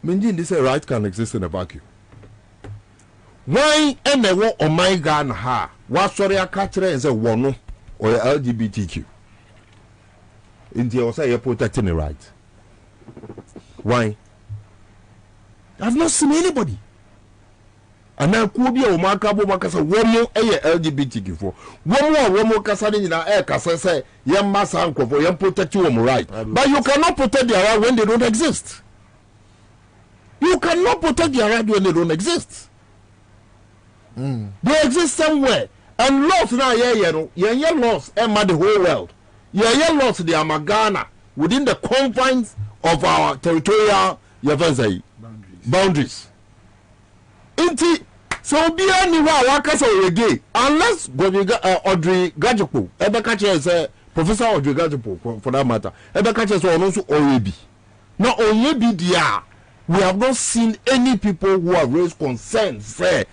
Meaning this a right can exist in a vacuum. Why anyone on my gun ha? What sorry I catch is a one or LGBTQ? India was say you're protecting the right. Why? I've not seen anybody. And now could be a makabo makasa one more LGBTQ for one more casani in our casa say young massa uncle for young protect you right. But you cannot protect their right when they don't exist. You cannot protect their right when they don't exist. They exist somewhere. And laws now, yeah, laws emma the whole world. Yeah, laws they are Magana within the confines of our territorial boundaries. Inti so be anywhere workers are gay unless Audrey Gajopo, Ebekache is Professor Audrey Gajopo for that matter. Ebekache is also Oyebi. Now Oyebi dia. We have not seen any people who have raised concerns say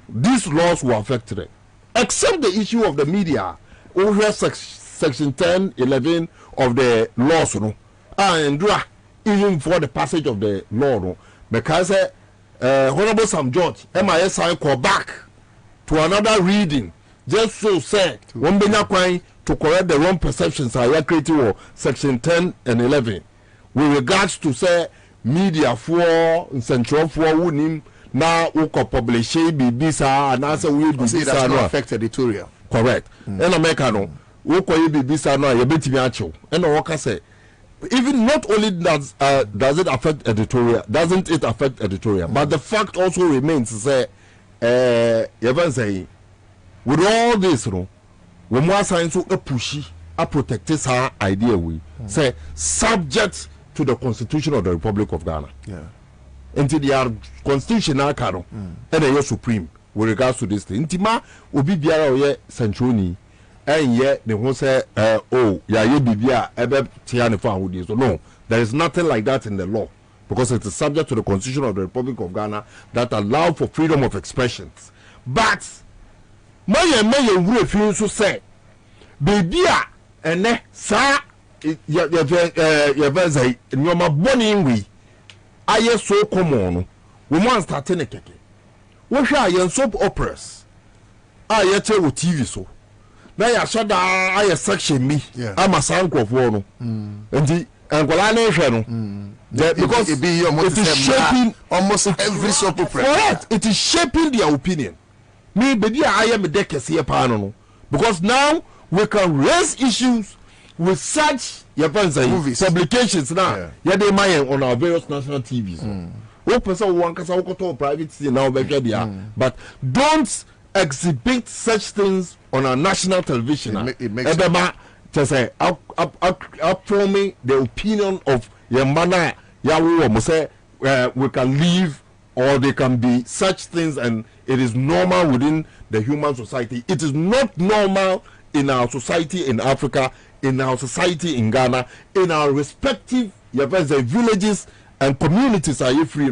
these laws will affect them, except the issue of the media over section 10, 11 of the laws, and even for the passage of the law, because Honorable Sam George, MIS I call back to another reading, just so say one to correct the wrong perceptions are created section 10 and 11 with regards to say media for central for wunim na uko publish bibisa and answer we bibisa no affect editorial correct and America no uko bibisa no ye betimi acho and worker say even not only does it affect editorial doesn't it affect editorial but the fact also remains say even say with all this no we more science so pushy a protect this idea we say subject to the Constitution of the Republic of Ghana. Yeah. Until their constitutional canon and they supreme with regards to this thing. Intima obi biara oye centroni and yet they won't say oh ya ye bibia ebe tiane fa hodi. So no, there is nothing like that in the law because it is subject to the Constitution of the Republic of Ghana that allow for freedom of expressions. But my we feel so say bibia ene sa nyoma boni nwi aye so common we want start ne keke we hwa aye soap operas aye che wo TV so na ya shoda aye section mi ama sankofo no nti angola na hwe no because it is shaping almost every soap opera. Correct, it is shaping their opinion. Me baby aye me de kese pa no because now we can raise issues with such movies, publications now. Yeah, they mind on our various national TVs. One person one kasa to private city now but don't exhibit such things on our national television. It makes sense. To say affirming the opinion of your manner we can live or they can be such things and it is normal within the human society. It is not normal in our society in Africa, in our society in Ghana, in our respective villages and communities are you free.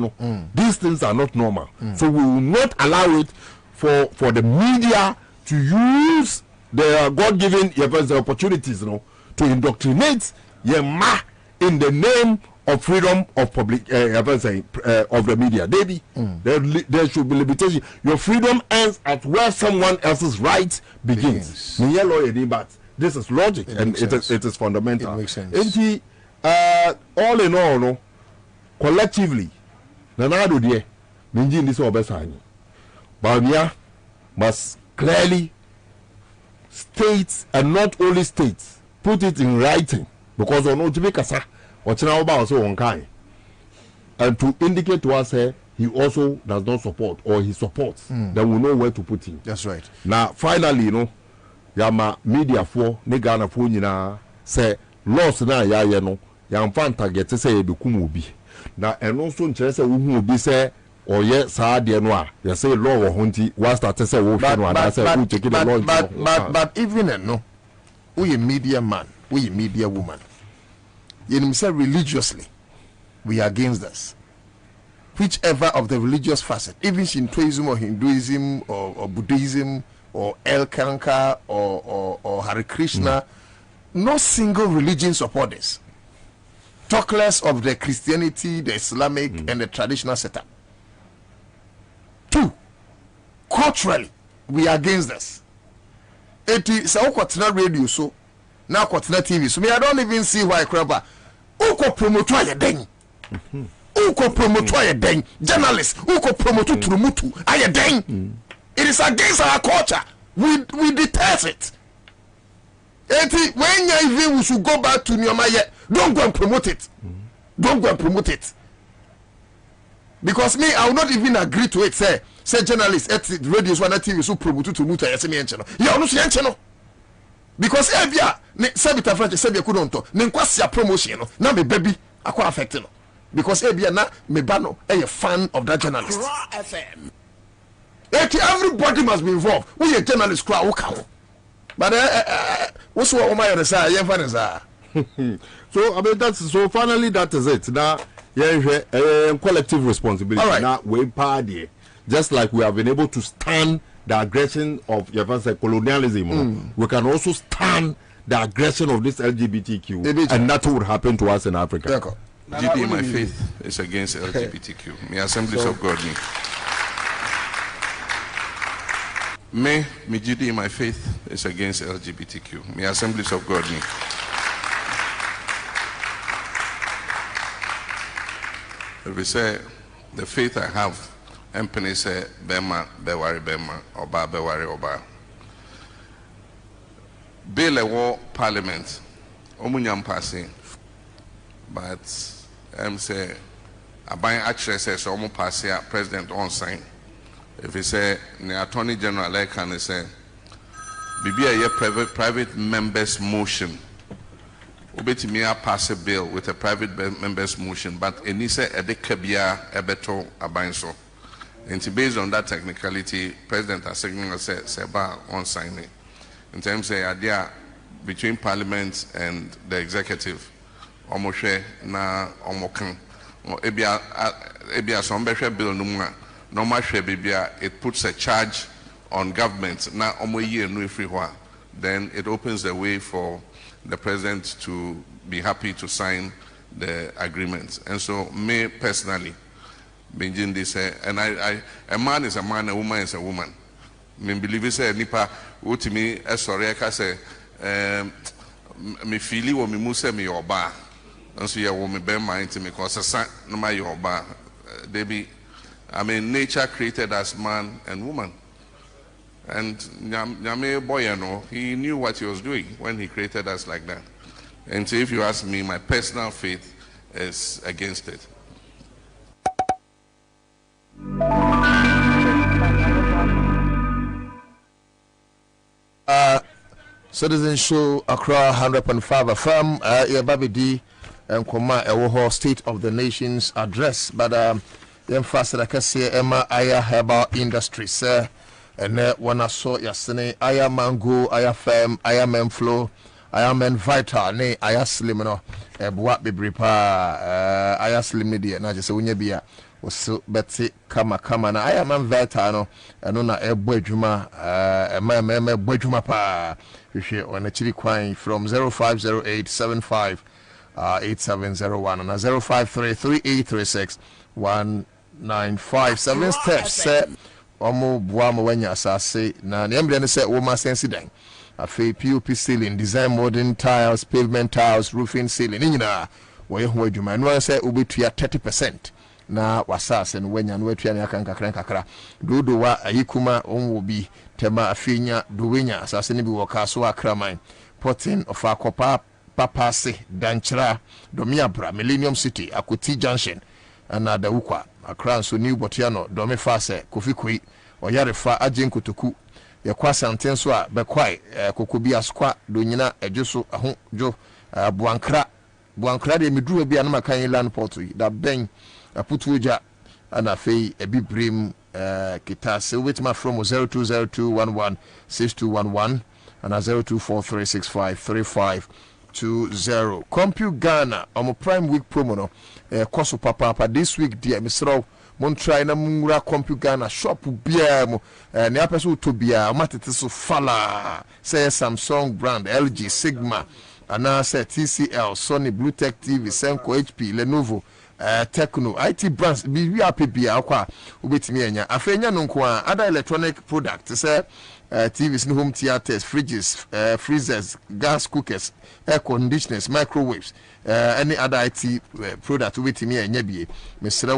These things are not normal. So we will not allow it for the media to use their God-given opportunities to indoctrinate in the name of freedom of public of the media. There should be limitation. Your freedom ends at where someone else's right begins. But this is logic and it is fundamental. It makes sense. And all in all, collectively nanado deɛ menji ndi sɛ ɔbɛsan Bawumia must clearly state, and not only state, put it in writing, because on to make kasa or also on kind, and to indicate to us he also does not support or he supports, then we know where to put him. That's right. Now finally, you know, yama media for negana for na say loss na ya no yam fan target say be kumobi. Now and also nkyerɛ sɛ wo hu say or yes, saa deɛ no a you say law wɔ ho nti wa start say wo hwɛ no ana say wo take the law. But even no, we a media man, we a media woman. You say religiously, we are against this. Whichever of the religious facet, even Shintoism or Hinduism or Buddhism or El Kanka or Hare Krishna, no single religion support this. Talk less of the Christianity, the Islamic, and the traditional setup. Two, culturally, we are against this. Eti sa ukotena radio so, na ukotena TV so. Me I don't even see why kraba. Uko promote aye den. Uko promote aye den. Journalists, uko promote turumutu aye den. It is against our culture. We detest it. Eti when you even we should go back to Nyamaye, don't go and promote it. Don't go and promote it. Because me, I will not even agree to it. Say journalists at radio one TV so promote to muta yesemi encheno. Ya no so encheno. Because ebia ne sebita French sebia kudonto. Ne nkwasia promotion no na me baby akwa affect no. Because ebia na me ba no a fan of that journalist. FM. Everybody must be involved. We a journalist crowd wo. But what's what Omar say? Yeah, fan is So I mean that's so finally that is it. Now collective responsibility. All right. Now we party, just like we have been able to stand the aggression of colonialism, we can also stand the aggression of this LGBTQ, and nothing would happen to us in Africa. GD, my faith is against LGBTQ. Me Assemblies of God me GD, my faith is against LGBTQ. Me Assemblies of God If we say the faith I have, Empany say Bema, Bewari Bema, Oba, Bewari Oba. Bill a war parliament, Omunyam passing, but say Abayan actually says Omu Passia, President on sign. If he say the Attorney General like can say Bibia ye private members motion. Obetimi pass a bill with a private members motion, but enise edekabia ebeto abanso. And based on that technicality, President has signaled seba on signing. In terms of idea between Parliament and the executive, omoshe na omokan. Ebia sombeshe bill numwa. Normal bibia it puts a charge on government na omoye no free. Then it opens the way for the president to be happy to sign the agreement. And so me personally, Benjin this and I a man is a man, a woman is a woman. Me believe it say nipa utimi sorry I say me feeli wo me muse me oba. And so yeah wo me be mind to me cause no my oba. They I mean nature created as man and woman. And Nyame Boyano, he knew what he was doing when he created us like that. And so if you ask me, my personal faith is against it. Citizen Show Accra 100.5 FM, Baby D and Koma Ewoho State of the Nation's address. But faster like I say, Emma Aya Herbal Industries, and when I saw yesterday, Aya Mango, Aya Fem, Aya Menflow, Aya Men Vital, nay, Aya Slim, no, Buat Bibripa, Aya Slim Media, and I just say, when you be was so Betsy, Kama, and Aya Man Vital, no, and on a Bojuma, a man, Bojuma pa, on a chili quine from 0508 75 8701 and a 053 3836 1957 steps. Omo buamo wenya asase na niambia ne se wo ma sense dan afi POP ceiling design modern tiles pavement tiles roofing ceiling nyina wɔyɛ ho adwuma no sɛ wobɛtua 30% na wasase no wanya no watua ne aka nkakra dodo wa ayikuma onwo bi tema afenya dowenya asase ne bi wɔ kaso akraman porting of akopa papase danchra domia bra millennium city akoti junction na dawukwa akra so new botiano domi fase kofi koi oyarefa ajenkotoku yakwa santen so a bekwai kokobi askwa do nyina edwoso aho jo buankra de meduru bi anama kan land port yi da ben aputuja ana fei ebibrim kita se wetima from 0202116211 and 0243653520 Compute Ghana on Prime Week promo no koso papa this week dear Mr. Mon try na mura Compute Ghana shop bia mo ne apeso to bia matete so fala say Samsung brand LG Sigma ana say TCL Sony Bluetech TV Senko HP Lenovo Techno IT brands bi ape bia akwa obetimi anya afenya no nko a other electronic products say TVs, home theaters, fridges, freezers, gas cookers, air conditioners, microwaves, any other IT product with me and Yabi. Mr.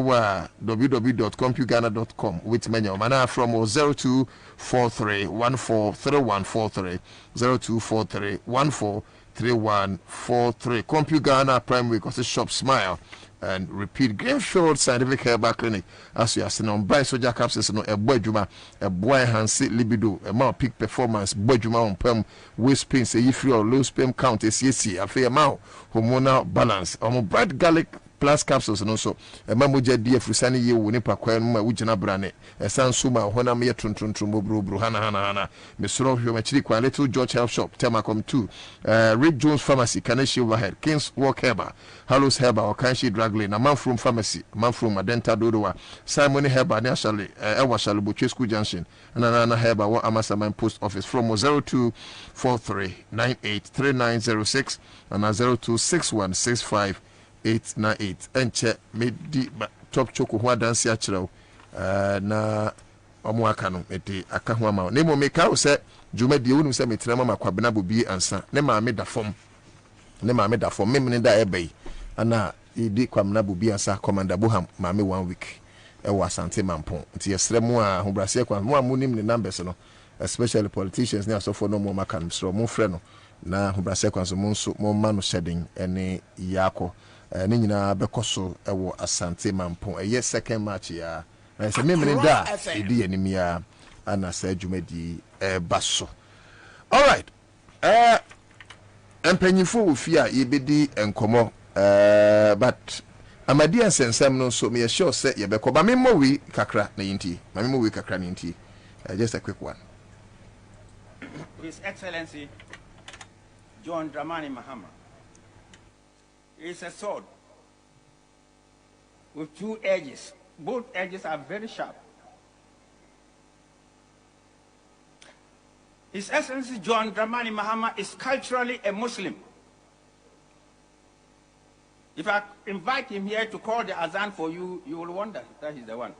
www.computeghana.com with menu. Mana from 0243143143 0243143143. Compute Ghana Prime Week of Shop Smile and repeat Greenfield Scientific Herbal Clinic as you are seen on buy soja capsules no a boy juma a boy hansi libido a more peak performance boy juma on perm waist pain say if you or low sperm count is a fair amount hormonal balance bright garlic plus capsules and also a mamuja dear frusani ye woni pakwa no ma wujina brane a san suma honam ye truntrum bro hana mesro humachiri kwa Little George Health Shop Temacom 2 Rick Jones Pharmacy Kaneshi Overhead Kings Walk Herba Hallows Herba or Kanshi Drug Lane a man from Pharmacy man from Adenta Dodowa Simon Herba Nashali Ewa Shalubuche School Junction and Anana Herba wa Amasaman Post Office from 0243983906 and 026165 898 enche medi top choco ho adanse akirɛw na omo aka no mede aka ho ama ne mo meka wo sɛ dwumadi wonu sɛ metrɛ mama kwabena bobi ansa ne maame da fom memene da ebai ana idi kwamna bobi ansa commander boham maame 1 week ɛwɔ asante mampon nti yɛsrɛ mu a hobrase kwa mu amunim ne numbers no especially politicians ne asofo no mo maka no srɛ mo frɛ no na hobrase kwa so mo nso mo ma no shedding ene yako ne nyina bekoso ewo asante mampon eye second match ya na se memene da edi animia ana sa adwumadi baso. All right, empanyifo ofia yebedi enkomo but amadi ansensem no so me sure say yebekọ ba memmo wi kakra na yinti just a quick one. His Excellency John Dramani Mahama is a sword with two edges. Both edges are very sharp. His Excellency John Dramani Mahama is culturally a Muslim. If I invite him here to call the azan for you, you will wonder that he's the one.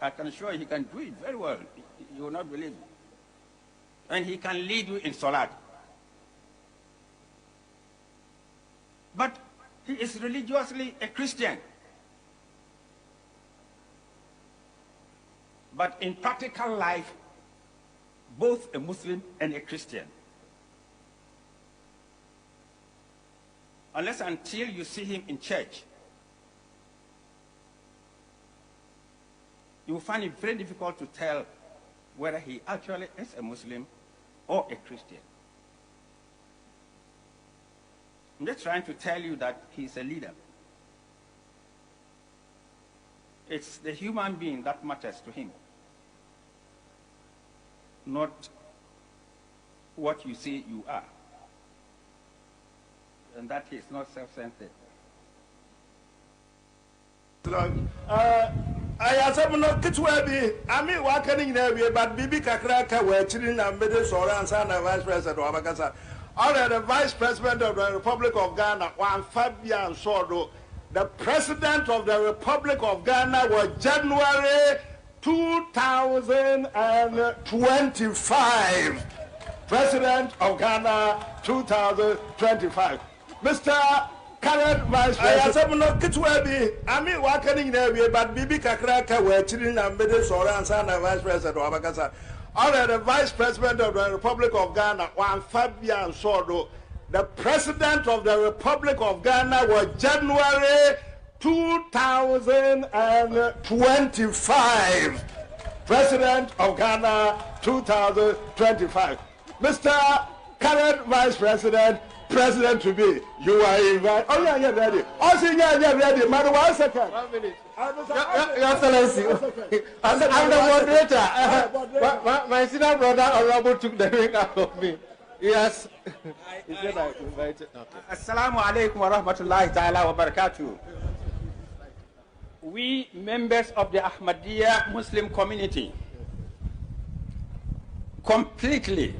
I can assure you he can do it very well. You will not believe me. And he can lead you in Salat. But he is religiously a Christian. But in practical life, both a Muslim and a Christian. Unless until you see him in church, you will find it very difficult to tell whether he actually is a Muslim or a Christian. I'm just trying to tell you that he's a leader. It's the human being that matters to him, not what you say you are. And that is not self-centered. I have no kitwebi. I mean, walking in there, but Bibi Kakraka were chilling and made us or answer the Vice President of Abakasa. Already the Vice President of the Republic of Ghana, Juan Fabian Sordo, the President of the Republic of Ghana was January 2025. President of Ghana 2025. Mr. current vice president. I mean, what can you know? But Bibi Kakraka were chilling and made it so and vice president of Abakasa. Already the vice president of the Republic of Ghana, Juan Fabian Sordo, the president of the Republic of Ghana was January 2025. President of Ghana 2025. Mr. Current Vice President, President to be, you are invited. Oh, yeah, ready. Also, yeah, ready. Madam, 1 second. 1 minute. Your Excellency, I'm the moderator. My senior brother, Honorable, took the ring out of me. Yes. He said I invited. Assalamu alaikum wa rahmatullahi ta'ala wa barakatuh. We members of the Ahmadiyya Muslim community completely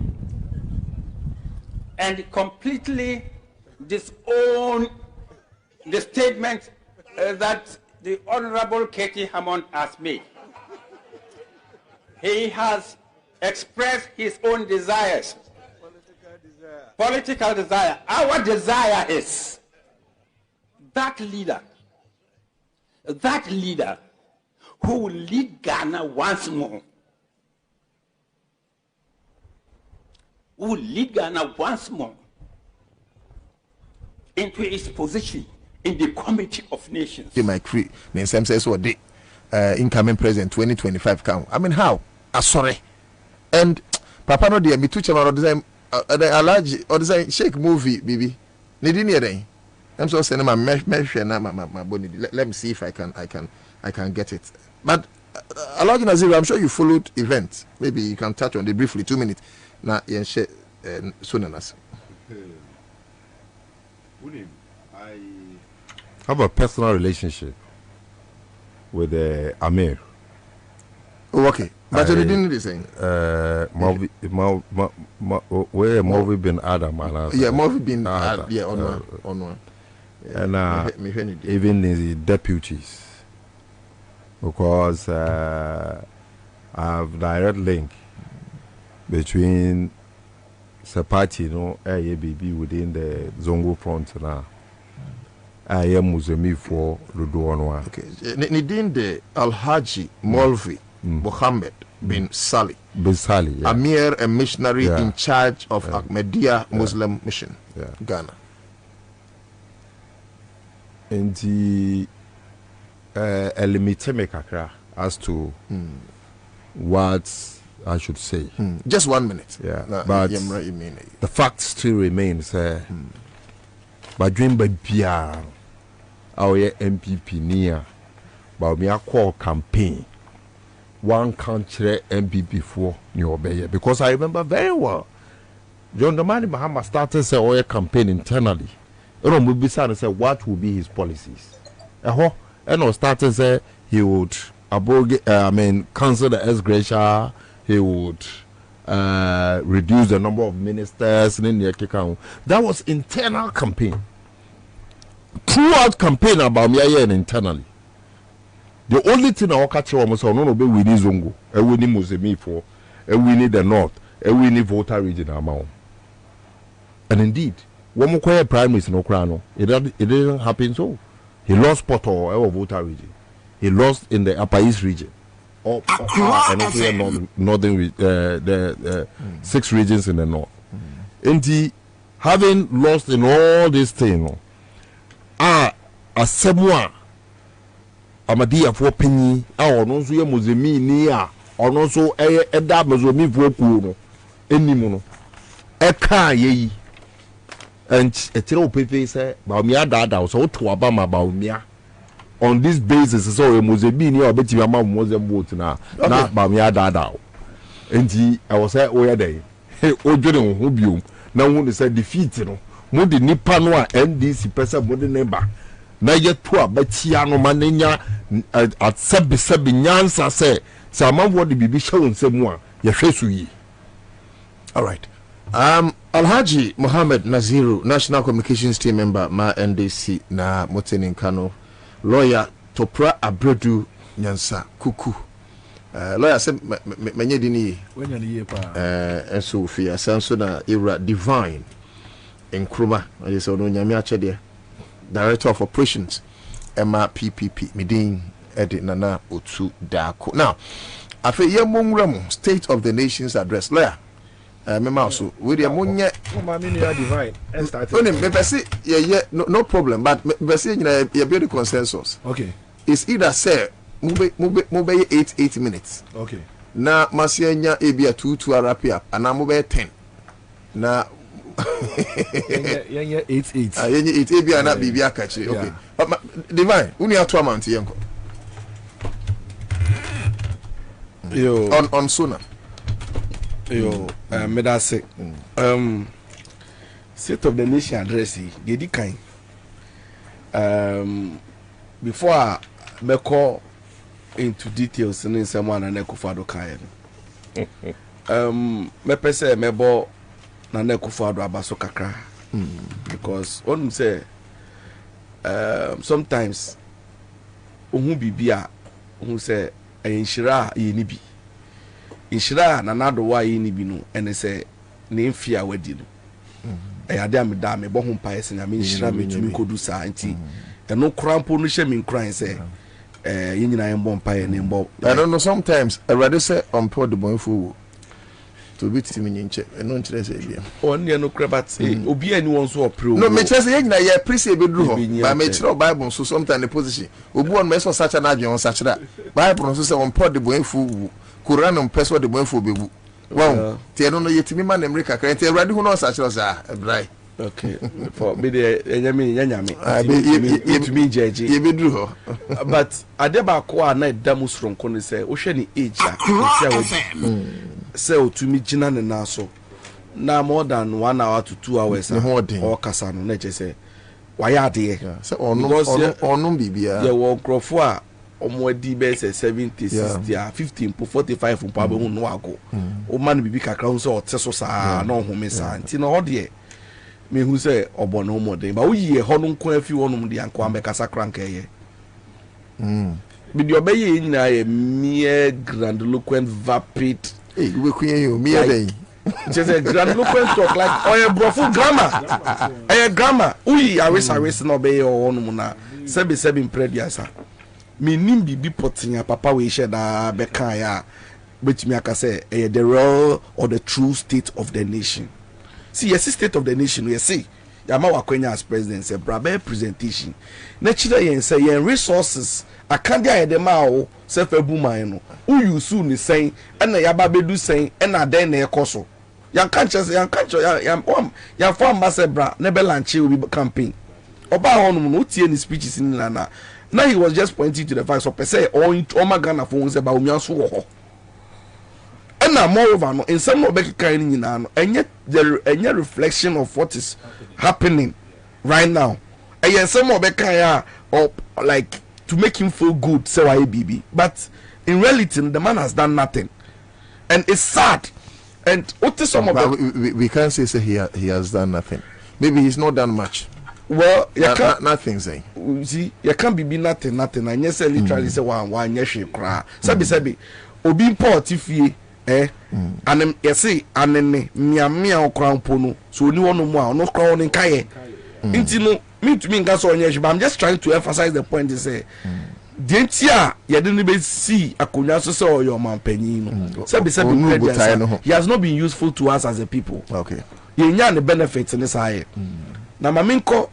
disown the statement that the Honorable Katie Hammond has made. He has expressed his own desires, political desire. Our desire is that leader who will lead Ghana once more, into its position in the Committee of Nations. My crew, Same says what the incoming president 2025 count. I mean, how? Sorry. And Papa no dear, me too chairman or design allergy or design shake movie, baby. Nidini. I'm so saying my body. Let me see if I can get it. But Alhaji Naziru, I'm sure you followed events. Maybe you can touch on it briefly, 2 minutes. Now, share soon enough. I have a personal relationship with Amir. Oh, okay. But you didn't do the same. Where Movi bin Adam. Yeah, Movi bin Adam. Yeah, on one. And even the deputies, because I have direct link between Sapati, AABB within the Zongo front now. I am Muzemi for Luduanwa. Okay. Nidin the Alhaji Molvi Mohammed bin Sali. Yeah. Amir, a missionary in charge of Ahmadiyya Muslim Mission, Ghana. And the eliminate kakra as to what I should say. Just 1 minute. Yeah, but the fact still remains. But dream by Bia, our MPP near, but me a call campaign. One country MPP for New Obey, because I remember very well. John Dramani Mahama started say oil campaign internally. And say what will be his policies. And I started say he would cancel the ex-gratia, he would reduce the number of ministers. That was internal campaign. Throughout campaign about me and internally. The only thing I catch was no be we need Zongo, and we need Mozambique for, and we need the North, and we need Volta region amount. And indeed, one more quiet prime minister no crown. It didn't happen so. He lost Porto or Volta region. He lost in the Upper East region. And also northern the 6 regions in the north. And he, having lost in all these things, a someone Ahmadiyya for penny, or no so Mozambique near, or no so a dab Mozambique for Kuno, any mono. A car ye. And a tell Pepe say, Baumia Dada, so to Obama Baumia. On this basis, so a Mozambique or Betty Mamma Mozambique now, not Baumia Dada. And he, I was at where they, hey, O Jordan Hubium, now one is a defeated. Modi Nipanwa, NDC person, modern neighbor. Na yet poor, but Tiano Manenia at Sabinyansa say, Sama what the baby showing some more, your face we. All right. Alhaji Mohammed Naziru, National Communications Team member, Ma NDC, na Motenin Kano, lawyer Topra Abredu Nyansa Kuku. Lawyer said, Menyedini, when you're and Sophia Sansona Era Divine in Kruma, I just don't know Yamia Chedia. Director of Operations, Emma PPP, Midin, Eddie Nana Otu Darko. Now, after Yamong State of the Nation's address, Lawyer, also with your Munya, divine, no problem, but you build a consensus. Okay, it's either say, move 8 minutes. Okay, now, Masianya Abia 2 wrap up, and I'm over 10. Now, 8. It be an baby catch. Okay, divine, only have 2 months. Yo, on sooner. Yo, me that say, State of the Nation address, the kind. Before I me call into details, and someone and Nekufado Kayan. Me pese me bo na Nekufado abaso kakra. Because one say, sometimes, bibia, say, inshira yenibi. Inshira na nado wa yenibi no, and say, ne fear wedi no. Ade ameda me bo humpa ese nya me inshira me tumi kodu sa nti. No crampo no she me crying say, yenyina yembo mpa ye ne mbo. I don't know, sometimes I rather say on pod the boy fool to be timi nche no nche say bia on ne no crabat obi ani won so opre no me chese yenyina ye presi be duru ho ba me chiro Bible so sometimes the position obi on me so sacha na adwen on sacha Bible so say on pod the boy fool Quran on person the boy fool be wu wow tie no no yetimi ma na America kan tie ready hu no sacha sa dry. Okay, for me the enyame yetumi jeje ye be duru ho but adeba ko a na damu sronko ne say wo hwe ni age a say otumi gina ne na so na more than 1 hour to 2 hours or kasa no na je say waya ade say onu bibia ye wo krofo a omo adi be say 70 60 15 45 mpa be hu no ago o man bibi kakra hu so oteso saa na ohome saa nti na ho de me who say obono modern but we ye ho no nko afi wonum de anko ambekasa kranka ye bi obeye nyina ye mere grandiloquent vapid we kuyen you me dey just a grandiloquent talk like oye brofu grammar we arese no obeye wonum na sebi imprediasa me nim bibi potinya papa we share da beka ya betimi aka say the real or the true state of the nation. See, yes, state of the nation, we see. Yama Wakwenya as president, say, Brabe presentation. Naturally, yen say, yen resources, I can't get the mao, self a boomer, who you soon is saying, and the Yababedu saying, and I then a coso. Yan can't yan farm Massebra, never lunch will be campaign. Oba Honum, no tea any speeches in Nana. Now he was just pointing to the fact of per se, or in Omagana phones about Umiansu. And now, moreover, no, in some of the kind and yet the reflection of what is happening right now. And yet, some of the kind of like to make him feel good, say why BB. But in reality, the man has done nothing, and it's sad. And what is some of the we can't say he has done nothing. Maybe he's not done much. Well, you can't nothing say. See, you can't be nothing. And yes, literally say one yes she cry. Sabi obi port if ye. And yesi anene mia okrampo no so oni wono mu a no kra won nkaye intino me to me nka so onye but I'm just trying to emphasize the point is say dentia ye de no be see akonya so say oyo man panyin no sabi he has not been useful to us as a people. Okay, ye nya the benefits in this high na maminko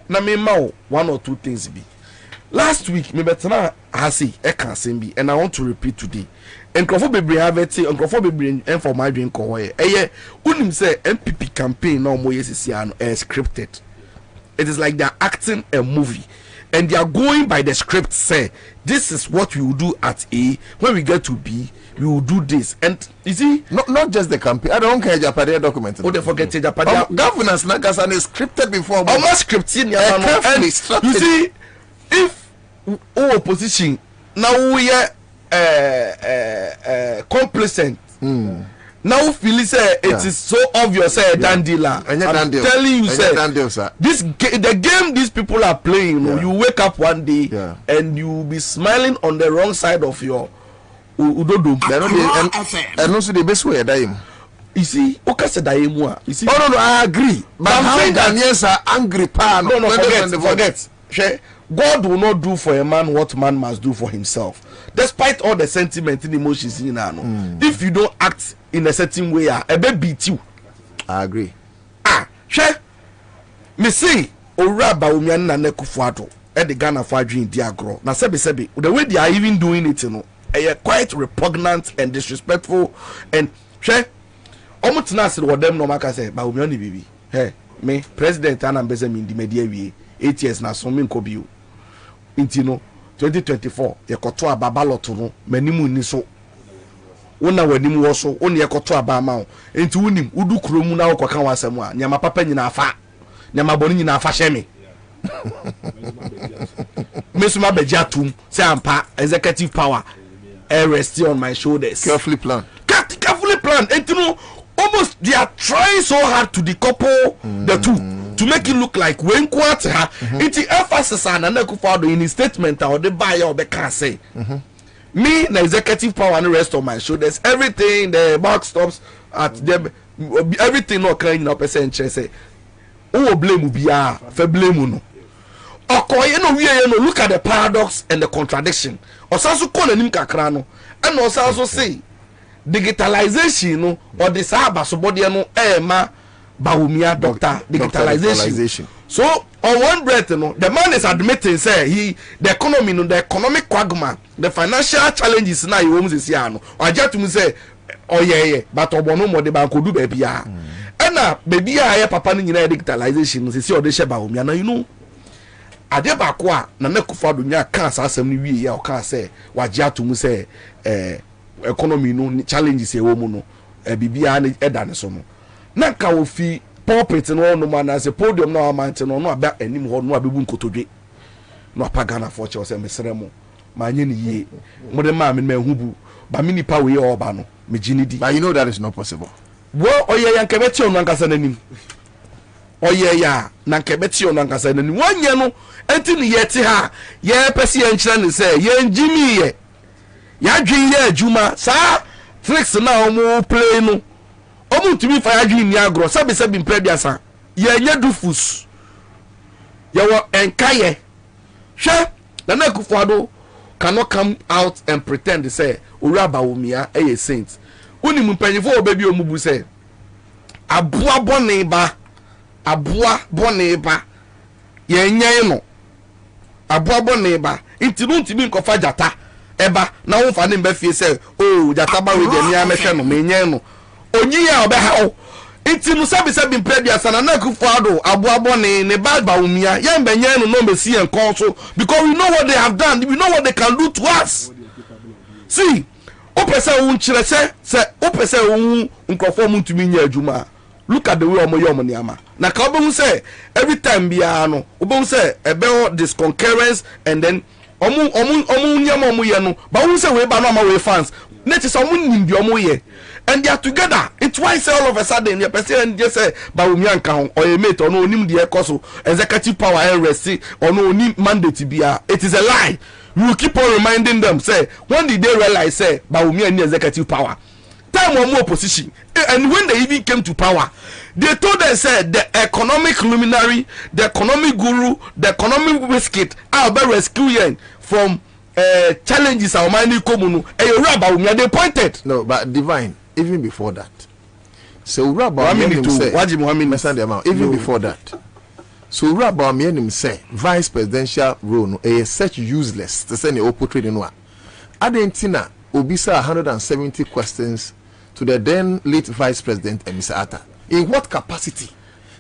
na me ma one or two things be last week me betena hasi e kan sembi and I want to repeat today. Nkrofo bebre have it nkrofo bebre en for my drink ko here eye unim say MPP campaign no mo yesisi ano scripted. It is like they are acting a movie and they are going by the script. Say this is what we will do at A, when we get to B we will do this. And you see, not just the campaign. I don't care Japadia document. Oh, they forget Japadia governance Nagasan is scripted before. Almost scripted. You see, if opposition now we are complacent. Now feel say it is so obvious say I'm telling you say the game these people are playing, you wake up one day and you will be smiling on the wrong side of your udodo. And also the best way You see, you see. Oh no, I agree. But how Ghanaians are angry, no, forget. God will not do for a man what man must do for himself. Despite all the sentiment and emotions in if you don't act in a certain way, a baby beat you. I agree. Me say, Ora Bawumia na Nekufuado, the Ghana for dream diagro. Na sebi, the way they are even doing it, you know, quite repugnant and disrespectful. And almost not what them no maka say, Bawumia ni bibi. Hey, me President Anambeze mi di media wie 8 years na so me nkobi o. Inti no 2024 ye koto ababa loto no manimu ni so. Wona wanimu wo so, wona ye koto abama o. Enti wunim udu kromu na wokoka wasem a nyama papa nyina afa. Nyama boni nyina afa sheme. Mesuma bejatum say ampa executive power rest on my shoulders. Carefully planned. Carefully planned. Enti no almost they are trying so hard to decouple the two to make it look like when quarter it emphasis and Nekufuado in his statement or the buyer or the can say me the executive power and the rest on my shoulders, everything the box stops at them, everything not kind up essential say oh blame ubia for blame no no look at the paradox and the contradiction or so call him kakra no and also say digitalization no or the saba so body no ma Bawumia doctor digitalization. So on one breath, you know, the man is admitting say the economy, no, the economic quagmire, the financial challenges now you almost see no. I just to say, oh yeah, but obono mo de bank do baby ya. And now baby ya papa ni nyina digitalization say o de she Bawumia na you know. Ade ba kwa na Nekufuado nya kan sa asem ni wie ya o kan say wagye to mu say economy no challenges e wo mu no bibi ya na eda ne so no. Nanka wo fi pulpit no no man as a podium no amount no no aba anim ho no abebu nkotodwe no apagana for che o se mesere mo manye ni ye mo de ma me hubu ba mini pa we oba no me ginidi. But you know that is not possible. Wo oye ya nkebeti ono nkasa nanim oye ya na nkebeti ono nkasa nanim wanye no enti ni yeti ha ye pese ye nkyira ni se ye njimi ye ya dwen ye adwuma sa tricks na omo play no omu tumi fa adwini ni agro sabi mprediasa ye nya dufus ye wo enkaye hwe na Nekufuado cannot come out and pretend to say Ora Bawumia a saint uni mpanyifo obabi omubu say aboa bone ba ye nyan no aboa bone ba ntimi nkofa jata eba na wo fa ne mba fie say oh jata ba we de nia mehwe no me nyan no onyi ya obeha iti no sabi mprediasa na Nekufuado aboabone ne Bawumia ya mbenye no mesi enkon so because we know what they have done, we know what they can do to us. See opese un kire se opese un nkofo mutumi nya adwuma. Look at the way omo niama na ka obo say every time bia no obo say ebe disconcurrence and then omo niama omo ye no ba won say we ba no ama we fans net is omo nimbi omo ye. And they are together. It's why say all of a sudden the person just say Bawumia nka ho or a mate or no onim the ekoso executive power and rest or no onim mandate bia. It is a lie. We will keep on reminding them say when did they realize say Bawumia need executive power? Time or more opposition. And when they even came to power, they told us said the economic luminary, the economic guru, the economic biscuit are be rescuing from challenges our money comunu. Bawumia they pointed. No, but divine. Even before that, so Ora Bawumia say, even before that, so Ora Bawumia say vice presidential role no is such useless to say no portray no one. Adentina obisa 170 questions to the then late vice president Mr. Atta. In what capacity?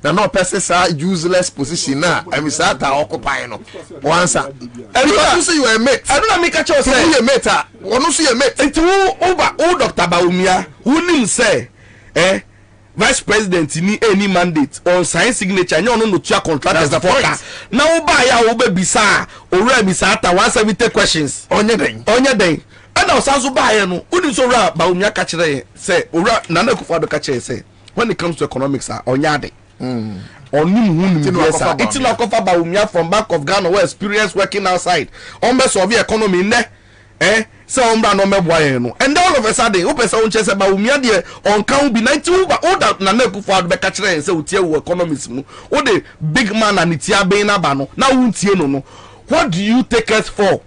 Now no person say useless position na Mr. Atta occupy no. Answer. And you say you are a mate. I don't make a choice. You a mate. One no see a mate. It over Dr. Bawumia who nim say vice president ni any mandate on sign signature no no tua contract as the forecast. Now buy ya obe bisa Ora Mr. Atta 170 questions. Onye den. And now sanso buy no uni so Ora Bawumia ka kire say Ora Nekufuado ka kire say when it comes to economics onyade Bawumia from Bank of Ghana who experience working outside on best of the economy ne so umbra no meboa no and all of a sudden o pesa on chese ba umia de on kan bi 90 ba o da na Akufo-Addo be ka kire say utie wo economics mu o de big man and itia be na ba no na wuntie no what do you take us for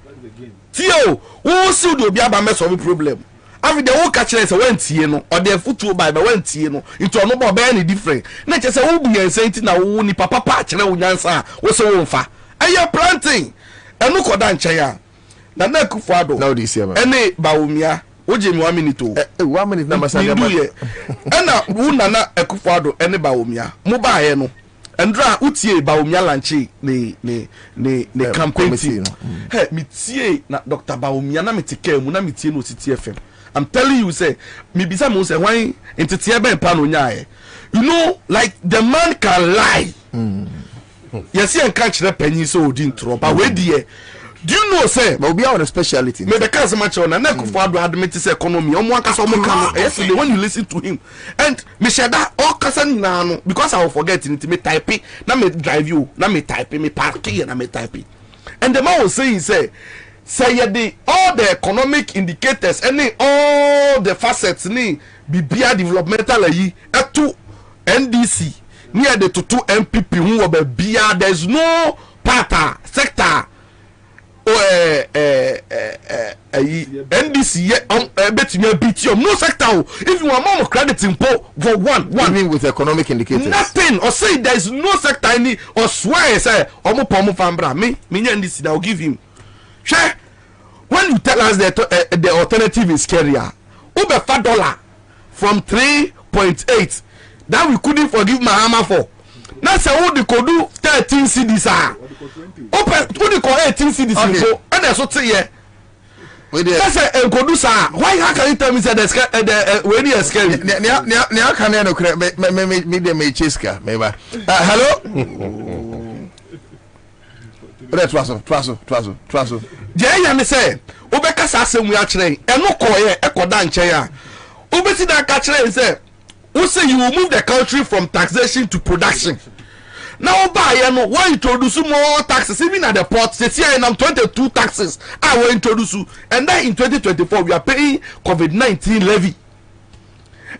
tio wo si do obi aba me solve problem afi de wo ka kire say wantie no o de futu ba wantie no into no ba be any different na chese wo bu yansanti na wo ni papa pa kire wo nyansa wo se wo mfa aye planting enu koda nche ya na Akufo-Addo now this year ene Bawumia oje mi 1 minute o 1 minute na masanga ma ena wu na Akufo-Addo ene Bawumia mo ba ye no endra utie Bawumia lanchi ne campaign team he mi tie na Dr. Bawumia na metike mu na metie no City FM. I'm telling you say me bisa mo say why entete be pa no nya you know like the man can lie yes he can kire panyin so odi ntro ba we die. Do you know say but we are on a speciality me the case much on na Akufo-Addo admit say economy omo akasa omo kan yesterday when you listen to him and me sheda all kasa na no because I will forget it me type na me drive you na me type me park here na me type and the man was saying say the all the economic indicators and all the facets ni bibia developmental yi eto NDC near the to MPP who be bia there's no part sector NDC betimi BTO no sector if you want more credit in for one even with economic indicators nothing or say there is no sector any or swear say omo pomo fambra me NDC that will give him share when you tell us that the alternative is scarier over $5 from 3.8 that we couldn't forgive Mahama for. Now say who they could do 13 CDs are. Open who they call 18 CDs so and that's what say yeah. That's a could do sir. Why how can you tell me that the when you scary? Nya can no me dem cheska meba. Hello? Twaso. Je ya me say obeka sa asem wi a kire eno koye ekoda nche ya. Obeti da ka kire say who say you will move the country from taxation to production. Now buy no why introduce more taxes even at the port say here now 22 taxes I will introduce you and then in 2024 we are paying COVID-19 levy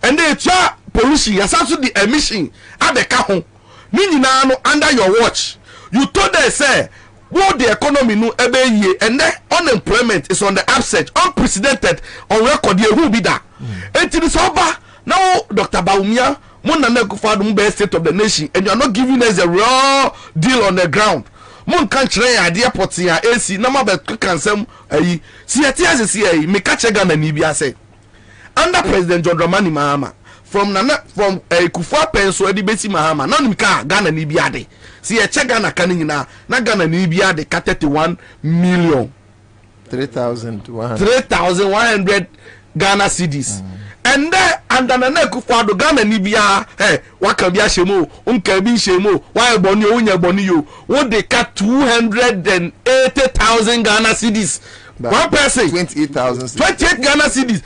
and then cha pollution yasanso the emission at the kahon ni nyina no under your watch you told them say what the economy no ebe ye and then unemployment is on the upset unprecedented on record here who be that it is over now Dr. Bawumia Mon Akufo-Addo be state of the nation and you are not giving us a raw deal on the ground. Mon can't try idea putting your AC number but cancel see a tears see me catch a gun and Nibia say under President John Dramani Mahama from Akufo penso edi besi Mahama na nimka Ghana Nibia de see a check Ghana kanin na Ghana Nibia de 31 million 3,100 Ghana cedis. And then under Akufo-Addo Ghana Nibia waka bia shemo unka bi shemo why boni unya boni you what they cut 280,000 Ghana cedis one person 28 Ghana cedis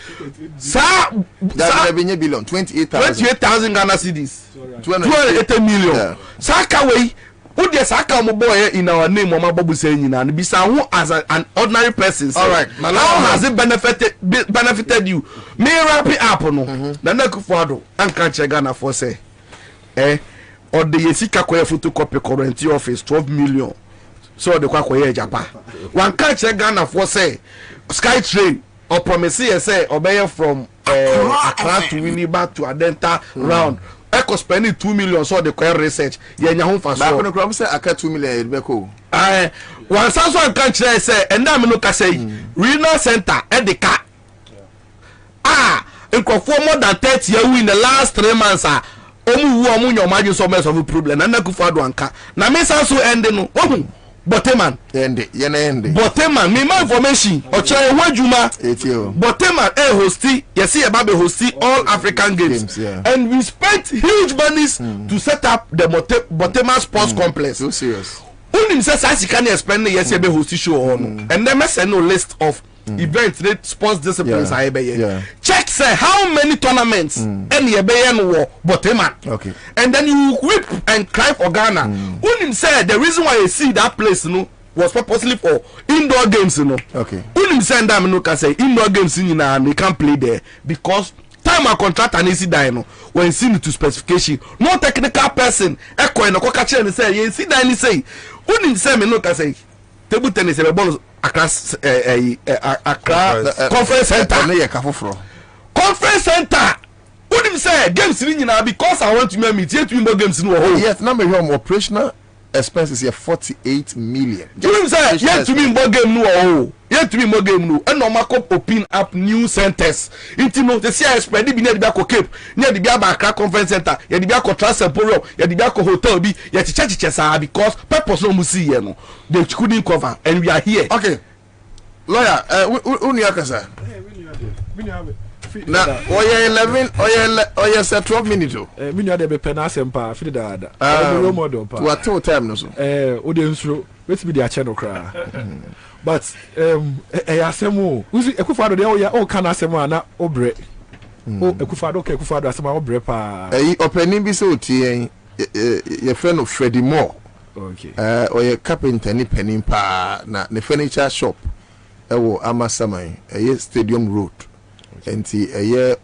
that revenue billion 28,000 Ghana cedis 280 million saka way who the saka mo boy in our name mama babu say nyina be say who as an ordinary person all right how has it benefited you me wrap it up no na Akufo-Addo anka che Ghana for say or the yesika koye photocopy current office 12 million so the kwa koye Japan one can che Ghana for say sky train or promise say obey from Accra to Winnipeg to Adenta round Echo spending 2 million so the choir research yenya ho fa so ba kono krom say aka 2 million be ko one sanso kan kire say and na me no ka say renal center edeka nkofo more than 30 years in the last 3 months omu nyomaje so mess of problem na Akufo-Addo anka na me sanso end no Boteman end Boteman me my information oche hwajuma Boteman hosti yes e ba be hosti all African games and we spent huge monies to set up the Boteman sports complex so serious unim say sasi can explain yes e be hosti show on and then me send no list of events sports disciplines I be check say how many tournaments any be no Boteman okay and then you whip and cry for Ghana unim say the reason why you see that place no was purposely for indoor games, you know. Okay. Unim send them no can say indoor games in and they can't play there because time a contract and easy die no when seen to specification. No technical person echo and catch and say you see that and say unim say me no can say table tennis a ball across conference center. Conference center. Unim say games in because I want to meet yet more games in whole. Yes, now me operational expenses here 48 million. You say yet to me more game no yet to me more game no and no markup open up new centers into no the CI spread be near the back cape near the Accra conference center ya the back transfer emporium ya the back hotel bi ya chicha because purpose no musi here no they couldn't cover and we are here. Okay, lawyer uniakasa na oye 11 oye 12 minutes o me nua de be pena sempa fi da role model pa what time no so o de nsuro wetin be the channel kra but asemo uzi ekufado de o kana asemo na obre o ekufado asemo obre pa opening bi so tie your friend of Freddie Moore. Okay. Oye carpenter ni penin pa na ne furniture shop ewo Amasaman Stadium Road. Enti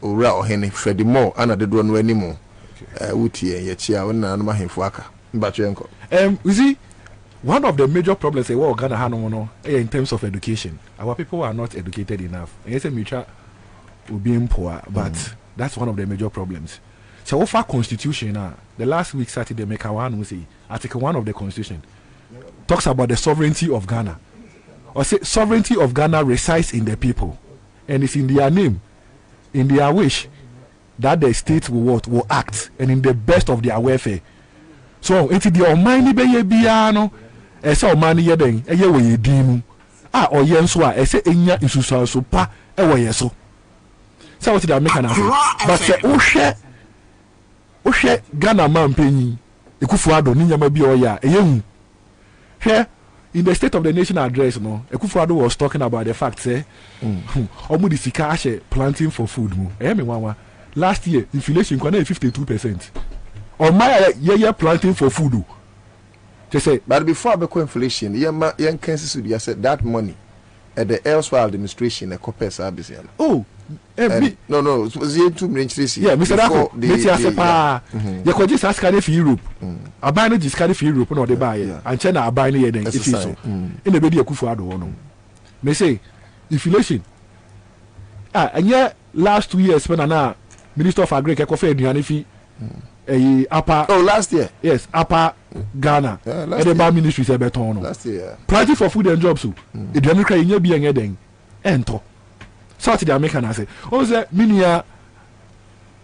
ora ohene Freddie Moore ana de do no animo wutie ye chia wona no mahemfo aka mbacho enko you see one of the major problems we Ghana no in terms of education, our people are not educated enough. Yes, mutual will be poor, but that's one of the major problems. So offer constitution the last week Saturday make one we say Article 1 of the constitution talks about the sovereignty of Ghana, or say sovereignty of Ghana resides in the people and it's in their name, in their wish that the state will act and in the best of their welfare. So it's the almighty be biano ese omani yeden eye we yedimu o yenso a ese enya isusu so pa e we yeso so what that make an but say ohwe Ghana man panyi Ekufuado ni nyama bi oya eyehu here in the State of the Nation address no Ekufuado was talking about the fact say omu di sika ahye planting for food mu me wanwa last year inflation kwa na 52% or my yeah planting for food. Just say, but before the inflation, young Kansas City, I said that money at the elsewhere administration, a copper service. Oh, no, it was 2 million. Yeah, Mr. Darko, you could just ask for Europe. I buy no discard for Europe, no, they buy it, and China are buying it. It is so. In the video, Kufuado, may say inflation. And yet, last 2 years, when I Minister of Agriculture, Kofi Ndianifi. Upper last year yes upper Ghana the ministry say beton no last year planting for food and jobs so e dey make nya bi en eden ento south the American say o say minia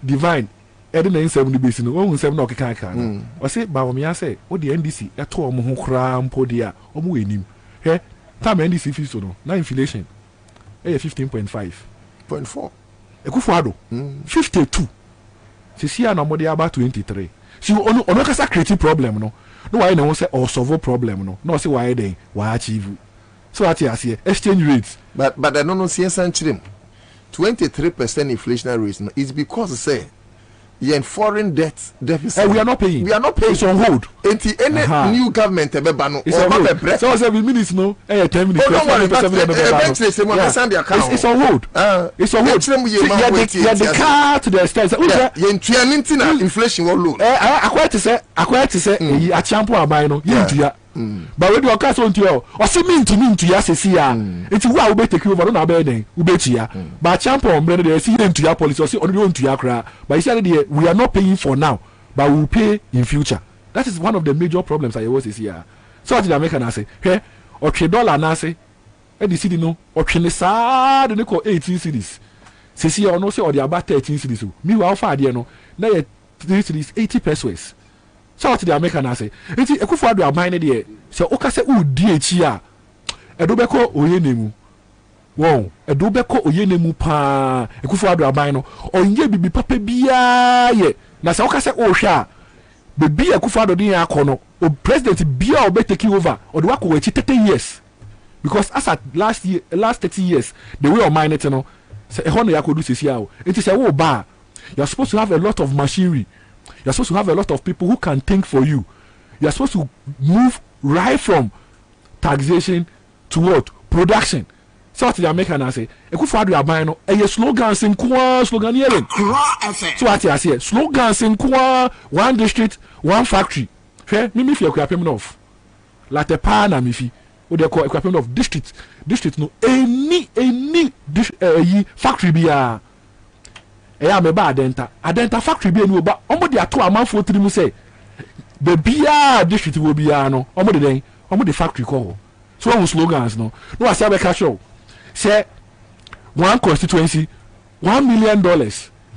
divine e dey na nsem no besi no o nsem na okeka aka no o say ba o say o the NDC eto o mo ho kra mpo dia o mo enim he time NDC fi so no na inflation 15.5.4 Ekufuado 52 see na modi about 23 see ono kasa create problem no why na won say or solve problem no say why then why achieve so at here exchange rates but I don't know see century 23% inflation rate no is because say in foreign debt deficit we are not paying it's on hold any new government eba no it's on hold so 7 minutes no 10 minutes it's on hold it's on hold the car to the extent inflation will low acquire to say a champion abai no yentua but we do oka so ntua o se mintu ya sesi ya enti wo a we take over no na be den we betia but champion brother dey see ntua policy o se on dey ntua kra but you say we are not paying for now but we will pay in future. That is one of the major problems I was is here. So what did American say hey okay dollar na say e the city no okay ne sad ne ko 18 cities sesi ya no say or the about 13 cities me we offer there no na 3 cities 80 pesos. So what the American say enti Ekufuado amine there say o ka say u di echi a edo beko oyenemu wow edo beko oyenemu pa Ekufuado amine no onye bibi papa bia ye na say o ka say o hwa bebi Ekufuado din akono o president bia o be taking over o de wako echi 30 years because as at last 30 years the way o mine it no say e hono yakodu sesi a o enti say wo ba you are supposed to have a lot of machinery. You're supposed to have a lot of people who can think for you. You're supposed to move right from taxation to what production. So what the American I say, Ekufuado aban no a slogans in kwa slogan yelling. So what I say, slogans in kwa one district, one factory. Fair, me if you are payment of like the pana mifi, or they call equipment of district no any factory be a me ba adenta factory be no ba omo de ato amanfo trimu say be bia district wo bia no omo de den omo de factory call. So one slogans no I say be catch up. Say one constituency $1 million.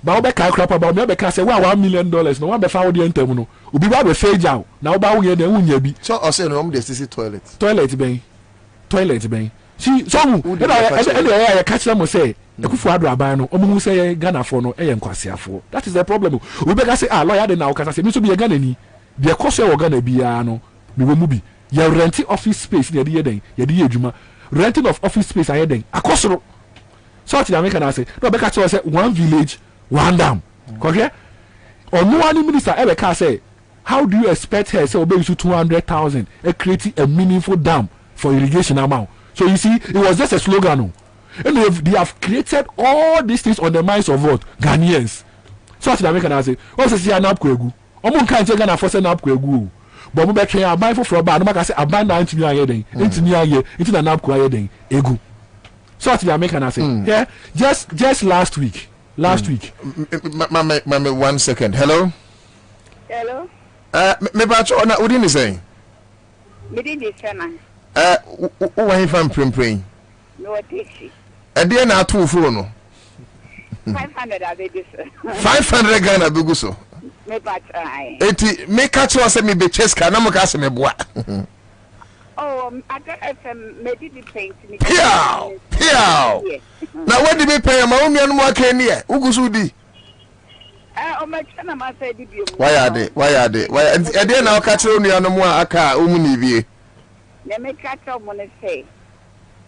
But we can crap about me. Because say $1 million. No one be found the enter no. Ubi ba be fail down. Now ba we dey unya bi. So I say no, dey see toilet. Toilet ben. See some I catch them say Ekufuado aban no omo say Ghana for no e nkwasiafo. That is the problem. We be say lawyer dey now kasa say me so be Ghana ni. The cost we Ghana bia no me wo mu bi. You rent office space na dey den. You dey adwuma. Renting of office space aye den akosoro. So what the American I say no be catch say one village one dam. Okay? Or no one minister ever can say how do you expect her say obey you 200,000 and create a meaningful dam for irrigation amount. So you see it was just a slogan no. And they have created all these things on the minds of what Ghanaians. So what the American I say what say anap kwegu omo kan che Ghana for say anap kwegu but mo be try aban for ba no maka say aban na ntimi aye den ntimi aye nti na anap kwa aye den egu. So what the American I say yeah just last week week. 1 second. Hello. Me ba cho na udi ni say. Me di say na. Wo wa hifam prempren. No taxi. E dey na atu fo no. 500 abedi so. 500 Ghana begu so. Me ba try. Eti me catch you say me be cheska na mo ka say me boa. Oh, I got FM me di paint me. Piao. Na what di me pay ma omi anu aka ni e. Ugusu di. O ma chana ma say di bi. Why are they? E dey na o catch you nu anu aka omu ni bie. Na me catch you mo ne say.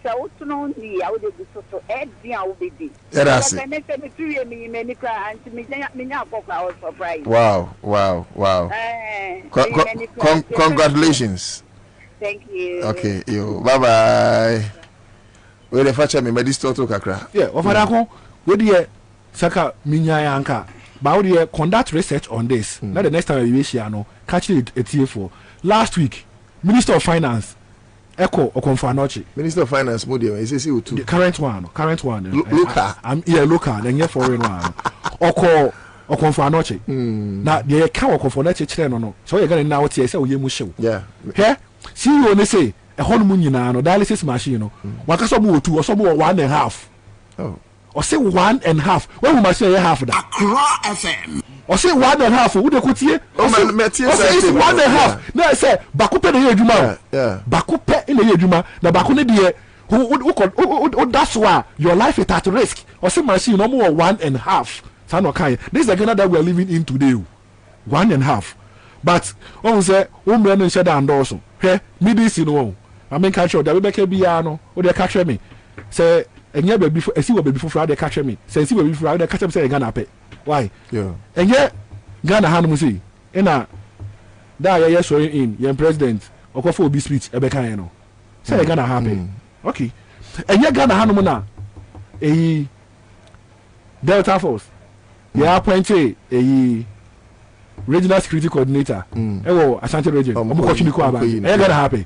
So to no ni ya wo de so e di a wo be di. Erase. Na me say me tuye me me ni kra anti me nya akokwa I was surprised. Wow. Congratulations. Thank you. Okay, yo. Bye. We dey fetch me medical to kakra. Yeah, ofadako we dey saka minya yanka. But we dey conduct research on this. Now the next time we share no catch it for last week Minister of Finance Echo Okonfanochi. Minister of Finance Modi is the current one. Local. Local. Then yeah foreign one. Okonfanochi. Now the account Okonfanochi chire no. So you gonna now tie say oye mu hyew. Yeah. Here, see you only say a hon mu nyina no dialysis machine no. Wakaso mu otu, oso mu 1.5. Oh. Or say 1.5. When we must say half that. Accra FM. Or say 1.5. Who de kutie? Or say 1.5. No, I say bakupe na yejuma. Yeah. Bakupe in the yejuma. Na baku ne de who that's why your life is at risk. Or say machine no more 1.5. Sano kai. This is the Ghana that we are living in today. 1.5. But when we say umre no sheda andoso. He medicine no. I mean catch that we be bia no. O de catch me. Say enye baby for esi wo baby for dey catch me. Say esi baby for dey catch me say Ghana pay. Why? Yeah. Enye Ghana hanu say na da ya sorry in your president okofo obi speech e be kan no. Say Ghana happy. Okay. Enye Ghana hanu na Delta Force. Ya appointed regional security coordinator. Ewo Ashanti region. Omo ko chini ko aba. Enye Ghana happy.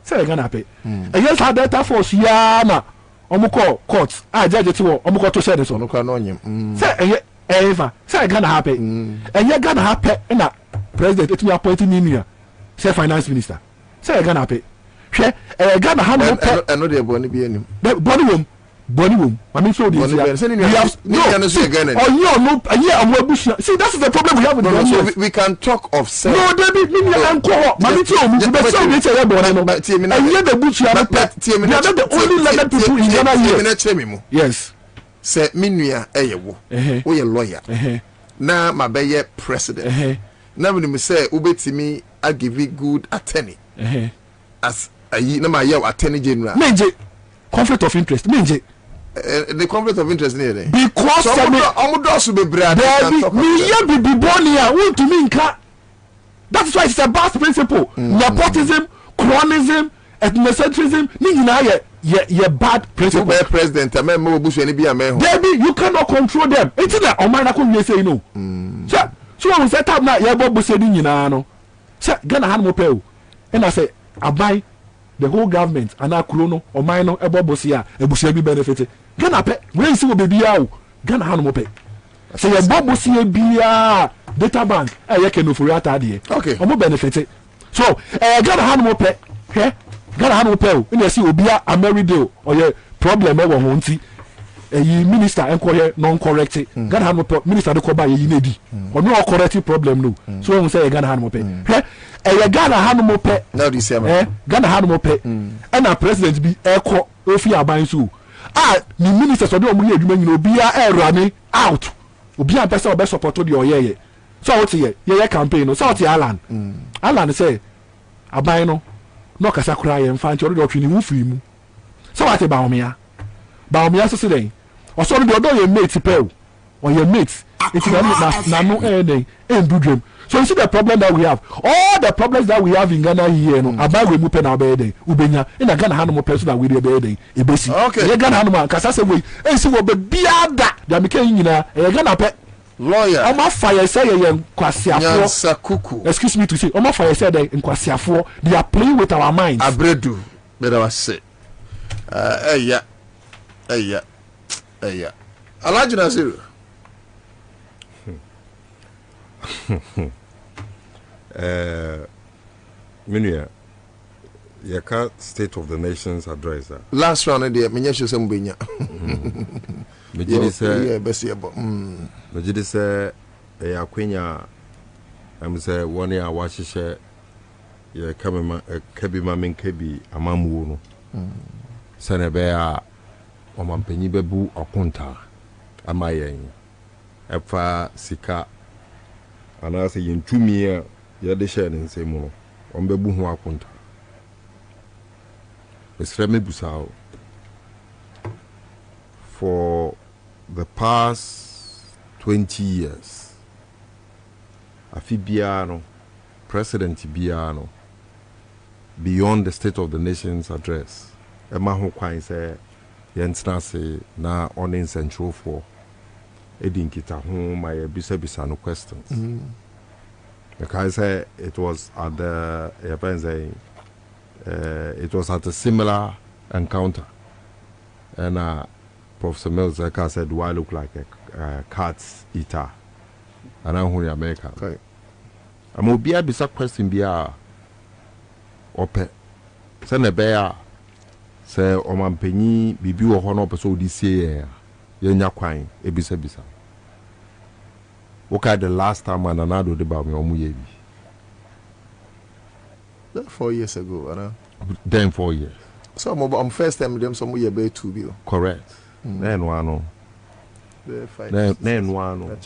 Say Ghana happy. Enye sa Delta Force ya na omo ko court judge ti wo omo ko to share so no kwa no nyem say eva say Ghana happy enye Ghana happy na president etimi appoint ni say finance minister say Ghana happy hwe Ghana ha no pe eno de boni bi anim boni wom mami so de see that is the problem we have with so we can talk of self no David me anko mami ti o mu be so de tell boni no enye the bush ya pe we are not the only learned people in Ghana here yes say minua eyewo wo ye lawyer na mabeye president na me say ubetimi I give you good attorney as ayi na ma ye attorney general menje conflict of interest menje the conflict of interest near because so be brother me be bonia want to me nka that's why it's a bad principle nepotism cronyism ethnocentrism ni nyina ye bad principle. You be president amen mo busu ani bi amen. Debi you cannot control them. Enti na o man na ko wie say no. So when set up na ye bo busu ni nyina no. Say Ghana han mo pe o. And I say abai the whole government ana kuro no o man no e bo busu a ebusu bi benefit. Ghana pe we nsi wo bebi a o. Ghana han mo pe. Say ye bo busu bi a data bank ye kenofori atade. Okay. O mo benefit. So Ghana han mo pe. Ghana han mo pe o. Ina see obi a amerido or ye problem e wo ho nti. Eyi minister enkoye non correct. Ghana han mo pe minister de ko ba ye nedi. Ono o correct problem no. So we say Ghana han mo pe. Ghana han mo pe. Now this year. Ghana han mo pe. And a president bi eko ofi aban so. Ni minister so de omo ye adwuma nyina obi a run out. Obi a person obe support the oyeye. So what ye campaign no. So what Alan. Alan say aban no no kasa kura ye mfa nti odo twini wo firi mu. So what ba omia so den o so do do ye mate pe o ye mate it na no do dream. So you see the problem that we have, all the problems that we have in Ghana here no aban we mu pe na be den ubenya ina Ghana hanu mo pe so that we dey be den ebesi ye Ghana hanu man kasa say we ensi wo be biada da me kan nyina ye Ghana pe lawyer Oma fire say ye nkwasiafo. Excuse me to say Oma fire say the nkwasiafo they are playing with our minds. Abredu better was say eya Alhaji Nasiru Minia yaka State of the Nations address last round there me nyesho se mbenya mejidi se yeah besiebo mejidi se ya kwenya amse woni a wahihye ye kamema kabi mamen kabi amamuwo no sene be a omampanyi bebu okunta amayen efa sika anase yentumi a yade share ne nsemu no ombebu ho akunta esreme busao for the past 20 years afibiano president biano beyond the State of the Nations address ema ho kwan se yentina se na on central for edinkita ho my bisa no questions because it was at the it was at a similar encounter and Professor Mills said, do I look like a cat's eater? And I'm in America. Okay. I'm going to be a question be a ope send a bear say o man penny bibi wo hono person this year yenya kwan ebisa bisa okay the last time ananado de ba me omu ye bi 4 years ago then 4 years so I'm first time them some year be 2 bi correct then one then one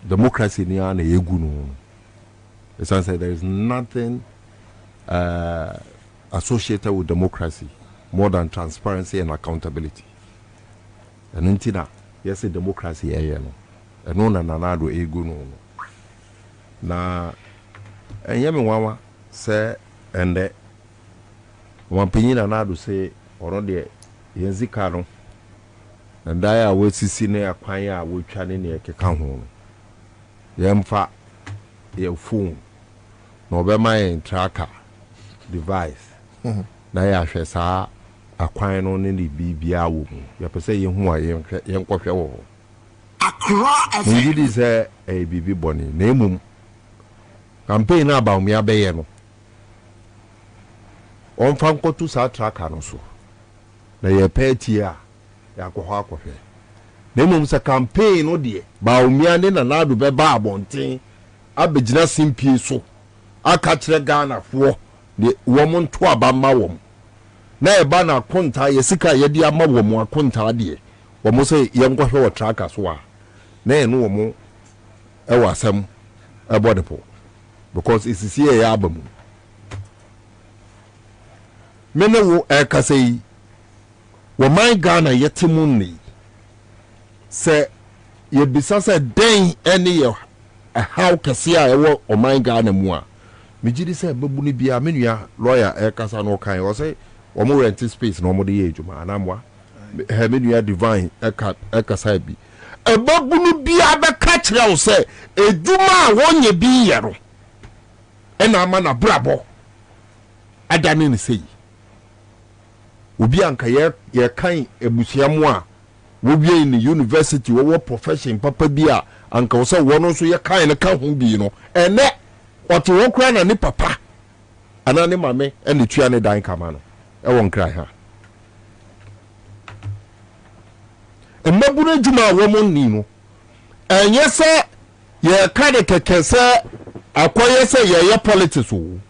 democracy ni ana egu no it sounds like there is nothing associated with democracy more than transparency and accountability. And until yes, democracy no. And no na nanado ego no. Na enyeme wawa say ende wampinyi nanado say ono de yenzika no. And I we sisi ne akwan a we twa ne ne keka ho no. Yemfa ye phone no be my tracker device na ya hwe saa akwan no ne bibia wo mu ya pese ye hu a ye nkwohwe wo akra efe ndi se e bibi boni na emum campaign na ba umia be ye no on fa nkotu saa tracker no so na ye peti a ya kwohwa akwohwe na emum se campaign no de ba umia ne na nadu be ba abonten abegina simpie so aka kire Ghana fo de wom nto abama wom na eba na konta yesika yedi ama wom akonta de wom so yenkwahwe wo tracker so a na eno wom e wasam ebodepo because isisi e ya abamu mene wo ekasei wo man Ghana yetimu ni se yebisa se den ene ye how kase a ewo o man Ghana mu a me gidi say babu ni bia me nua lawyer e kasa no kan o say o mo rent space no mo de ye adwuma anamwa he me nua divine e kasa bi e babu ni bia be ka kire o say adwuma a wonye bi ye ro e na ama na brabo adane ni sei obi anka ye kan ebusiamu a wo bia in university wo profession papa bia anka wo say wono so ye kan ne ka ho bi no ene ote wo kra na ni papa ana ne mame ene tua ne dan kama no e won kra ha emabuna djuma wo mon ni no enye se ye ka de keke se akoye se ye politics o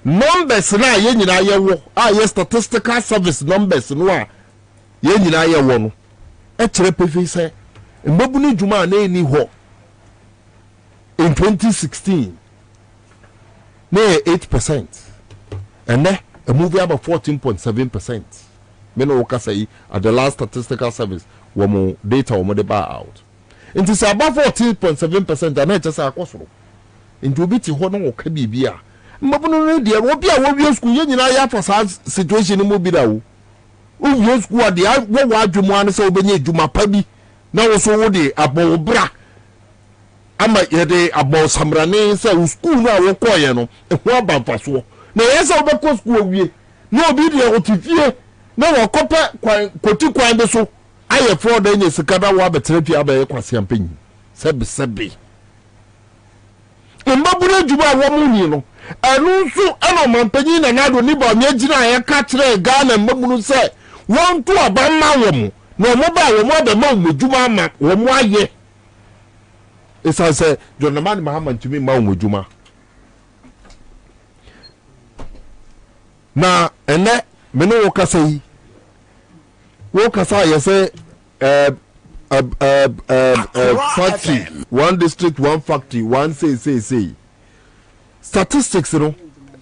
numbers na ye nyina ye wo ye statistical service numbers no a ye nyina ye wo no e kire pefi se emabuna djuma na eni ho in 2016 near 8%, and then a movie about 14.7%. Meno Okasai at the last statistical service, more data or more bar out. It is about 14.7%, and I just a cost. Into biti hono or kabibia. Mabuno, dear, what be a war school in I for such situation in Mobile. Your school at the what you want so many Juma Pabi. Now so de abo bra. Ama yede abo samrane se school na wo koye no ehun abamfaso na yesa obekọ school wie na obi de otifie na wo kope kwoti kwan be so aye fraud enye sikada wo abeterapia abaye kwase ampanyi sebe mbabura juba wo muni no anu so ana mampanyi na nado ni ba me gina ye ka kire Ghana mbabunu se won to abamma wo mu na mo ba wo mo abema mo juma ma wo mo aye. It's as a John Muhammad to me, Maumujuma. Now, and that Meno Wakasai Wakasa, factory, one district, one factory, one say. Statistics, you know,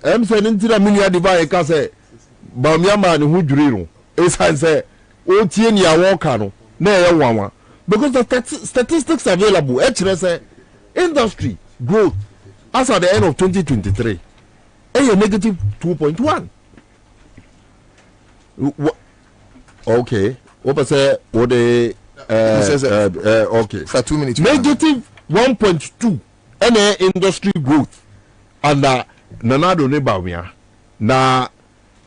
I'm saying into the million divide, I say, Bamiaman, who dream. It's as a OTN Yawakano, near one. Because the statistics available, HRS industry growth as at the end of 2023, a negative 2.1. Okay, what was say? What the okay? For 2 minutes. Negative 1.2 any industry growth under Nanado Nebawia. Na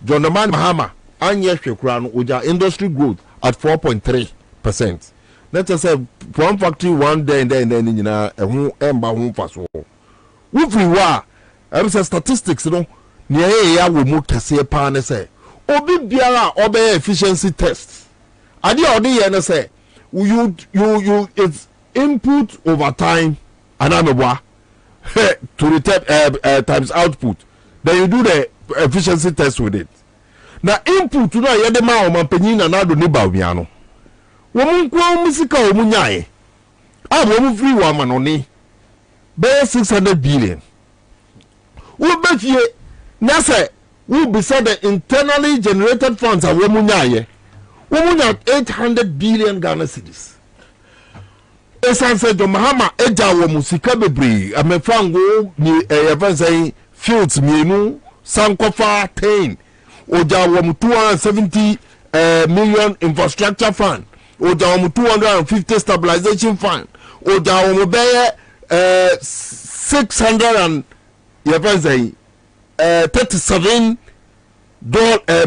John Mahama Anya Shekrano Uja industry growth at 4.3%. Let us say one factory one day and then you know emba hu faso wo free wa am say statistics no ne ya wo mu kese pa ne say obi biara obey efficiency test ade odi ye ne say you it's input over time anamebwa to return times output, then you do the efficiency test with it. Now input no ye de ma o mampanyin na na do ni ba obian no womun kwa musika omunyae a wo free wa manoni be 600 billion wo befie na say wo beside the internally generated funds a womunyae womunya 800 billion Ghana cedis. Esanse do mahama eja wo musika bebre amefango ni say fields mienu sankofa 10 oja wo 270 million infrastructure fund, oja wo 250 stabilization fund, oja wo be 600 and say $37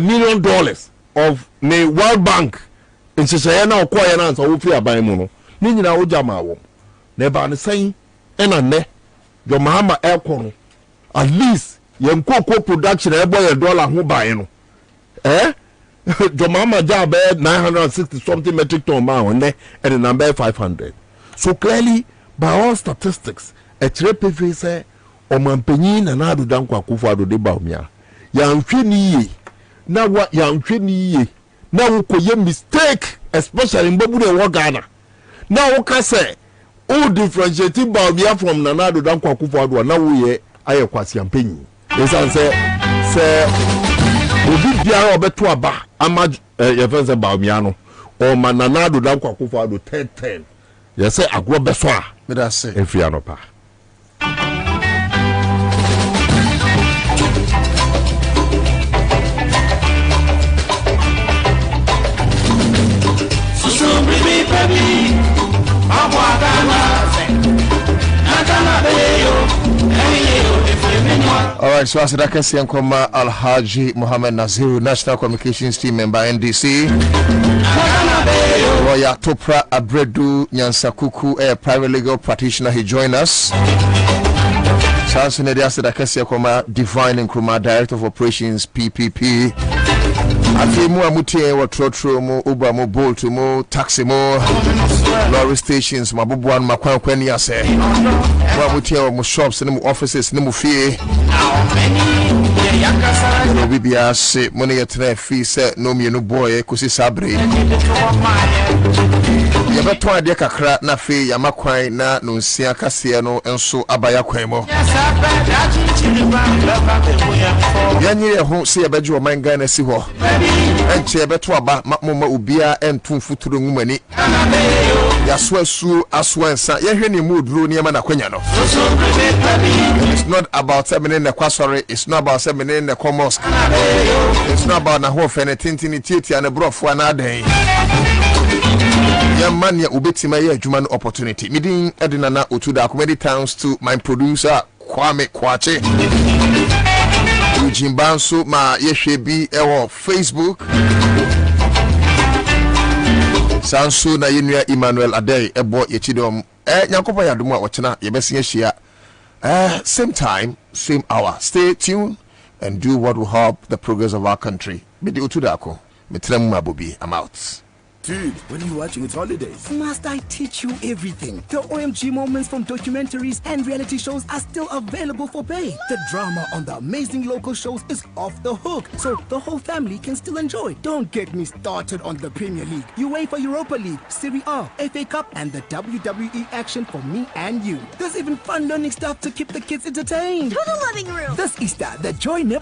million of the World Bank in Shayana or Koyana so we are buying mono. Nina Ojama, never the same, and a ne, your Mahama aircon. At least, young cocoa production, a boy $1 who buy no. Eh? Your Mama job 960 something metric ton amount, and the number 500. So clearly, by all statistics, a trepe say, or Mampenin and Adu Dankwa Kufado de Baumia. Young Fini, now what young Fini, now could you mistake, especially in Babu de Ghana. Now, what can say? All differentiating Baumia from Nanado Dankwa Kufado, now we are quasi penny. Yes, I say, Obi Biara Obetu Aba, Amaj, Yefense Baumiano, or Mananado Dankwa Kufado 10. Yes, I go beswa. But I say, if you are not. All right, so as I can see, Alhaji Muhammad Nazir, National Communications Team member, NDC. Lawyer Topra Abredu Nyansakuku, a private legal practitioner, he joined us. Sansu Nedia Sedakasia Koma, Divine Nkrumah, Director of Operations, PPP. Afimu Amutie, Watrotro, Mo, Uber, Mo, Bolt, Mo, Taxi, Mo, lorry stations, Mabubuan, Makwan, Kweniase, Wamutie, Mo shops, Mo offices, Mo fee. Bibia say, money at the fee set, no me, no boy, Kusi Sabri. Yabatwa de kakra na fe yamakwai na no nsia kase no enso abaya kwemo yanyire ho se yabaji o manga na si ho enche yabeto aba mama obia entum futuro ngumani yaswasu aswansa yehwe ni muduro ni na kwanya no. It's not about 7 in the kwasori, it's not about 7 in the mosque, it's not about na ho fene tintini tieti ane brofo anade Yamania ubetima ye juman opportunity. Midin Edinana Utuda comedy thanks to my producer Kwame Kwache. Eugene Banso ma yeshebi ewo Facebook. Sanso na yenua Emmanuel Adey ebo yechidom. Nyakopa yadumu wachana yebesi yeshia. Same time, same hour. Stay tuned and do what will help the progress of our country. Midi Utudako. Mitremu mabubi. I'm out. Dude, what are you watching? It's holidays. Must I teach you everything? The OMG moments from documentaries and reality shows are still available for pay. The drama on the amazing local shows is off the hook, so the whole family can still enjoy. Don't get me started on the Premier League, UEFA Europa League, Serie A, FA Cup, and the WWE action for me and you. There's even fun learning stuff to keep the kids entertained. To the living room. This Easter, the joy never